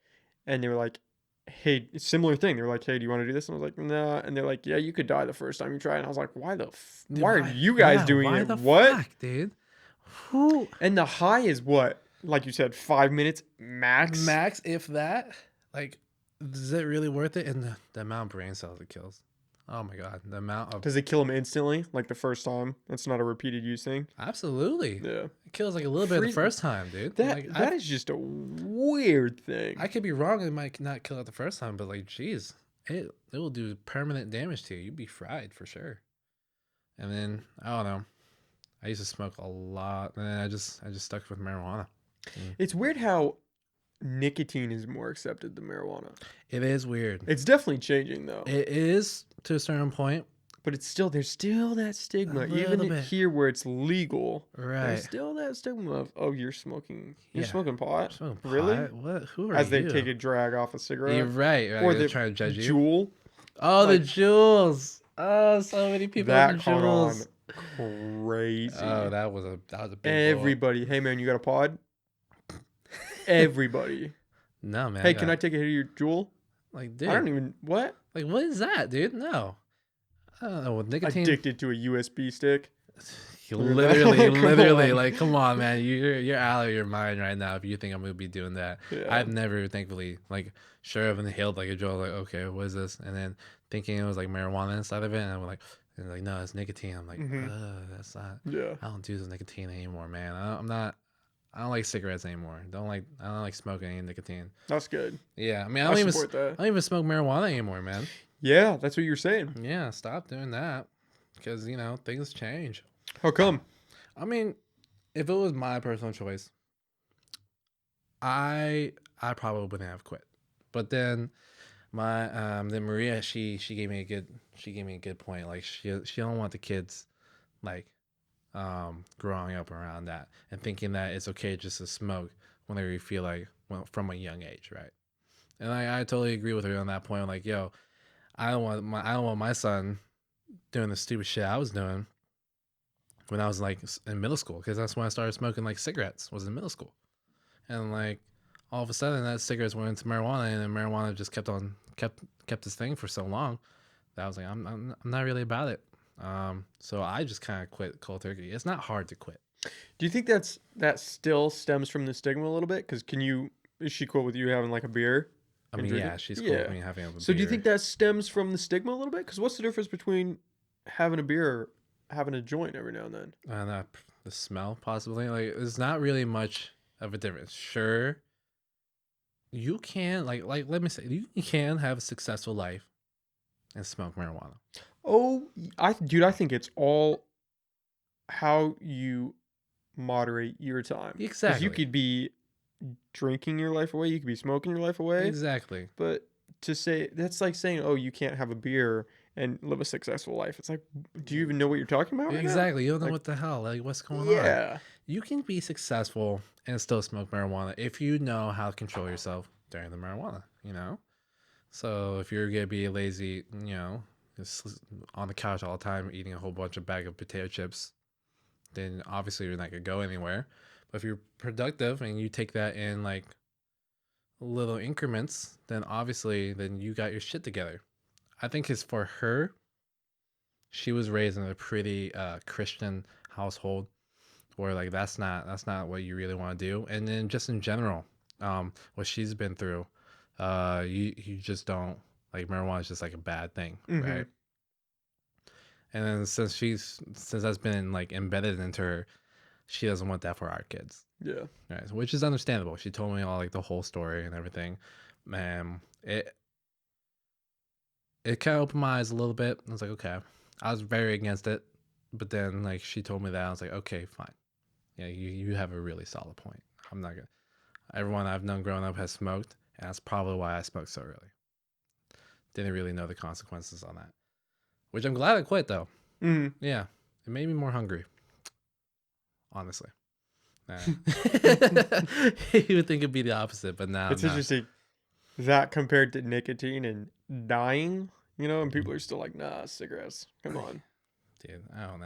and they were like, hey, similar thing. They were like, hey, do you want to do this? And I was like, nah. And they're like, yeah, you could die the first time you try it. And I was like, why are you guys doing why it? the What? fuck, dude? Who And the high is what? Like you said, 5 minutes max? max if that? Like, is it really worth it? And the amount of brain cells it kills. Oh my god, the amount of Does it kill them instantly? Like the first time? It's not a repeated use thing? absolutely. Yeah. It kills like a little bit the Freeze- first time, dude. That Like that is just a weird thing. I could be wrong. It might not kill it the first time, but like, geez, it will do permanent damage to you. You'd be fried for sure. And then I don't know. I used to smoke a lot, and then I just stuck with marijuana. It's weird how nicotine is more accepted than marijuana. It is weird. It's definitely changing though. It is to a certain point, But there's still that stigma. little Even bit. here where it's legal, right? there's still that stigma of, oh, you're smoking Yeah. smoking pot? Smoking Really? pot? What? Who are As they you? take a drag off a cigarette. You're right. Or they're the trying to judge you. Juul. Oh, the like- jewels. Oh, so many people That have caught on jewels. crazy. Oh, that was a big blow up. Everybody, hey man, you got a pod? everybody. No, man. Hey, can I take a hit of your jewel? Like, I don't dude, even what? like, what is that, dude? No. I don't know. With nicotine, Addicted to a USB stick. literally, on. like, come on, man. You're out of your mind right now if you think I'm gonna be doing that. Yeah. I've never, thankfully, like, sure, I've inhaled like a joint, like, okay, what is this? And then thinking it was like marijuana inside of it, and I'm like, no, it's nicotine. I'm like, that's not. Yeah. I don't do this nicotine anymore, man. I'm not. I don't like cigarettes anymore. I don't like smoking any nicotine. That's good. Yeah, I mean, I support that. I don't even smoke marijuana anymore, man. Yeah, that's what you're saying. Yeah, stop doing that because things change. How come? I mean, if it was my personal choice, I probably wouldn't have quit. But then then Maria, she gave me a good point. Like she don't want the kids like growing up around that and thinking that it's okay just to smoke whenever you feel like, well, from a young age, right? And I totally agree with her on that point. Like, yo, I don't want my son doing the stupid shit I was doing when I was like in middle school, because that's when I started smoking like cigarettes, was in middle school. And like all of a sudden that cigarettes went into marijuana, and then marijuana just kept this thing for so long that I was like, I'm not really about it. So I just kind of quit cold turkey. It's not hard to quit. Do you think that still stems from the stigma a little bit? Because is she cool with you having like a beer? I and mean, drinking? yeah, she's cool with me having a beer. So do you think that stems from the stigma a little bit? Because what's the difference between having a beer or having a joint every now and then? The smell, possibly, like, there's not really much of a difference. Sure, you can let me say, you can have a successful life and smoke marijuana. Oh, I think it's all how you moderate your time. Because Exactly. you could be drinking your life away, you could be smoking your life away. Exactly. But to say that's like saying, oh, you can't have a beer and live a successful life. It's like, do you even know what you're talking about? Right Exactly. now? You don't know Like, what the hell, like, what's going on. yeah. You can be successful and still smoke marijuana if you know how to control yourself during the marijuana, So if you're gonna be lazy, just on the couch all the time eating a whole bunch of bag of potato chips, then obviously you're not gonna go anywhere. But if you're productive and you take that in like little increments, then obviously then you got your shit together. I think it's for her. She was raised in a pretty Christian household where like that's not what you really want to do. And then just in general, what she's been through, you just don't, like, marijuana is just like a bad thing, right? And then since that's been like embedded into her, she doesn't want that for our kids. Yeah. Right. So, which is understandable. She told me all like the whole story and everything. It kind of opened my eyes a little bit. I was like, okay. I was very against it, but then like she told me that, I was like, okay, fine. Yeah, you have a really solid point. I'm not gonna. Everyone I've known growing up has smoked, and that's probably why I smoked so early. Didn't really know the consequences on that, which I'm glad I quit though. Yeah, it made me more hungry. Honestly, you would think it'd be the opposite, but now it's interesting that compared to nicotine and dying, and people are still like, nah, cigarettes. Come on, dude. I don't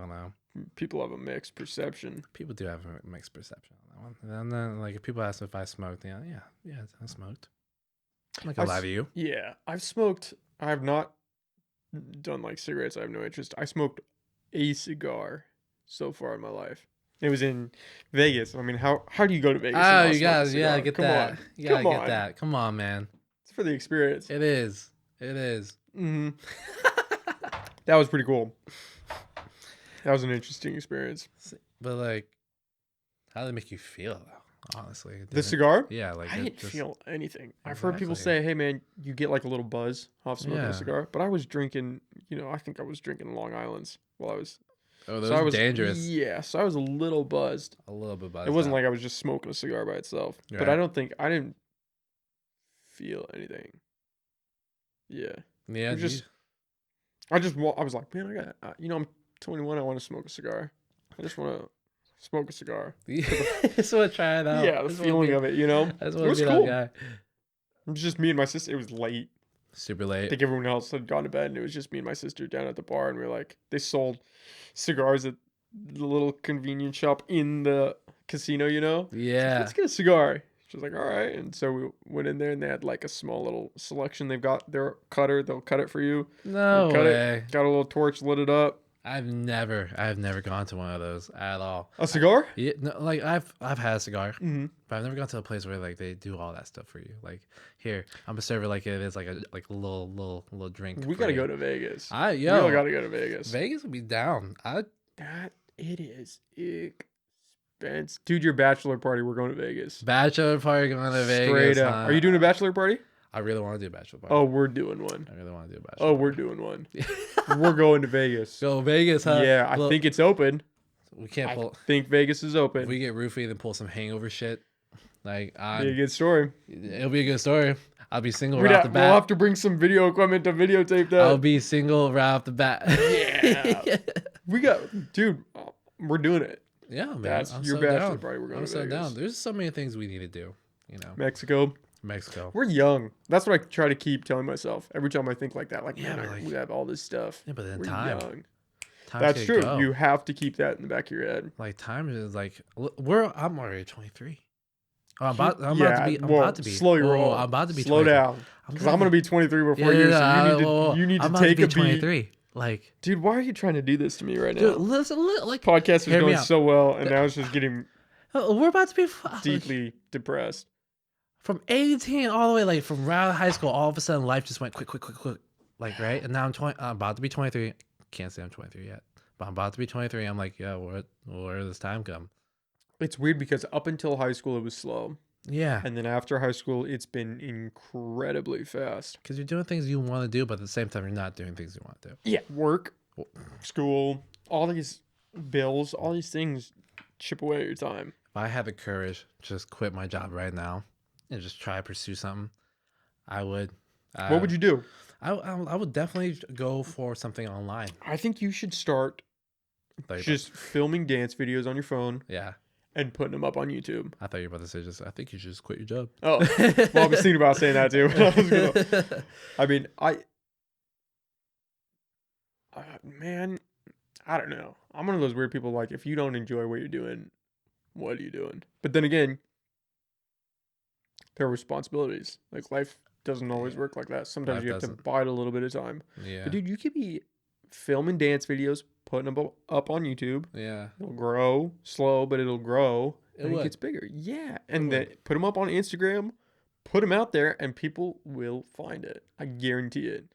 know. People have a mixed perception. People do have a mixed perception on that one. And then, like, if people ask if I smoked, yeah, I smoked. I'm not gonna lie to you. Yeah, I've smoked. I have not done like cigarettes. I have no interest. I smoked a cigar so far in my life. It was in Vegas. I mean, how do you go to Vegas? Oh, you gotta get that. You gotta get that. Come on, man. It's for the experience. It is. That was pretty cool. That was an interesting experience. But like, how did it make you feel, though? Honestly, the cigar? Yeah, like I didn't feel anything. Exactly. I've heard people say, "Hey, man, you get like a little buzz off smoking a cigar." But I was drinking. I think I was drinking Long Islands while I was. Oh, those are dangerous. Yeah, so I was a little buzzed. A little bit buzzed. It wasn't like I was just smoking a cigar by itself. Right. But I didn't feel anything. Yeah. Yeah. I was like, man, I'm 21. I want to smoke a cigar. I just want to smoke a cigar. Just want to try it out. Yeah, the feeling of it, It was cool. It was just me and my sister. It was late. Super late. I think everyone else had gone to bed, and it was just me and my sister down at the bar, and we were like, they sold cigars at the little convenience shop in the casino, Yeah. Like, let's get a cigar. She's like, all right. And so we went in there and they had like a small little selection. They've got their cutter. They'll cut it for you. No Cut way. it. Got a little torch, lit it up. I've never gone to one of those at all. A cigar? Yeah, no, like I've had a cigar, Mm-hmm. but I've never gone to a place where like they do all that stuff for you. Like here, I'm a server like it is like a little drink. We for gotta you. go to Vegas. We We all gotta go to Vegas. Vegas would be down. That it is expensive. Dude, your bachelor party, we're going to Vegas. Bachelor party going to Vegas. Straight up. Huh? Are you doing a bachelor party? I really want to do a bachelor party. Oh, we're doing one. I really want to do a bachelor. Oh, we're doing one. We're going to Vegas. Go Vegas, huh? Yeah, I Look, think it's open. we can't I pull. think Vegas is open. If we get roofied and pull some hangover shit, like Be a good story. it'll be a good story. I'll be single We'll right off the bat. have to bring some video equipment to videotape that. I'll be single right off the bat. Yeah. Dude, we're doing it. Yeah, man. That's I'm your so bachelor down. party. We're going I'm to so Vegas. down. There's so many things we need to do. You know, Mexico. Mexico. We're young. That's what I try to keep telling myself every time I think like that. Like, Yeah, man, but like- we have all this stuff. Yeah, but then We're time. young. Time That's can true. go. You have to keep that in the back of your head. Like time is like I'm already 23. Oh, I'm about to be. Slow your roll. I'm about to be. Slow 23. down. Because I'm gonna be 23 before you. So you need to I'm about take to a be beat. 23. Like, Dude, why are you trying to do this to me right dude, now? listen, like, Podcast was hear me going out. so well, and now it's just getting we're about to be deeply depressed. from 18 all the way, like from right out of high school. All of a sudden, life just went quick, like right. And now I'm 20. I'm about to be 23. Can't say I'm 23 yet, but I'm about to be 23. I'm like, yeah, where does this time come? It's weird because up until high school it was slow, Yeah, and then after high school it's been incredibly fast. because you're doing things you want to do, but at the same time, you're not doing things you want to do. Yeah, work, school, all these bills, all these things chip away at your time. If I had the courage to just quit my job right now and just try to pursue something, I would. What would you do? I would definitely go for something online. I think you should start Like, just filming dance videos on your phone yeah, and putting them up on YouTube. I thought you were about to say just. I think you should just quit your job. Oh, well, I was thinking about saying that too. I mean, man, I don't know. I'm one of those weird people. Like, if you don't enjoy what you're doing, what are you doing? But then again, there are responsibilities. Like, life doesn't always work like that. Sometimes Life you have doesn't. to bide a little bit of time. Yeah, But dude, you could be filming dance videos, putting them up on YouTube. yeah. It'll grow slow, but it'll grow. It And it would. gets bigger. Yeah. And would. then put them up on Instagram, put them out there, and people will find it. I guarantee it.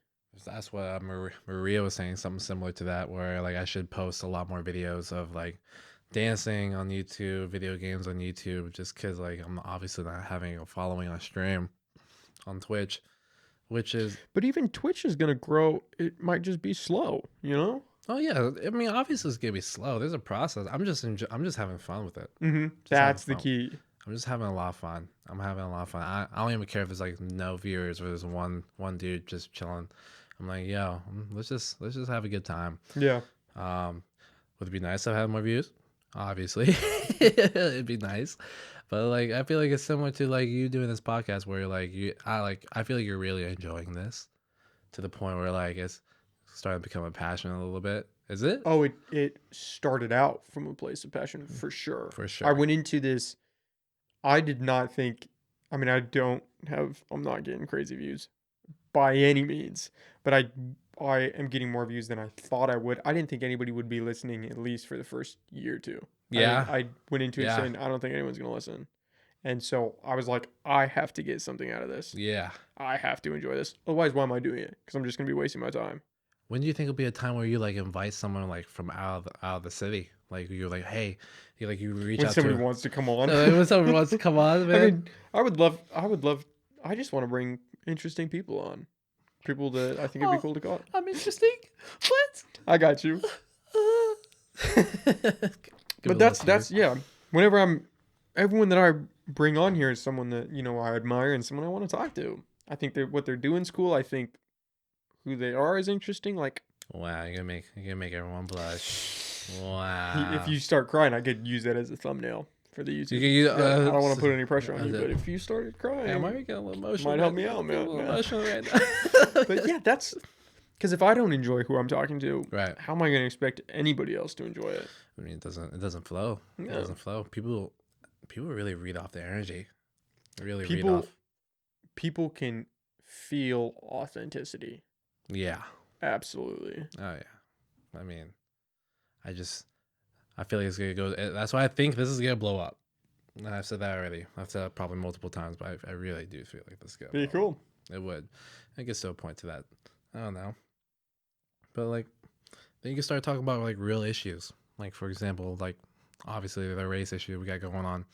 That's what Maria was saying, something similar to that, where like I should post a lot more videos of like dancing on YouTube, video games on YouTube, just because like I'm obviously not having a following on stream on Twitch, which is But even Twitch is going to grow. It might just be slow, you know? oh yeah, I mean obviously it's gonna be slow. There's a process. I'm just having fun with it. Mm-hmm. Just That's the having fun. key. I'm just having a lot of fun. I'm having a lot of fun. I don't even care if there's like no viewers or there's one dude just chilling. I'm like, yo, let's just have a good time. Yeah. Would it be nice to have more views? Obviously, it'd be nice, but like I feel like it's similar to like you doing this podcast where you're like I feel like you're really enjoying this to the point where like it's starting to become a passion a little bit. Is it? Oh, it started out from a place of passion for sure. For I sure. went into this. I did not think. I mean, I'm not getting crazy views by any means, but I am getting more views than I thought I would. I didn't think anybody would be listening at least for the first year or two. Yeah. I went into it Yeah. saying I don't think anyone's gonna listen, and so I was like, I have to get something out of this. Yeah. I have to enjoy this. Otherwise, why am I doing it? Because I'm just gonna be wasting my time. When do you think will be a time where you like invite someone like from out of the city? Like you're like, hey, you reach When out somebody to wants to come on. when someone wants to come on, man. I mean, I would love. I just want to bring interesting people on. People that I think it'd be cool to call. I'm interesting. What? I got you. Give But a little that's tear. yeah. Whenever everyone that I bring on here is someone that I admire and someone I want to talk to. I think that what they're doing is cool. I think who they are is interesting. Like Wow, you're gonna make everyone blush. Wow. if you start crying, I could use that as a thumbnail for the YouTube. You can use, Yeah, I don't want to put any pressure on you, it- but if you started crying, Am I getting a little emotional? might help right me now? out, I'm getting man. a little Yeah. emotional right now. But yeah, that's because if I don't enjoy who I'm talking to, Right. how am I going to expect anybody else to enjoy it? I mean, it doesn't flow. It No. doesn't flow. People really read off the energy. Really read People off. people can feel authenticity. Yeah. Absolutely. Oh yeah. I mean, I feel like it's gonna go. That's why I think this is gonna blow up. I've said that already. I've said that probably multiple times, but I really do feel like this is gonna Pretty blow up. cool. It would. I guess to a point to that. I don't know. But like, then you can start talking about like real issues. Like for example, like obviously the race issue we got going on,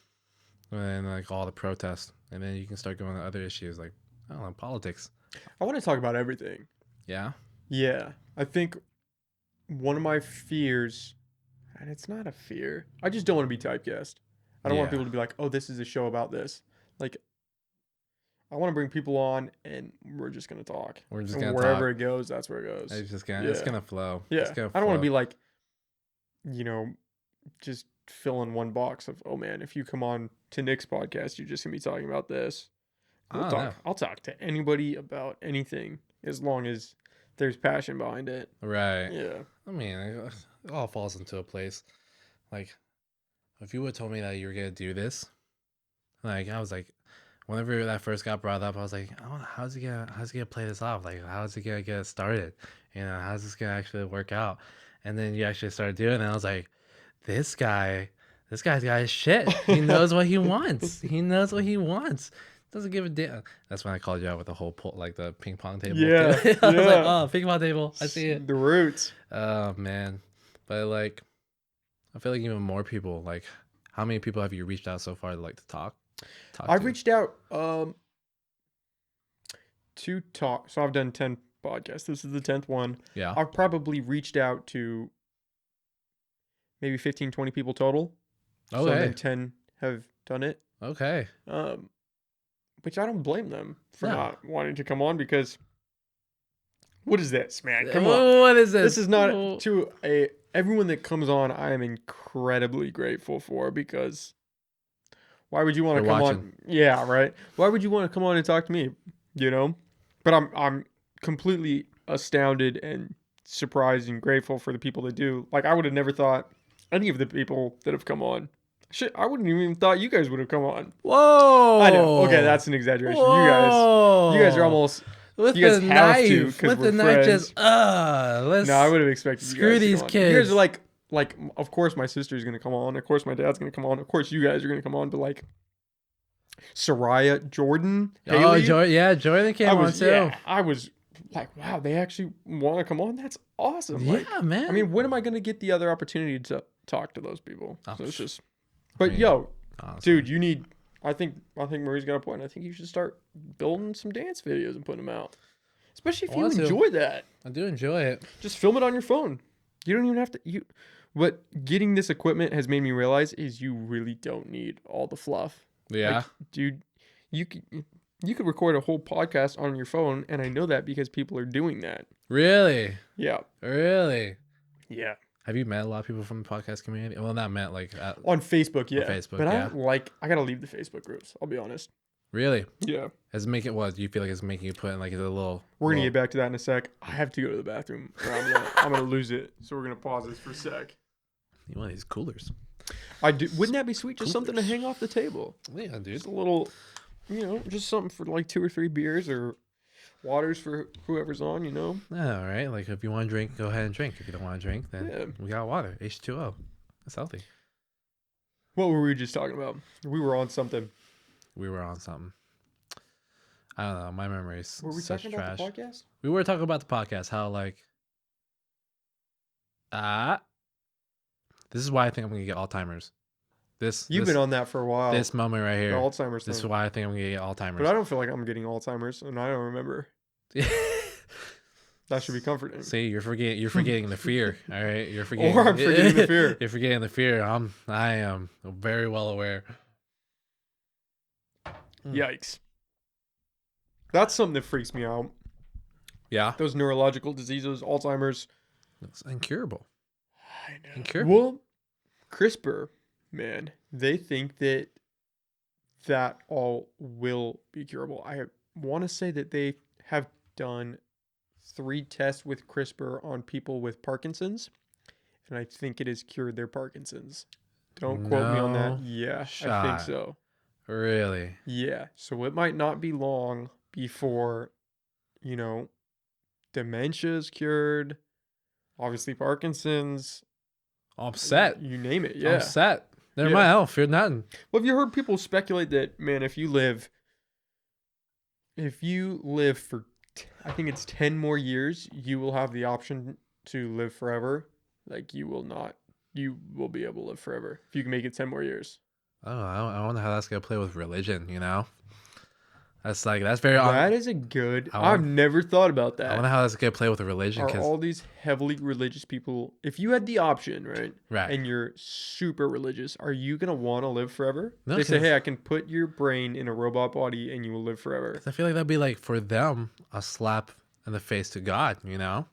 and like all the protests, and then you can start going to other issues like I don't know, politics. I want to talk about everything. Yeah. Yeah. I think one of my fears, and it's not a fear, I just don't want to be typecast. I don't want Yeah. people to be like, oh, this is a show about this. Like, I want to bring people on and we're just going to talk. We're just And gonna wherever talk. it goes, that's where it goes. It's Yeah. gonna flow. Yeah. It's gonna I don't want to flow. be like, you know, just fill in one box of, oh man, if you come on to Nick's podcast, you're just going to be talking about this. I We'll don't talk. know. I'll talk to anybody about anything as long as there's passion behind it. Right. Yeah. I mean, it all falls into a place. Like, if you would have told me that you were gonna do this, like I was like, whenever that first got brought up, I was like, oh, how's he gonna play this off? Like, how's he gonna get it started? You know, how's this gonna actually work out? And then you actually started doing it, and I was like, this guy's got his shit. He knows what he wants. He knows what he wants. Doesn't give a damn. That's when I called you out with the whole like the ping pong table. Yeah. Too. I was like, Yeah. oh, ping pong table. I see it. The roots. Oh man, but like, I feel like even more people. Like, how many people have you reached out so far to like to talk? I've To? reached out to talk. So I've done 10 podcasts. This is the 10th one. Yeah. I've probably reached out to maybe 15, 20 people total. So Okay. then 10 have done it. Okay. Which I don't blame them for No. not wanting to come on because what is this, man? Come on. What is this? This is not to everyone that comes on. I am incredibly grateful for because why would you want to They're come watching. on? Yeah, right. Why would you want to come on and talk to me? You know, but I'm completely astounded and surprised and grateful for the people that do. Like I would have never thought any of the people that have come on. Shit, I wouldn't even thought you guys would have come on. Whoa. I know. Okay, that's an exaggeration. You guys are almost. With you guys the have to, knife. 'cause With we're the knife, friends. just let's. No, I would have expected screw you guys these to come on. You guys kids. are like, of course my sister's gonna come on. Of course my dad's gonna come on. Of course you guys are gonna come on. But like, Soraya, Jordan, Haley, Oh, Jordan came on too. Yeah, I was like, wow, they actually want to come on. That's awesome. Like, Yeah, man. I mean, when am I gonna get the other opportunity to talk to those people? Oh, So it's just. I But mean, yo, honestly. dude, you need. I think Marie's got a point. I think you should start building some dance videos and putting them out. Especially if I you want to. enjoy that. I do enjoy it. Just film it on your phone. You don't even have to. What getting this equipment has made me realize is you really don't need all the fluff. Yeah. Like, dude, you could record a whole podcast on your phone, and I know that because people are doing that. Really? Yeah. Really? Yeah. Have you met a lot of people from the podcast community? Well, not met like On Facebook, yeah. Facebook, but yeah. I gotta leave the Facebook groups. I'll be honest. really. Yeah. Does it make it what? Do you feel like it's making you put in like a little? We're gonna little- get back to that in a sec. I have to go to the bathroom. Or I'm gonna lose it. So we're gonna pause this for a sec. You want these coolers? I do. Wouldn't that be sweet? Just something to Coolers. hang off the table. Yeah, dude. Just a little, just something for like 2 or 3 beers or waters for whoever's on. Yeah, all right. Like if you want to drink, go ahead and drink. If you don't want to drink, then Yeah. we got water. H2O. That's healthy. What were we just talking about? We were on something. We were on something. I don't know. My memory's Were we such talking trash. about the podcast? We were talking about the podcast. How like this is why I think I'm gonna get Alzheimer's. You've been on that for a while. this moment right the here. Alzheimer's This is thing. why I think I'm gonna get But I Alzheimer's. don't feel like I'm getting Alzheimer's, and I don't remember. That should be comforting. See, you're forgetting the fear. All right, you're forgetting. Or I'm forgetting the fear. You're forgetting the fear. I am very well aware. Yikes. That's something that freaks me out. Yeah, Those neurological diseases, Alzheimer's. it's incurable. I know. Incurable. Well, CRISPR, man, they think that all will be curable. I want to say that they have done 3 tests with CRISPR on people with Parkinson's, and I think it has cured their Parkinson's. Don't quote me on that. No Yeah, I think shot. so. Really? Yeah. So it might not be long before, you know, dementia is cured, obviously Parkinson's, I'm set. you name it. I'm Yeah. set. Never Yeah. mind. I don't fear nothing. Well, have you heard people speculate that, man, if you live for, I think it's 10 more years, you will have the option to live forever. Like, you will be able to live forever if you can make it 10 more years. Oh, I wonder how that's gonna play with religion. You know, that's like that's very on. That is a good, I I've want. never thought about I wonder that. how that's gonna play with the religion, Are cause all these heavily religious people, if you had the option, right, right. and you're super religious, are you going to want to live forever? No, They say, cause hey, I can put your brain in a robot body and you will live forever. I feel like that'd be like for them a slap in the face to God. You know,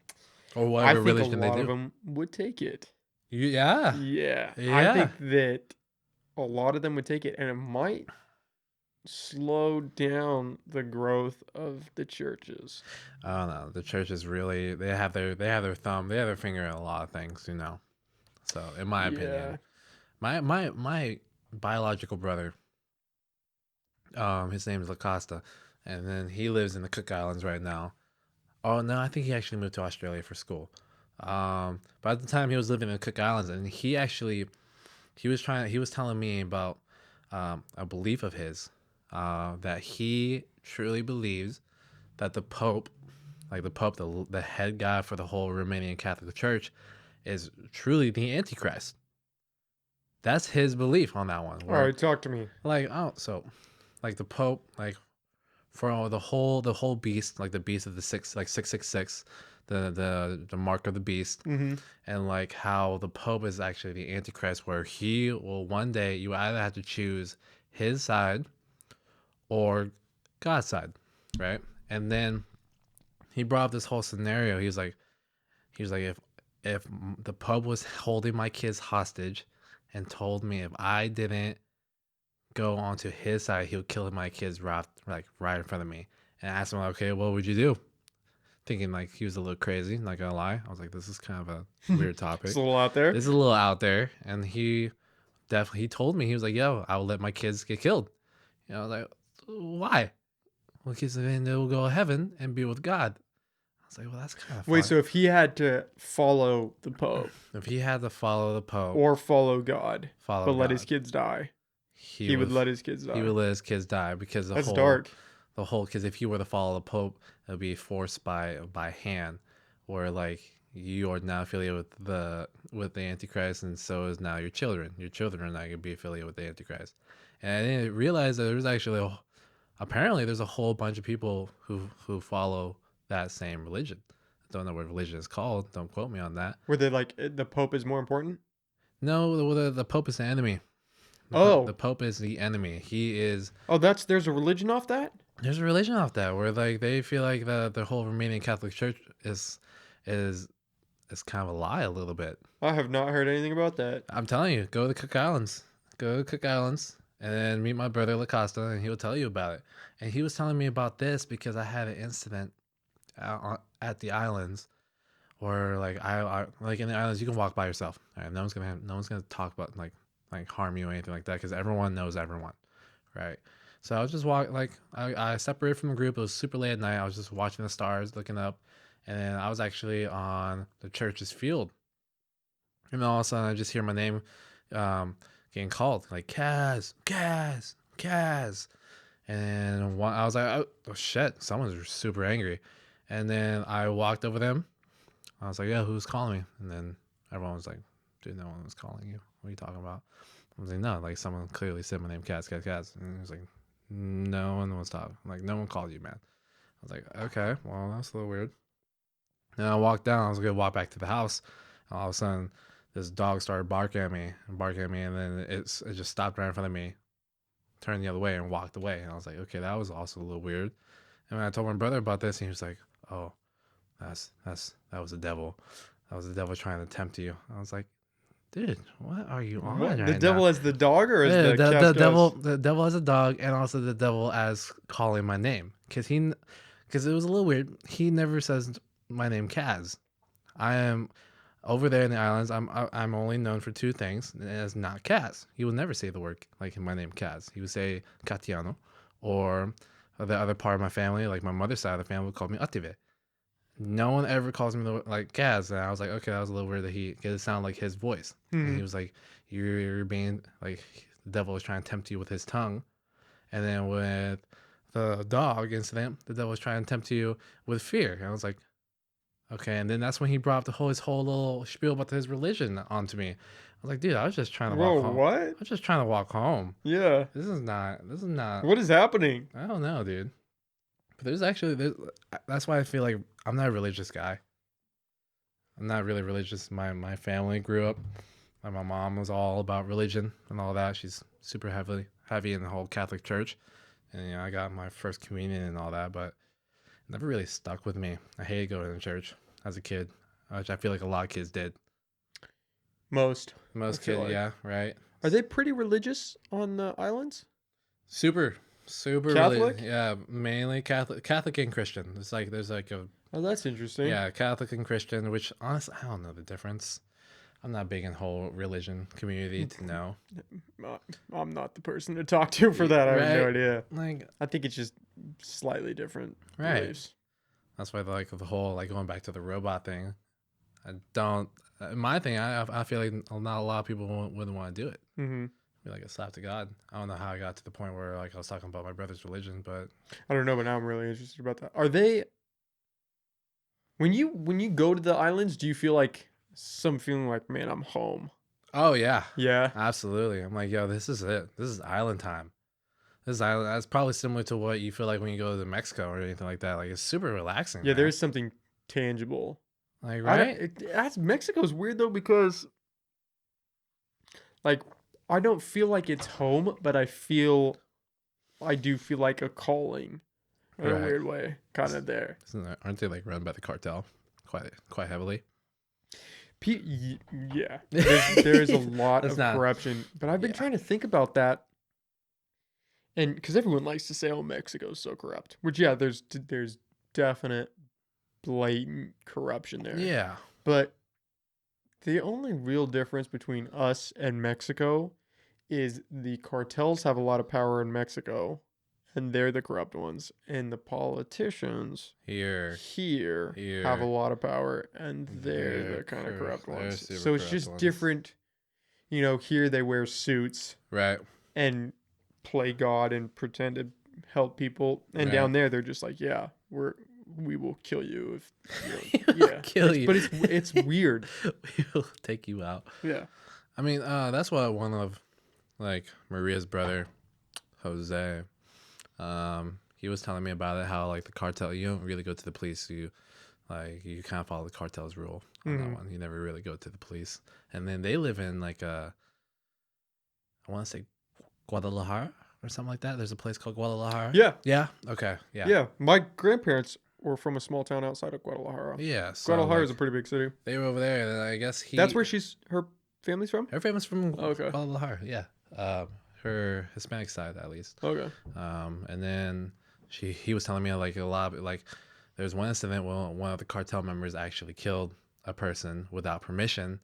or I whatever think a religion they lot of do. them would take it. Yeah. Yeah, I Yeah. think that a lot of them would take it, and it might slow down the growth of the churches. I don't know. The church is really they have their thumb, they have their finger in a lot of things, you know. So in my opinion, Yeah. my biological brother, his name is Lacosta, and then he lives in the Cook Islands right now. Oh no, I think he actually moved to Australia for school. But at the time he was living in the Cook Islands, and he was telling me about a belief of his, that he truly believes that the Pope, like the Pope, the head guy for the whole Romanian Catholic Church, is truly the Antichrist. That's his belief on that one. All Where right, talk to me. like oh so like the Pope, like for the whole beast, like the beast of the 666, the mark of the beast, Mm-hmm. and like how the Pope is actually the Antichrist, where he will one day you either have to choose his side or God's side, right? And then he brought up this whole scenario. He was like, if the Pope was holding my kids hostage and told me if I didn't go onto his side, he'll kill my kids right in front of me. And I asked him, okay, what would you do? Thinking like he was a little crazy, not gonna lie. I was like, this is kind of a weird It's topic. a little out there. This is a little out there. And he told me, he was like, yo, I will let my kids get killed. And I was like, why? Well, because then they'll go to heaven and be with God. I was like, well, that's kind of Wait, fun. so if he had to follow the Pope If he had to follow the Pope, or follow God, follow but let his God, kids die, he he would would let his kids he would die. let his kids die because That's dark. because if he were to follow the Pope, it would be forced by hand, where like you are now affiliated with the Antichrist, and so is now your children. Your children are now gonna be affiliated with the Antichrist. And I didn't realize that there's actually apparently there's a whole bunch of people who follow that same religion. I don't know what religion is called. Don't quote me on that. Were they like the Pope is more important? No, the Pope is the enemy. The Oh, Pope is the enemy. He is. oh, there's a religion off that. There's a religion off that where like they feel like the whole Romanian Catholic Church is is kind of a lie a little bit. I have not heard anything about that. I'm telling you, go to the Cook Islands. Go to Cook Islands and then meet my brother Lacosta, and he'll tell you about it. And he was telling me about this because I had an incident at the islands where like I like in the islands you can walk by yourself. Right? No one's gonna talk about like harm you or anything like that because everyone knows everyone, right? So I was just I separated from the group. It was super late at night. I was just watching the stars, looking up, and then I was actually on the church's field. And then all of a sudden, I just hear my name getting called, like Caz, Caz, Caz. And I was like, oh shit, someone's super angry. And then I walked over them. I was like, yeah, who's calling me? And then everyone was like, dude, no one was calling you. What are you talking about? I was like, no, like someone clearly said my name, Caz, Caz, Caz. And he was like, no one was talking. Like, no one called you, man. I was like, okay, well, that's a little weird. And I walked down. I was gonna walk back to the house. And all of a sudden, this dog started barking at me, and then it just stopped right in front of me, turned the other way, and walked away. And I was like, okay, that was also a little weird. And when I told my brother about this, he was like, oh, that was the devil. That was the devil trying to tempt you. I was like, dude, what are you on What? The right devil now? as the dog or as Yeah, the cat does? the devil as a dog, and also the devil as calling my name, because it was a little weird. He never says my name, Kaz. I am Over there in the islands, I'm only known for two things. And it's not Caz. He will never say the word like my name Caz. He would say Catiano, or the other part of my family, like my mother's side of the family, would call me Ative. No one ever calls me like Caz, and I was like, okay, that was a little weird that because it sounded like his voice, and he Mhm. was like, you're being like the devil is trying to tempt you with his tongue, and then with the dog incident, the devil was trying to tempt you with fear. And I was like, okay, and then that's when he brought up his whole little spiel about his religion onto me. I was like, dude, I was just trying to walk Whoa, home. I what? was just trying to walk home. Yeah. This is not. What is happening? I don't know, dude. But there's that's why I feel like I'm not a religious guy. I'm not really religious. My family grew up. My mom was all about religion and all that. She's super heavy in the whole Catholic Church, and I got my first communion and all that, but it never really stuck with me. I hated going to church as a kid, which I feel like a lot of kids did. Most. I Most feel kids, like. yeah, right. Are they pretty religious on the islands? Super, super Catholic? religious. Yeah, mainly Catholic and Christian. It's like there's like a Oh, that's interesting. yeah, Catholic and Christian, which honestly I don't know the difference. I'm not big in whole religion community to know. I'm not the person to talk to for that. I have no Right? idea. Like I think it's just slightly different right. beliefs. That's why like the whole like going back to the robot thing. I don't. My thing, I feel like not a lot of people wouldn't want to do it. Hmm. Be like a slap to God. I don't know how I got to the point where like I was talking about my brother's religion, but I don't know, but now I'm really interested about that. Are they when you go to the islands, do you feel like some feeling like, man, I'm home? oh yeah, Yeah. absolutely. I'm like, yo, this is it. This is island time. This is island. That's probably similar to what you feel like when you go to Mexico or anything like that. Like it's super relaxing Yeah, there there. is something tangible. Like I don't. right? That's Mexico's weird though because like I don't feel like it's home, but I do feel like a calling in a Right. weird way, kind of there. Aren't they like run by the cartel quite heavily? Yeah, there is a lot That's of not. corruption, but I've been Yeah. trying to think about that, and because everyone likes to say, "Oh, Mexico's so corrupt," which yeah, there's definite blatant corruption there, Yeah. but the only real difference between us and Mexico is the cartels have a lot of power in Mexico, and they're the corrupt ones, and the politicians Here. here have a Here. lot of power, and they're the kind of corrupt They're ones. super So it's corrupt just ones. different. You know, here they wear suits Right. and play God and pretend to help people, and Right. down there they're just like, yeah, we will kill you if yeah. Kill you. But it's weird. We'll take you out. Yeah. I mean, that's what one of like Maria's brother, Jose, he was telling me about it. How like the cartel, you don't really go to the police. You kind of follow the cartel's rule on that Mhm. one. You never really go to the police. And then they live in like I want to say Guadalajara or something like that. There's a place called Guadalajara. Yeah. Yeah. Okay. Yeah. Yeah. My grandparents were from a small town outside of Guadalajara. Yeah. So Guadalajara is a like, pretty big city. they were over there, and I guess That's where her family's from? her family's from Okay. Guadalajara. Yeah. Her Hispanic side at least. Okay. And then he was telling me like a lot like there's one incident where one of the cartel members actually killed a person without permission,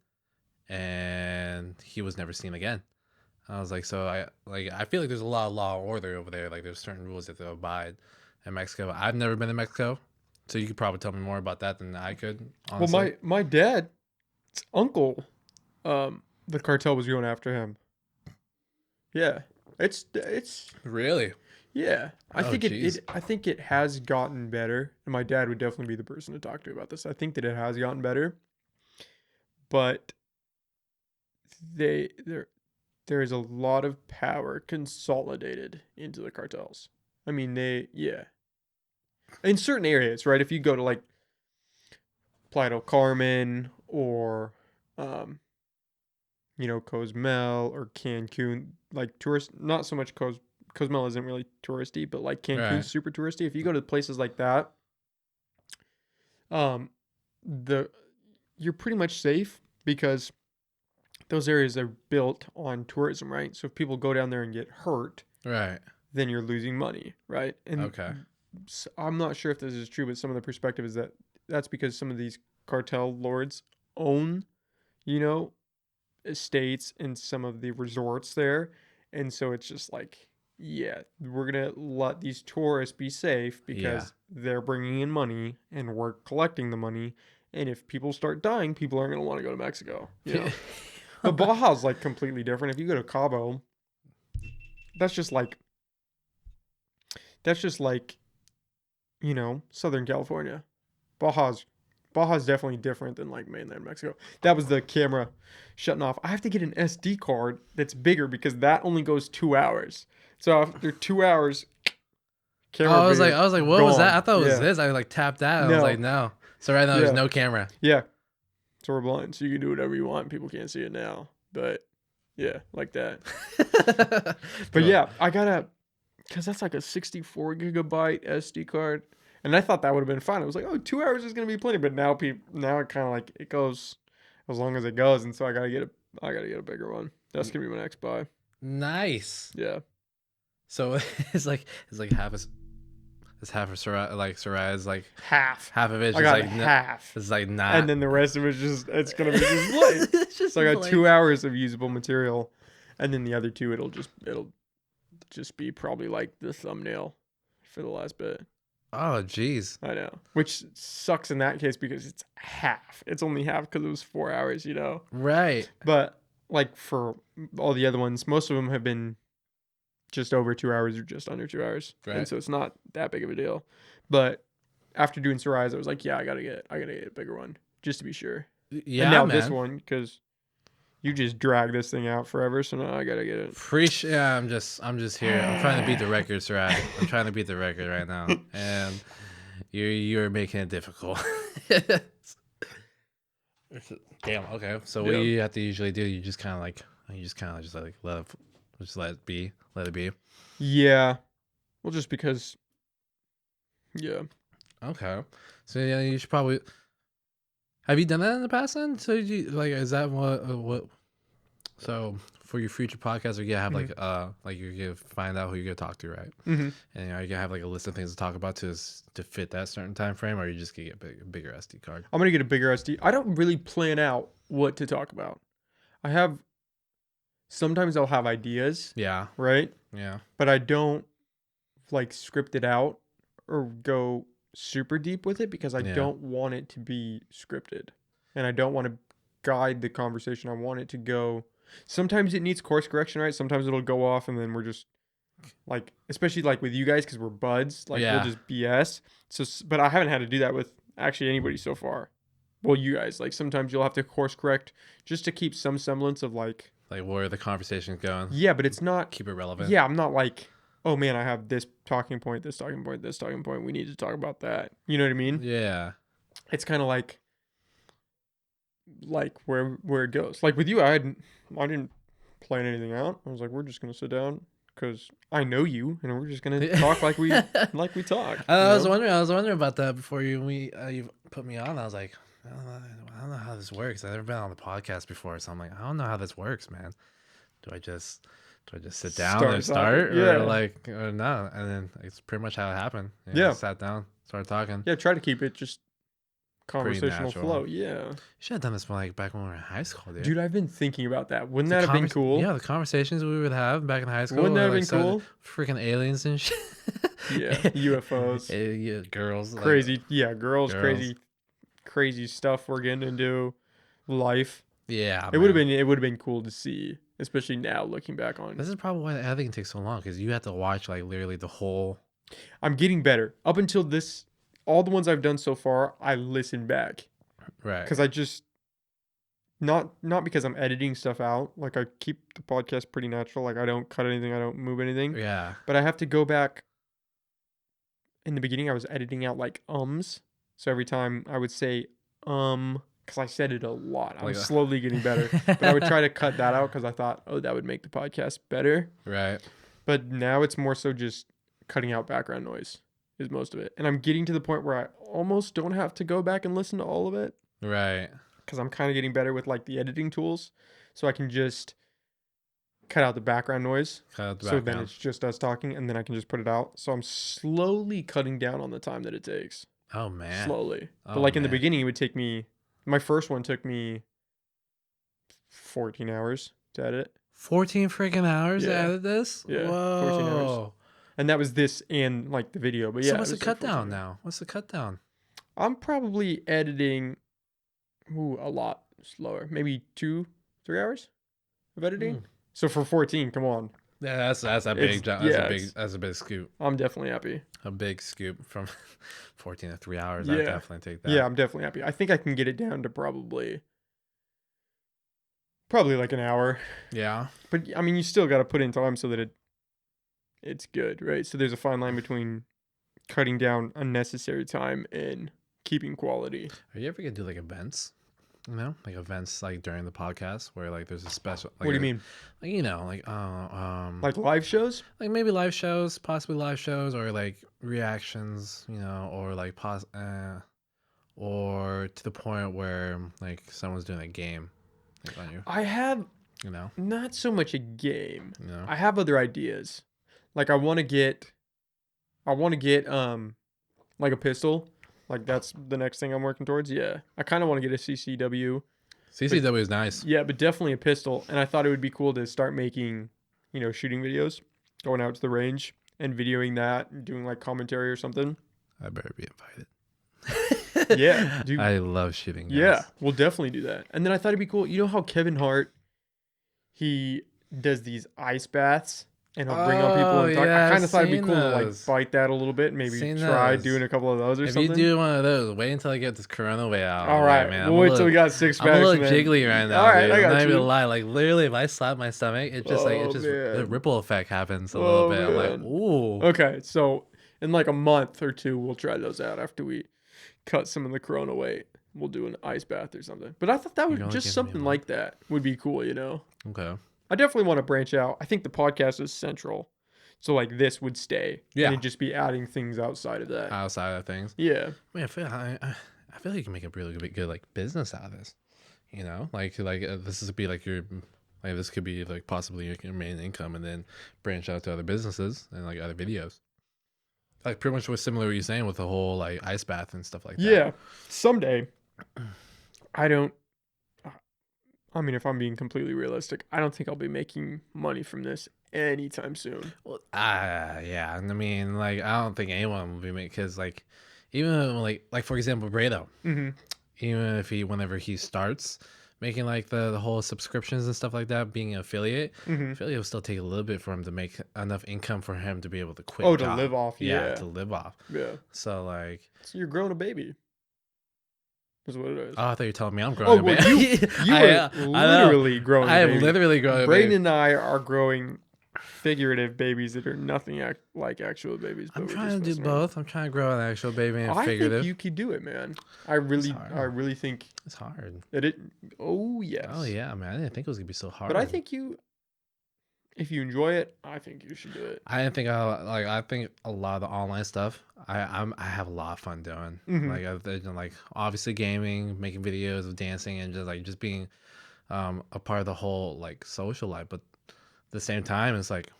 and he was never seen again. I was like, so I feel like there's a lot of law and order over there. Like there's certain rules that they abide in Mexico. I've never been to Mexico, so you could probably tell me more about that than I could. Honestly. Well, my dad's uncle, the cartel was going after him. Yeah. It's Really? yeah. I Oh, think jeez. I think it has gotten better. And my dad would definitely be the person to talk to about this. I think that it has gotten better. But there is a lot of power consolidated into the cartels. I mean, yeah. In certain areas, right? If you go to like Playa del Carmen or Cozumel or Cancun, like tourist, not so much Cozumel isn't really touristy, but like Cancun's Right. super touristy. If you go to places like that, um, the you're pretty much safe because those areas are built on tourism, right? So if people go down there and get hurt, Right. then you're losing money, right? And Okay. I'm not sure if this is true, but some of the perspective is that that's because some of these cartel lords own, you know, estates and some of the resorts there. And so it's just like, yeah, we're going to let these tourists be safe Yeah. because they're bringing in money and we're collecting the money. And if people start dying, people aren't going to want to go to Mexico, you know. But Baja's like completely different. If you go to Cabo, that's just like that's just like, you know, Southern California. Baja's Baja's definitely different than like mainland Mexico. That was the camera shutting off. I have to get an SD card that's bigger because that only goes 2 hours. So after 2 hours, camera I was like, what was that? gone. I thought it was Yeah. this. I like tapped that. I was No. like, no. So right now there's Yeah. no camera. Yeah. So we're blind. So you can do whatever you want. People can't see it now. But yeah, like that. But yeah, I gotta, because that's like a 64 gigabyte SD card. And I thought that would have been fine. I was like, oh, 2 hours is gonna be plenty. But now now it kind of like it goes as long as it goes, and so I gotta get a bigger one. That's gonna be my next buy. Nice. Yeah. So it's like half a it's half of Sarai is like Half. half of it's I just got like half. it's like not. And then the rest of it's just it's gonna be just blank. It's just So I got blank. 2 hours of usable material, and then the other two it'll just be probably like the thumbnail for the last bit. Oh jeez. I know, which sucks in that case because it's half. It's only half because it was 4 hours, you know. Right. But like for all the other ones, most of them have been just over 2 hours or just under 2 hours, and Right. so it's not that big of a deal. But after doing Sarais, I was like, yeah, I gotta get a bigger one just to be sure. Yeah, And now man. this one because you just drag this thing out forever, so now I gotta get it. Appreciate. Yeah, I'm just here. I'm trying to beat the record, Sarai. I'm trying to beat the record right now, and you're making it difficult. Damn. Okay. So what Yeah. you have to usually do? You just kind of like just like let it be, let it be. Yeah. Well, just because. Yeah. Okay. So yeah, you should probably. Have you done that in the past then? So you like, is that what? So for your future podcast, you have like you're gonna find out who you're gonna talk to, right? Mm-hmm. And are you gonna have like a list of things to talk about to fit that certain time frame, or you just gonna get a bigger SD card? I'm gonna get a bigger SD. I don't really plan out what to talk about. I have. Sometimes I'll have ideas, Yeah. right? Yeah. But I don't like script it out or go super deep with it because I Yeah. don't want it to be scripted, and I don't want to guide the conversation. I want it to go. Sometimes it needs course correction, right? Sometimes it'll go off, and then we're just like, especially like with you guys, because we're buds. Like Yeah. we'll just BS. So, but I haven't had to do that with actually anybody so far. Well, you guys, like sometimes you'll have to course correct just to keep some semblance of like. Like where the conversation's going. Yeah, but it's not. Keep it relevant. Yeah, I'm not like, oh man, I have this talking point, this talking point, this talking point. We need to talk about that. You know what I mean? Yeah. It's kind of like where it goes. Like with you, I didn't plan anything out. I was like, we're just gonna sit down because I know you, and we're just gonna talk like we talk. I was wondering about that before you put me on. I was like, I don't know how this works. I've never been on the podcast before, so I'm like, I don't know how this works, man. Do I just sit down and start, yeah, or no? And then it's pretty much how it happened. Yeah. I sat down, started talking. yeah. Try to keep it just conversational natural. flow. Yeah, You should have done this back when we were in high school, dude. dude, I've been thinking about that. Wouldn't that have been cool? Yeah, the conversations we would have back in high school. Wouldn't that have like, been cool? Freaking aliens and shit. Yeah, UFOs, Yeah, girls. crazy. Yeah, girls, girls. crazy stuff we're getting into. Life. Yeah, It would have been cool to see, especially now looking back on. This is probably why the editing takes so long, because you have to watch like literally the whole. I'm getting better. Up until this, all the ones I've done so far, I listen back Right. because I just not because I'm editing stuff out. Like I keep the podcast pretty natural. Like I don't cut anything, I don't move anything. Yeah. But I have to go back. In the beginning, I was editing out like ums. So every time I would say because I said it a lot. I'm slowly getting better. But I would try to cut that out because I thought, oh, that would make the podcast better. Right. But now it's more so just cutting out background noise is most of it. And I'm getting to the point where I almost don't have to go back and listen to all of it Right. because I'm kind of getting better with like the editing tools. So I can just cut out the background noise. Cut out the So then background. it's just us talking and then I can just put it out. So I'm slowly cutting down on the time that it takes. Oh man. Slowly. Oh, But like in the man. beginning, it would take me My first one took me 14 hours to edit. 14 freaking hours to Yeah. edit this? Yeah, 14 hours. Whoa. And that was this and like the video. But yeah, So it what's the was like cut 14 down hours. now? What's the cut down? I'm probably editing a lot slower. Maybe 2-3 hours of editing. So for 14, come on. Yeah, that's a big jump. That's a big scoop. I'm definitely happy. A big scoop from 14 to 3 hours. Yeah. I definitely take that. Yeah, I'm definitely happy. I think I can get it down to probably like an hour. Yeah. But I mean, you still got to put in time so that it's good, right? So there's a fine line between cutting down unnecessary time and keeping quality. Are you ever gonna do like events? You know, like events like during the podcast where like there's a special. Like What do you mean? Like Like live shows? like maybe live shows, possibly live shows, or like reactions. You know, or like or to the point where like someone's doing a game like on you. I have You know. not so much a game. You know. I have other ideas. Like I want to get like a pistol. Like that's the next thing I'm working towards. Yeah. I kind of want to get a CCW. CCW is nice. Yeah, but definitely a pistol. And I thought it would be cool to start making, shooting videos, going out to the range and videoing that and doing like commentary or something. I better be invited. Yeah, dude. I love shooting guns. Yeah, we'll definitely do that. And then I thought it'd be cool. You know how Kevin Hart, he does these ice baths and he'll bring on people and talk. yeah, I kind of thought it'd be seen cool to like those. bite that a little bit and maybe Seen try those. doing a couple of those or If something. you do one of those, wait until I get this Corona way out. All right, man. we'll wait till we got 6 packs. I'm a little and then- jiggly right now. All right, dude. I I'm got not even you. gonna lie. Like literally, if I slap my stomach, it just Oh, the man. ripple effect happens a little bit. I'm like, man. ooh. Okay, so in like a month or two, we'll try those out after we cut some of the Corona weight. We'll do an ice bath or something. But I thought that You're would only just giving me something a like that would be cool, Okay. I definitely want to branch out. I think the podcast is central. So like this would stay. Yeah. And it'd just be adding things outside of that. Outside of things, Yeah. man, I feel like you can make a really good like business out of this. You know, this is be like your. Like this could be like possibly your main income, and then branch out to other businesses and like other videos. Like pretty much what's similar to what you're saying with the whole like ice bath and stuff like that. Yeah. Someday, I mean, if I'm being completely realistic, I don't think I'll be making money from this anytime soon. Well, yeah. I mean, like I don't think anyone will be making because like even like for example, Brado, Mm-hmm. even if whenever he starts making like the whole subscriptions and stuff like that, being an affiliate, Mm-hmm. affiliate will still take a little bit for him to make enough income for him to be able to quit. Oh, to job. live off. Yeah. to live off. Yeah. So like, So you're growing a baby. Is what it is. oh, I thought you were telling me I'm Oh, growing. well, a you baby. were I know. literally growing. I a am baby. literally growing. a Braden baby. and I are growing figurative babies that are nothing like actual babies. But I'm we're trying just to do messing around. both. I'm trying to grow an actual baby and I figurative. think you could do it, man. I really think It's hard. that it. Oh yes. Oh yeah, man. I didn't think it was gonna be so hard. But I think if you enjoy it, I think you should do it. I didn't think I think a lot of the online stuff I have a lot of fun doing. Mhm. Like I've done, like obviously gaming, making videos of dancing, and just being a part of the whole like social life. But at the same time, it's like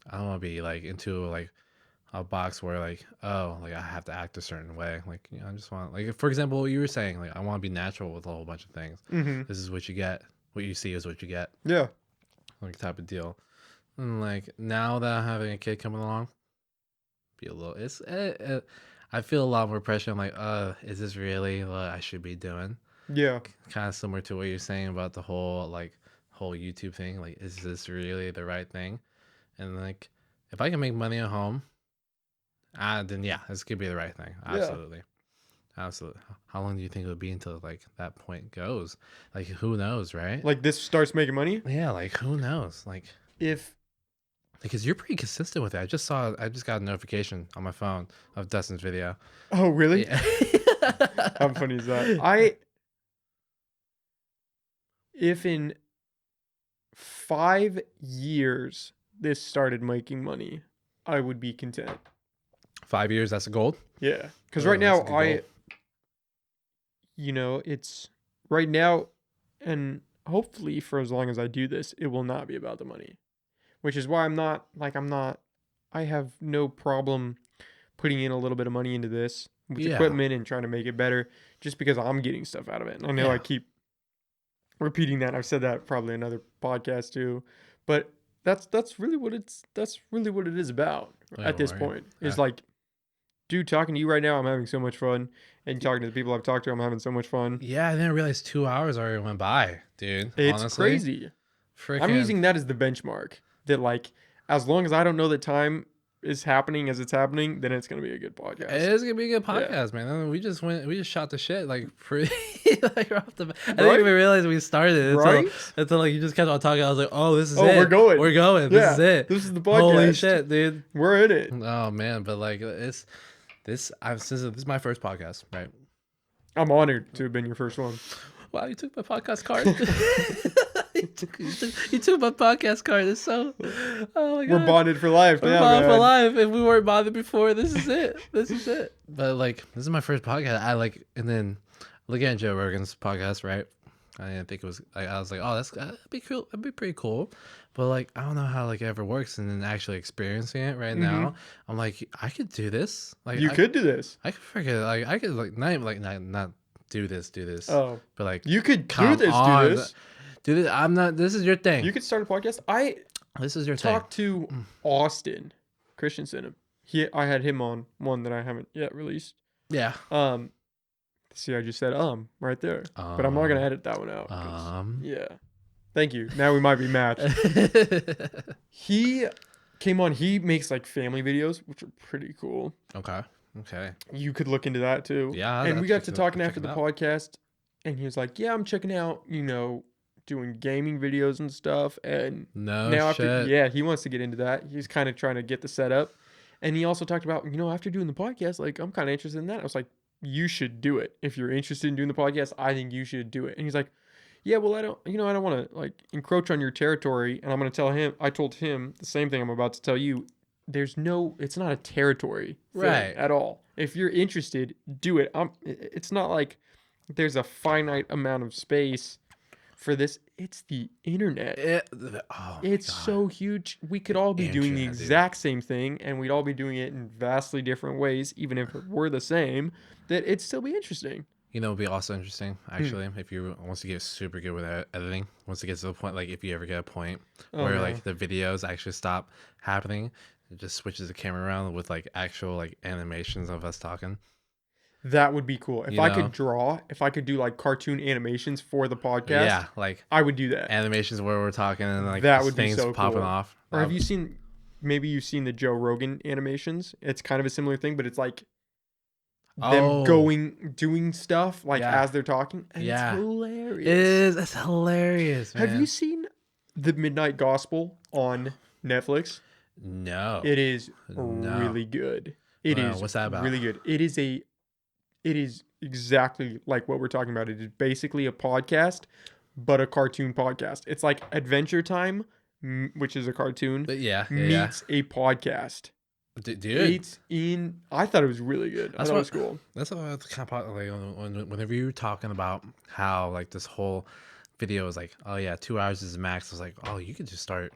I don't want to be like into like a box where like like I have to act a certain way. Like I just want like for example what you were saying, like I want to be natural with a whole bunch of things. Mm-hmm. This is what you get. What you see is what you get. Yeah. Like type of deal. And like now that I'm having a kid coming along, be a little. I feel a lot more pressure. I'm like, is this really what I should be doing? Yeah. Kind of similar to what you're saying about the whole YouTube thing. Like, is this really the right thing? And like, if I can make money at home, then yeah, this could be the right thing. Yeah. Absolutely. Absolutely. How long do you think it would be until like that point goes? Like, who knows, right? Like this starts making money. Yeah, like who knows? Like, If because you're pretty consistent with it. I just got a notification on my phone of Dustin's video. oh really? Yeah. How funny is that? If in 5 years this started making money, I would be content. 5 years, that's a goal. Yeah, because Oh, right that's now a good goal. it's right now, and hopefully for as long as I do this, it will not be about the money, which is why I have no problem putting in a little bit of money into this with Yeah. equipment and trying to make it better, just because I'm getting stuff out of it. And I know I Yeah. keep repeating that. I've said that probably in another podcast too, but that's really what it is about Wait, at this right? point. Is Yeah. like, dude, talking to you right now, I'm having so much fun, and talking to the people I've talked to, I'm having so much fun. Yeah, I didn't realize 2 hours already went by, dude. It's Honestly. crazy. Freaking. I'm using that as the benchmark. That like, as long as I don't know that time is happening as it's happening, then it's gonna be a good podcast. It is gonna be a good Yeah. podcast, man. I mean, we just shot the shit like pretty like off the bat. I didn't Right? even realize we started Right? until like you just kept on talking. I was like, oh, this is Oh, it. we're going. We're going. Yeah, This is it. this is the podcast. Holy shit, dude. We're in it. Oh man, but like this this is my first podcast, right? I'm honored to have been your first one. Wow, you took my podcast card. you took my podcast card. It's so. Oh my god. We're bonded for life. We're Yeah, bonded for man. life. If we weren't bonded before, this is it. This is it. But like, this is my first podcast. I like, and then looking at Joe Rogan's podcast, right? I didn't think it was. I was like, oh, that'd be cool. That'd be pretty cool. But like, I don't know how like it ever works. And then actually experiencing it right now, I'm like, I could do this. Like, You could do this. I could freaking like, I could like not even like not do this. Oh, But like, you could do come this. on. Do this. Do this. I'm not. This is your thing. You could start a podcast. I This is your thing. talked to Austin Christensen. I had him on one that I haven't yet released. Yeah. See, I just said right there, but I'm not gonna edit that one out. 'Cause- yeah. Thank you. Now we might be matched. He came on. He makes like family videos, which are pretty cool. Okay. You could look into that too. Yeah, And I'll we got check to it- talking check after it the out. podcast, and he was like, "Yeah, I'm checking out, doing gaming videos and stuff." And No now shit. after, yeah, he wants to get into that. He's kind of trying to get the setup, and he also talked about, after doing the podcast, like I'm kind of interested in that. I was like, "You should do it if you're interested in doing the podcast. I think you should do it." And he's like, "Yeah, well, I don't want to like encroach on your territory." And I'm gonna tell him. I told him the same thing I'm about to tell you. It's not a territory thing Right. at all. If you're interested, do it. It's not like there's a finite amount of space for this. It's the internet. Oh It's so huge. We could all be doing the Internet, dude. exact same thing, and we'd all be doing it in vastly different ways, even if it were the same, that it'd still be interesting. it'd be also interesting actually if you wants to get super good with editing. Once it gets to the point, like if you ever get a point where no. like the videos actually stop happening, it just switches the camera around with like actual like animations of us talking. That would be cool. If You I know? could draw, if I could do like cartoon animations for the podcast, Yeah, like I would do that. animations where we're talking and like That just would be things so popping cool. off. Or have you seen, maybe you've seen the Joe Rogan animations? It's kind of a similar thing, but it's like them doing stuff like Yeah. as they're talking. And Yeah. it's hilarious. It is. It's hilarious, man. Have you seen The Midnight Gospel on Netflix? No. It is No. really good. It Well, is what's that about? really good. It is exactly like what we're talking about. It is basically a podcast, but a cartoon podcast. It's like Adventure Time, which is a cartoon, But yeah. meets a podcast. Dude. I thought it was really good. I That's thought it what- was cool. That's what I was kind of like whenever you were talking about how like this whole video is like, oh yeah, 2 hours is max. I was like, oh, you could just start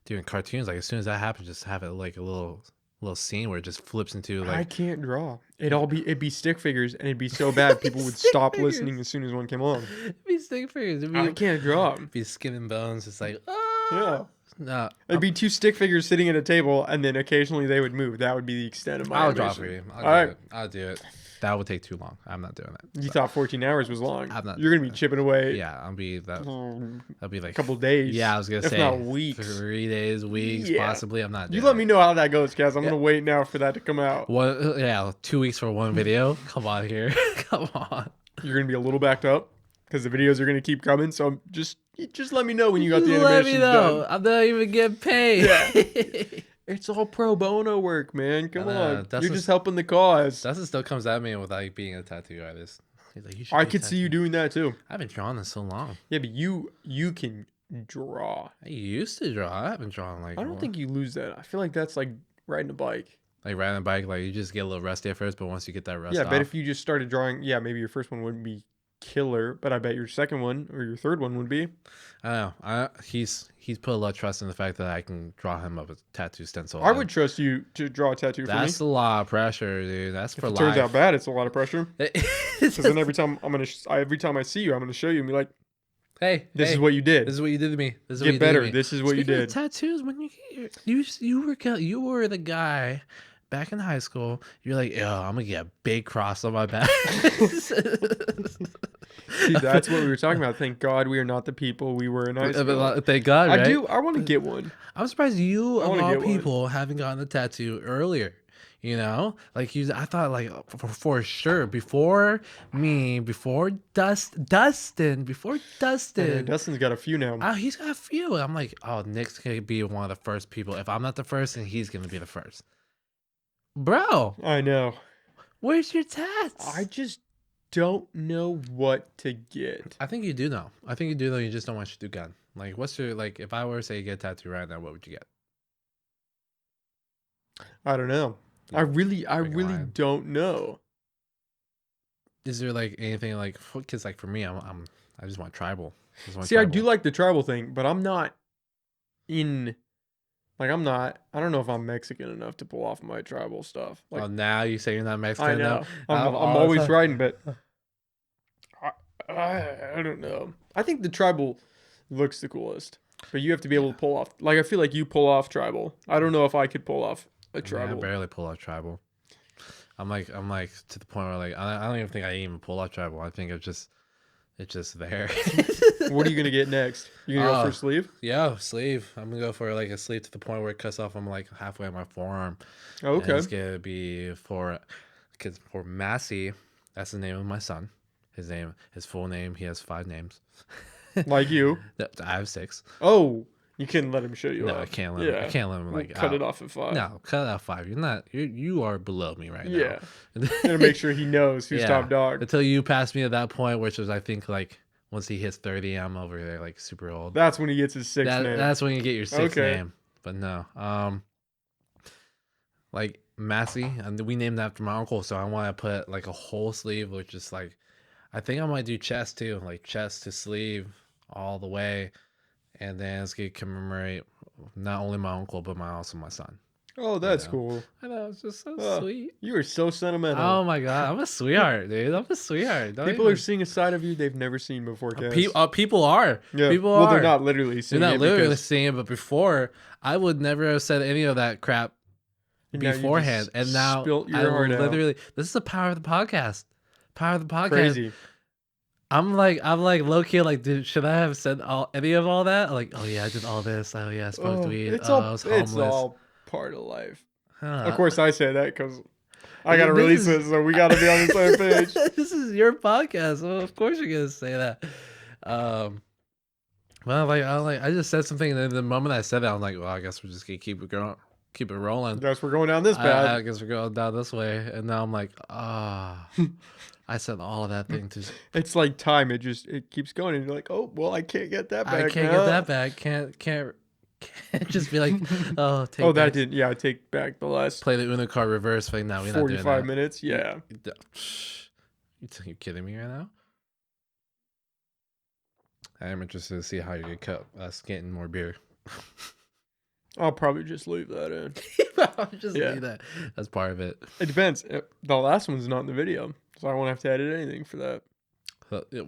doing cartoons. Like as soon as that happens, just have it like a little scene where it just flips into I like can't draw. It'd be stick figures, and it'd be so bad people would Stick stop figures. listening as soon as one came on. it'd be stick figures. It'd I be, can't draw 'em. be skin and bones. It's like Yeah. no. It'd be two stick figures sitting at a table, and then occasionally they would move. That would be the extent of my I'll draw animation. for you. All right. I'll do it. That would take too long. I'm not doing that. You thought 14 hours was long. I'm not You're going to be doing chipping away Yeah, I'll be that. That'll be like a couple days. Yeah, I was gonna if say not weeks. 3 days, weeks, Yeah. possibly. I'm not. You Doing let it. me know how that goes, Caz. I'm going to wait now for that to come out. What? Yeah, 2 weeks for one video. Come on here. Come on. You're going to be a little backed up because the videos are going to keep coming. So just let me know when you got the Just let animations me know. done. I'm not even getting paid. Yeah. It's all pro bono work, man. Come I know. on. That's You're a- just helping the cause. Dustin still comes at me with like being a tattoo artist. He's like, you should I be a could see you tattoo-" doing that too. I haven't drawn in so long. Yeah, but you can draw. I used to draw. I haven't drawn like. I don't think you lose that. I feel like that's like riding a bike. like riding a bike. Like you just get a little rusty at first, but once you get that rust Yeah, off, but if you just started drawing, yeah, maybe your first one wouldn't be killer, but I bet your second one or your third one would be. I don't know. He's put a lot of trust in the fact that I can draw him up a tattoo stencil. I would trust you to draw a tattoo for me. That's a lot of pressure, dude. That's for If it life. turns out bad, it's a lot of pressure. Because then every time I see you, I'm gonna show you and be like, hey, this is what you did. This is what you did to me. This is Get what you better. Did to me. This is what you Speaking did. of tattoos, when you were the guy back in high school. You're like, yo, I'm gonna get a big cross on my back. See, that's what we were talking about. Thank God we are not the people we were in high school. Thank God, right? I want to get one. I'm surprised you, of wanna all get one. people, haven't gotten a tattoo earlier. You know, like I thought, like for sure, before me, before Dustin, Yeah, Dustin's got a few now. he's got a few. I'm like, oh, Nick's gonna be one of the first people. If I'm not the first, then he's gonna be the first. Bro, I know. where's your tats? I just don't know what to get. I think you do know. I think you do know. You just don't want your gun. Like, what's your like? If I were to say you get a tattoo right now, what would you get? I don't know. I really lying. don't know. Is there like anything like? Because like for me, I just want tribal. See, I do like the tribal thing, but I'm not in. Like, I don't know if I'm Mexican enough to pull off my tribal stuff. Like, Oh, now you say you're not Mexican. I know. Now? I'm always riding, but I don't know. I think the tribal looks the coolest, but you have to be able to pull off. Like, I feel like you pull off tribal. I don't know if I could pull off a I tribal. barely pull off tribal. I'm like to the point where like I don't even think I even pull off tribal. I think it's just there. What are you gonna get next? You gonna go for a sleeve? Yeah, sleeve. I'm gonna go for like a sleeve to the point where it cuts off. I'm like halfway on my forearm. Oh, And okay. it's gonna be for Massey. That's the name of my son. His full name. He has 5 names. Like you. I have 6. Oh, you couldn't let him show you. No, off. I can't let him. I can't let him We'll like cut out. it off at 5. No, cut out 5. You are below me right Yeah. now. Gotta make sure he knows who's Yeah. top dog. Until you pass me at that point, which is I think like once he hits 30, I'm over there like super old. That's when he gets his 6th name. That's when you get your 6th Okay. name. But no, like Massey, and we named that after my uncle, so I want to put like a whole sleeve, which is like, I think I might do chest too, like chest to sleeve all the way, and then it's gonna commemorate not only my uncle but also my son. Oh, that's know. cool. I know, it's just so Oh, sweet. You are so sentimental. Oh my god, I'm a sweetheart, dude. I'm a sweetheart. People are seeing a side of you they've never seen before, Caz. People are. Yeah. People well, are. they're not literally They're seeing not it literally because seeing it, but before I would never have said any of that crap now you just beforehand, and now spilt your I heart out. literally. This is the power of the podcast. Power of the podcast. Crazy. I'm like low key like, dude, should I have said any of all that? Like, oh yeah, I did all this. Oh yeah, I smoked weed. It's I all was homeless. it's all part of life. Huh. Of course, I say that because I gotta This release is- it, so we gotta be on the same page. This is your podcast, so of course you're gonna say that. Well, I just said something, and then the moment I said that, I'm like, well, I guess we're just gonna keep it rolling. Guess we're going down this I path. guess we're going down this way, and now I'm like, I said all of that thing to. It's like time. It keeps going, and you're like, oh well, I can't get that back. I can't now. get that back. Can't just be like, oh, take. Oh, that back- didn't. Yeah, I take back the last Play the Uno card reverse. Like, no, we're not doing 45 that. minutes. Yeah. You kidding me right now? I am interested to see how you cut us getting more beer. I'll probably just leave that in. I'll just Yeah. leave that. That's part of it. It depends. The last one's not in the video, so I won't have to edit anything for that.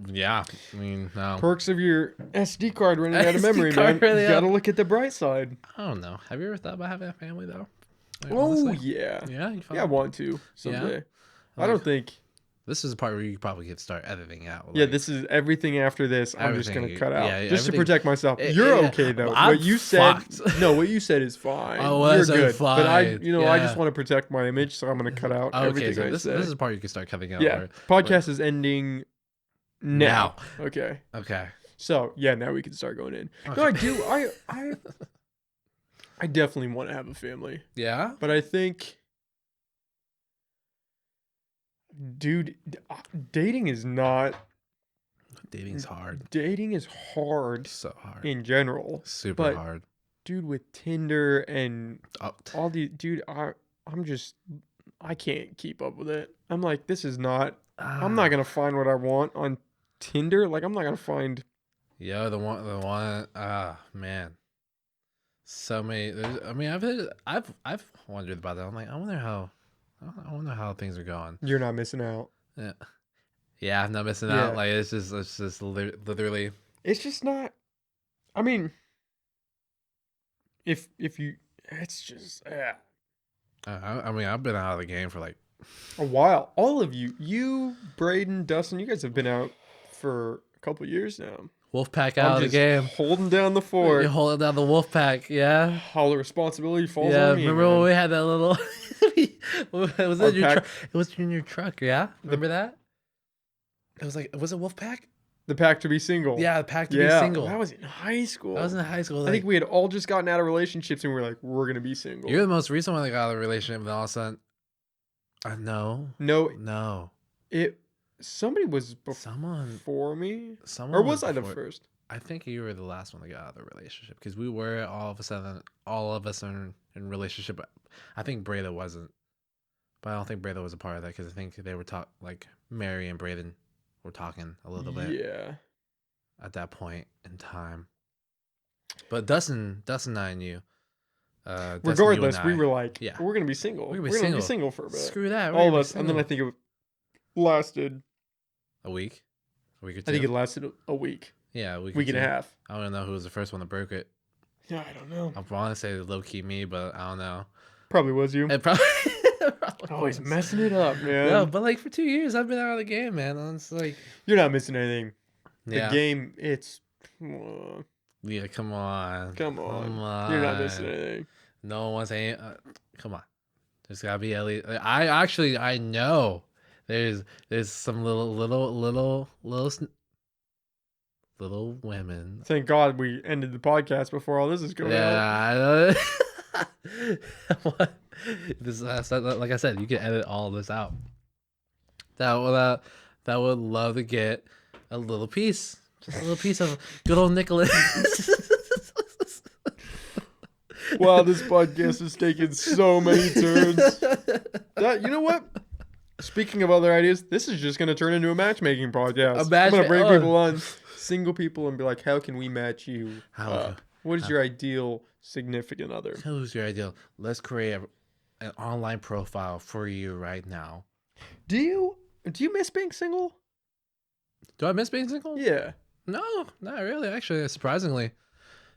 Yeah, I mean, no. Perks of your SD card running out of SD memory, card man. running You out. gotta look at the bright side. I don't know. Have you ever thought about having a family though? Like, Oh honestly? yeah. Yeah. You Yeah, I want to someday. I Like, don't think. This is the part where you probably could start editing out. Yeah, like- this is everything after this. I'm just Everything gonna you- cut out yeah, just to everything- protect myself. Eh, You're yeah. okay though. I'm What you said, fucked. no, what you said is fine. Oh, well, You're I said good. But I fine. I just Yeah. want to protect my image, so I'm gonna cut out Okay, everything so I this say. is the part you can start cutting out. Yeah, where- podcast is ending now. Okay. Okay. So yeah, now we can start going in. Okay. No, I do. I definitely want to have a family, Yeah. but I think, dude, dating is not. Dating's hard. Dating is hard So hard. in general, Super but- hard. dude. With Tinder and Oh, all these, dude, I can't keep up with it. I'm like, this is not. I'm not gonna find what I want on Tinder? Like, I'm not gonna find. Yo, the one. Ah, man. So many. I mean, I've wondered about that. I'm like, I wonder how things are going. You're not missing out. Yeah, yeah, I'm not missing out. Yeah. Like it's just literally. It's just not. I mean, if you, it's just I mean, I've been out of the game for like a while. All of you, Braden, Dustin, you guys have been out for a couple years now. Wolfpack out of the just game. holding down the fort. You're holding down the Wolfpack, yeah. All the responsibility falls Yeah, on me. remember when we had that little? Was Our it your pack- truck? It was in your truck, yeah. Remember that? It was like, was it Wolfpack? The pack to be single. Yeah, the pack to be single. That was in high school. I was in high school. I Like, think we had all just gotten out of relationships and we were like, we're gonna be single. you're the most recent one that got out of a relationship, and all of a sudden, no, No, somebody was someone, before me, someone, or was I the before- first? I think you were the last one that got out of the relationship because we were all of us in relationship. I think Breda wasn't, but I don't think Breda was a part of that because I think they were like Mary and Braden were talking a little bit. Yeah. At that point in time. But Dustin and I knew. Regardless, we were like, yeah, we're gonna be single. We're We're gonna gonna be be single for a bit. Screw that. All of us, and then I think it lasted a week or two. I think it lasted a week. Yeah, a week and a half. I don't know who was the first one to broke it. Yeah, I don't know. I want to say low key me, but I don't know. Probably was you. It probably. Always messing it up, man. No, but like for 2 years, I've been out of the game, man. It's like you're not missing anything. The yeah. game, it's. Yeah, come on. Come on. You're not missing anything. No one wants any. Come on. There's gotta be at least. I know. There's some little women. Thank God we ended the podcast before all this is going out. Yeah, I know. What? This like I said, you can edit all this out. That would love to get a little piece, just a little piece of good old Nicholas. Wow, this podcast has taken so many turns. You know what? Speaking of other ideas, this is just going to turn into a matchmaking podcast. I'm going to bring people on, single people, and be like, how can we match you? What is your ideal significant other? Who's your ideal? Let's create an online profile for you right now. Do you miss being single? Do I miss being single? Yeah. No, not really. Actually, surprisingly,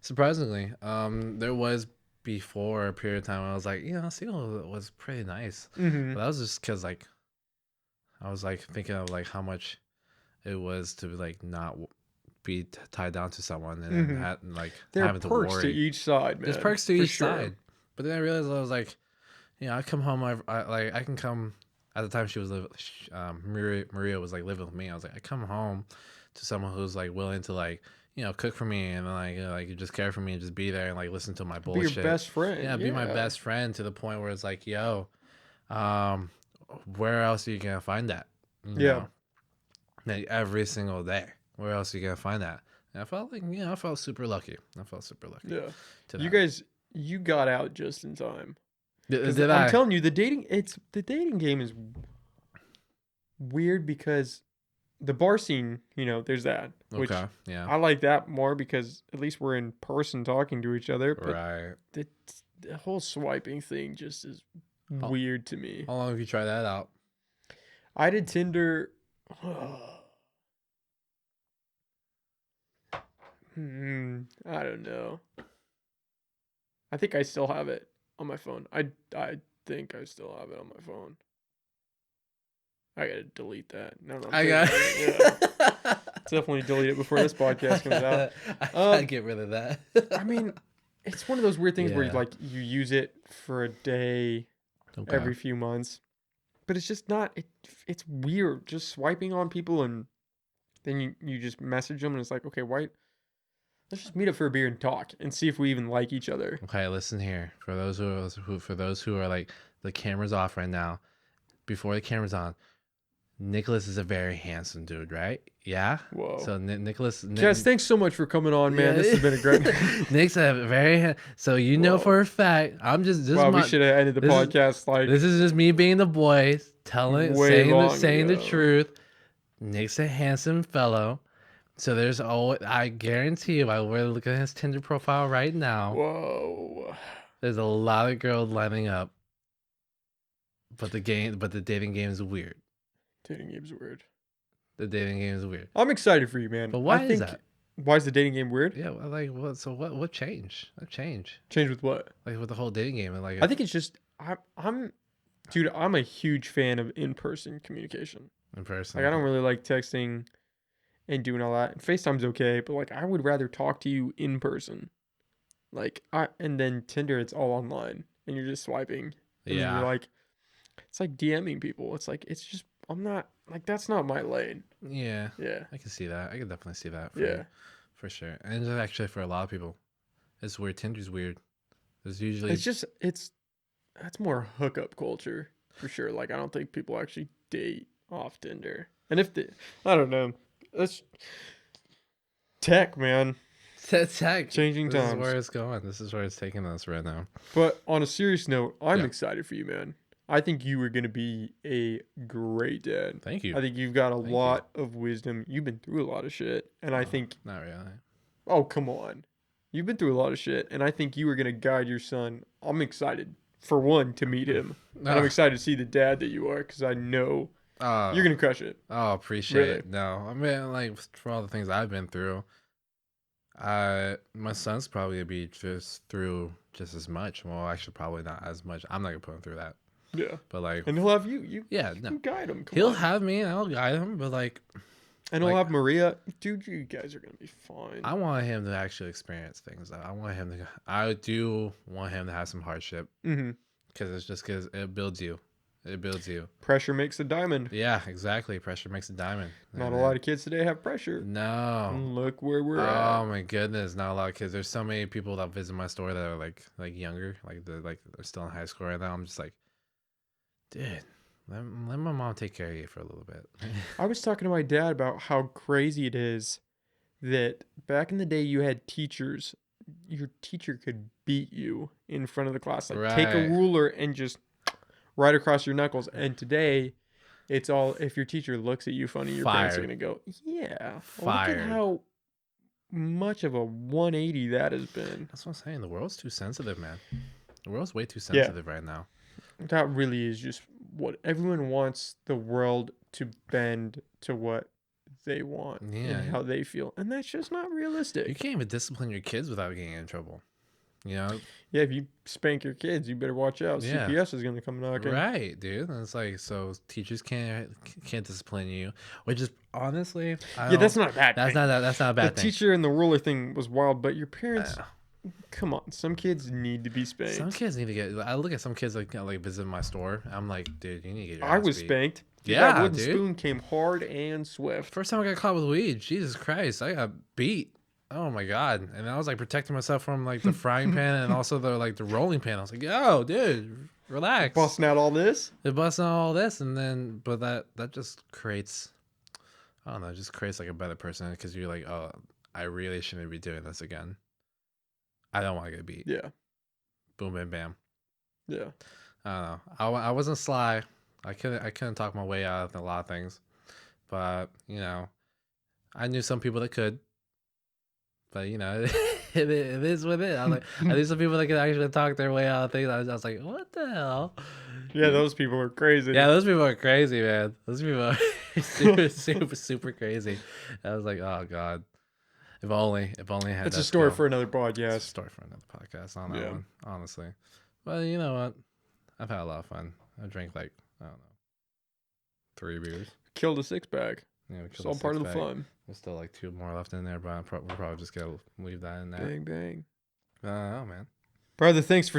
there was before a period of time when I was like, single was pretty nice. Mm-hmm. But that was just because like I was like thinking of like how much it was to like not be tied down to someone and like there having are perks to worry. to each side, man. There's perks to each sure. side. But then I realized I was like, I come home. I can come. At the time she was Maria was like living with me. I was like, I come home to someone who's like willing to like cook for me and like just care for me and just be there and like listen to my bullshit. Be your best friend. Yeah, be my best friend to the point where it's like, where else are you gonna find that? You know? Like every single day. Where else are you gonna find that? And I felt like I felt super lucky. Yeah. To you guys, you got out just in time. Did I'm telling you, the dating game is weird because the bar scene, there's that. Which yeah. I like that more because at least we're in person talking to each other. But Right. The whole swiping thing just is weird to me. How long have you tried that out? I did Tinder. I don't know. I think I still have it on my phone. I think I still have it on my phone. I gotta delete that. No, definitely delete it before this podcast comes out. I gotta get rid of that. I mean, it's one of those weird things where you use it for a day every few months, but it's just not. It's weird just swiping on people and then you just message them and it's like, okay, why? Let's just meet up for a beer and talk and see if we even like each other. Okay, listen here. For those who are like the camera's off right now, before the camera's on, Nicholas is a very handsome dude, right? Yeah. Whoa. So Nicholas. Guys, thanks so much for coming on, man. This has been a great. Nick's a very so for a fact. I'm just this. Wow, we should have ended the podcast like. This is just me being the boy, saying the truth. Nick's a handsome fellow. So there's always, I guarantee you, I were to look at his Tinder profile right now. Whoa. There's a lot of girls lining up. But the dating game is weird. Dating game's weird. The dating game is weird. I'm excited for you, man. But why I is think, that? Why is the dating game weird? Yeah, like what? So what changed? What changed? Change with what? Like with the whole dating game and like I think it's just dude, I'm a huge fan of in-person communication. in person. Like I don't really like texting and doing all that. FaceTime's okay, but like I would rather talk to you in person. And then Tinder, it's all online and you're just swiping. And then you're like, it's like DMing people. It's just I'm not like that's not my lane. Yeah. Yeah. I can see that. I can definitely see that. Yeah. For sure. And it's actually for a lot of people, it's weird. Tinder's weird. There's usually That's more hookup culture for sure. Like I don't think people actually date off Tinder. And I don't know. That's tech, man. tech. Changing This times. is where it's going. This is where it's taking us right now. But on a serious note, I'm Yeah. excited for you, man. I think you are going to be a great dad. Thank you. I think you've got a Thank lot of wisdom. You've been through a lot of shit. And I think, Not really. oh, come on. You've been through a lot of shit. And I think you are going to guide your son. I'm excited, for one, to meet him. And I'm excited to see the dad that you are because I know you're going to crush it. Oh, appreciate Really. it. No, I mean, like, for all the things I've been through, my son's probably gonna be through just as much. Well, actually, probably not as much. I'm not gonna put him through that. Yeah. But like, And he'll have you. yeah, no, You guide him. Come he'll on. have me, and I'll guide him. But like, And he'll like- have Maria. Dude, you guys are going to be fine. I want him to actually experience things. Though. I do want him to have some hardship Mm-hmm. because it builds you. It builds you. Pressure makes a diamond. Yeah, exactly. Pressure makes a diamond. Not a lot of kids today have pressure. No. And look where we're Oh at. my goodness, not a lot of kids. There's so many people that visit my store that are like younger, they're still in high school right now. I'm just like, dude, let my mom take care of you for a little bit. I was talking to my dad about how crazy it is that back in the day you had teachers, your teacher could beat you in front of the class. Like take a Right. ruler and just right across your knuckles. And today it's all if your teacher looks at you funny, your parents are Fired. gonna go, yeah. Well, Fired. look at how much of a 180 that has been. That's what I'm saying. The world's too sensitive, man. The world's way too sensitive right now. That really is just what everyone wants the world to bend to what they want Yeah. and how they feel. And that's just not You realistic. can't even discipline your kids without getting in trouble. You know? Yeah, if you spank your kids, you better watch out. Yeah. CPS is going to come knocking. Right, dude. And it's like, so teachers can't discipline you, which is honestly, Yeah, that's not a bad that's thing. not a The bad thing. teacher and the ruler thing was wild, but your parents, Uh, come on. Some kids need to be spanked. Some kids need to get. I look at some kids like visit my store. I'm like, dude, you need to get your I ass was beat. spanked. Dude, Yeah, that wooden dude. spoon came hard and swift. First time I got caught with weed, Jesus Christ, I got beat. Oh my god! And I was like protecting myself from like the frying pan and also the rolling pan. I was like, yo, dude, relax. Busting out all this. It busts out all this, and then but that just creates, I don't know, it just creates like a better person because you're like, oh, I really shouldn't be doing this again. I don't want to get beat. Yeah. Boom, bam, bam. Yeah. I don't know. I wasn't sly. I couldn't talk my way out of a lot of things, but you know, I knew some people that could. But you know, it is what it is. I knew some people that could actually talk their way out of things. I was like, what the hell? Yeah, those people are crazy. Yeah, those people are crazy, man. Those people are super crazy. I was like, oh god, if only I had. It's that a story skill. for another It's a podcast. story for another podcast on that Yeah. one, honestly. But you know what? I've had a lot of fun. I drank like, I don't know, 3 beers. Killed a 6-pack. Yeah, we It's killed all a part of the 6-pack. fun. There's still like 2 more left in there, but we'll probably just gonna leave that in there. Bang bang. I don't know, man. Brother, thanks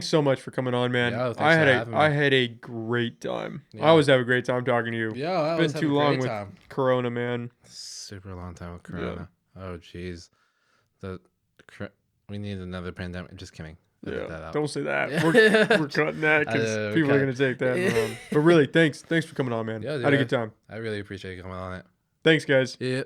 so much for coming on, man. Yeah, thanks I for had having me. I had a great time. Yeah. I always have a great time talking to you. Yeah, that been was too long with Corona, man. super long time with Corona. Oh, jeez. We need another pandemic. Just kidding. Edit that Yeah, out. don't say that. Yeah. We're cutting that because we're people are cutting. gonna take that wrong. But really, thanks for coming on, man. Yeah, Had a dude. good time. I really appreciate you coming on it. Thanks, guys. Yeah.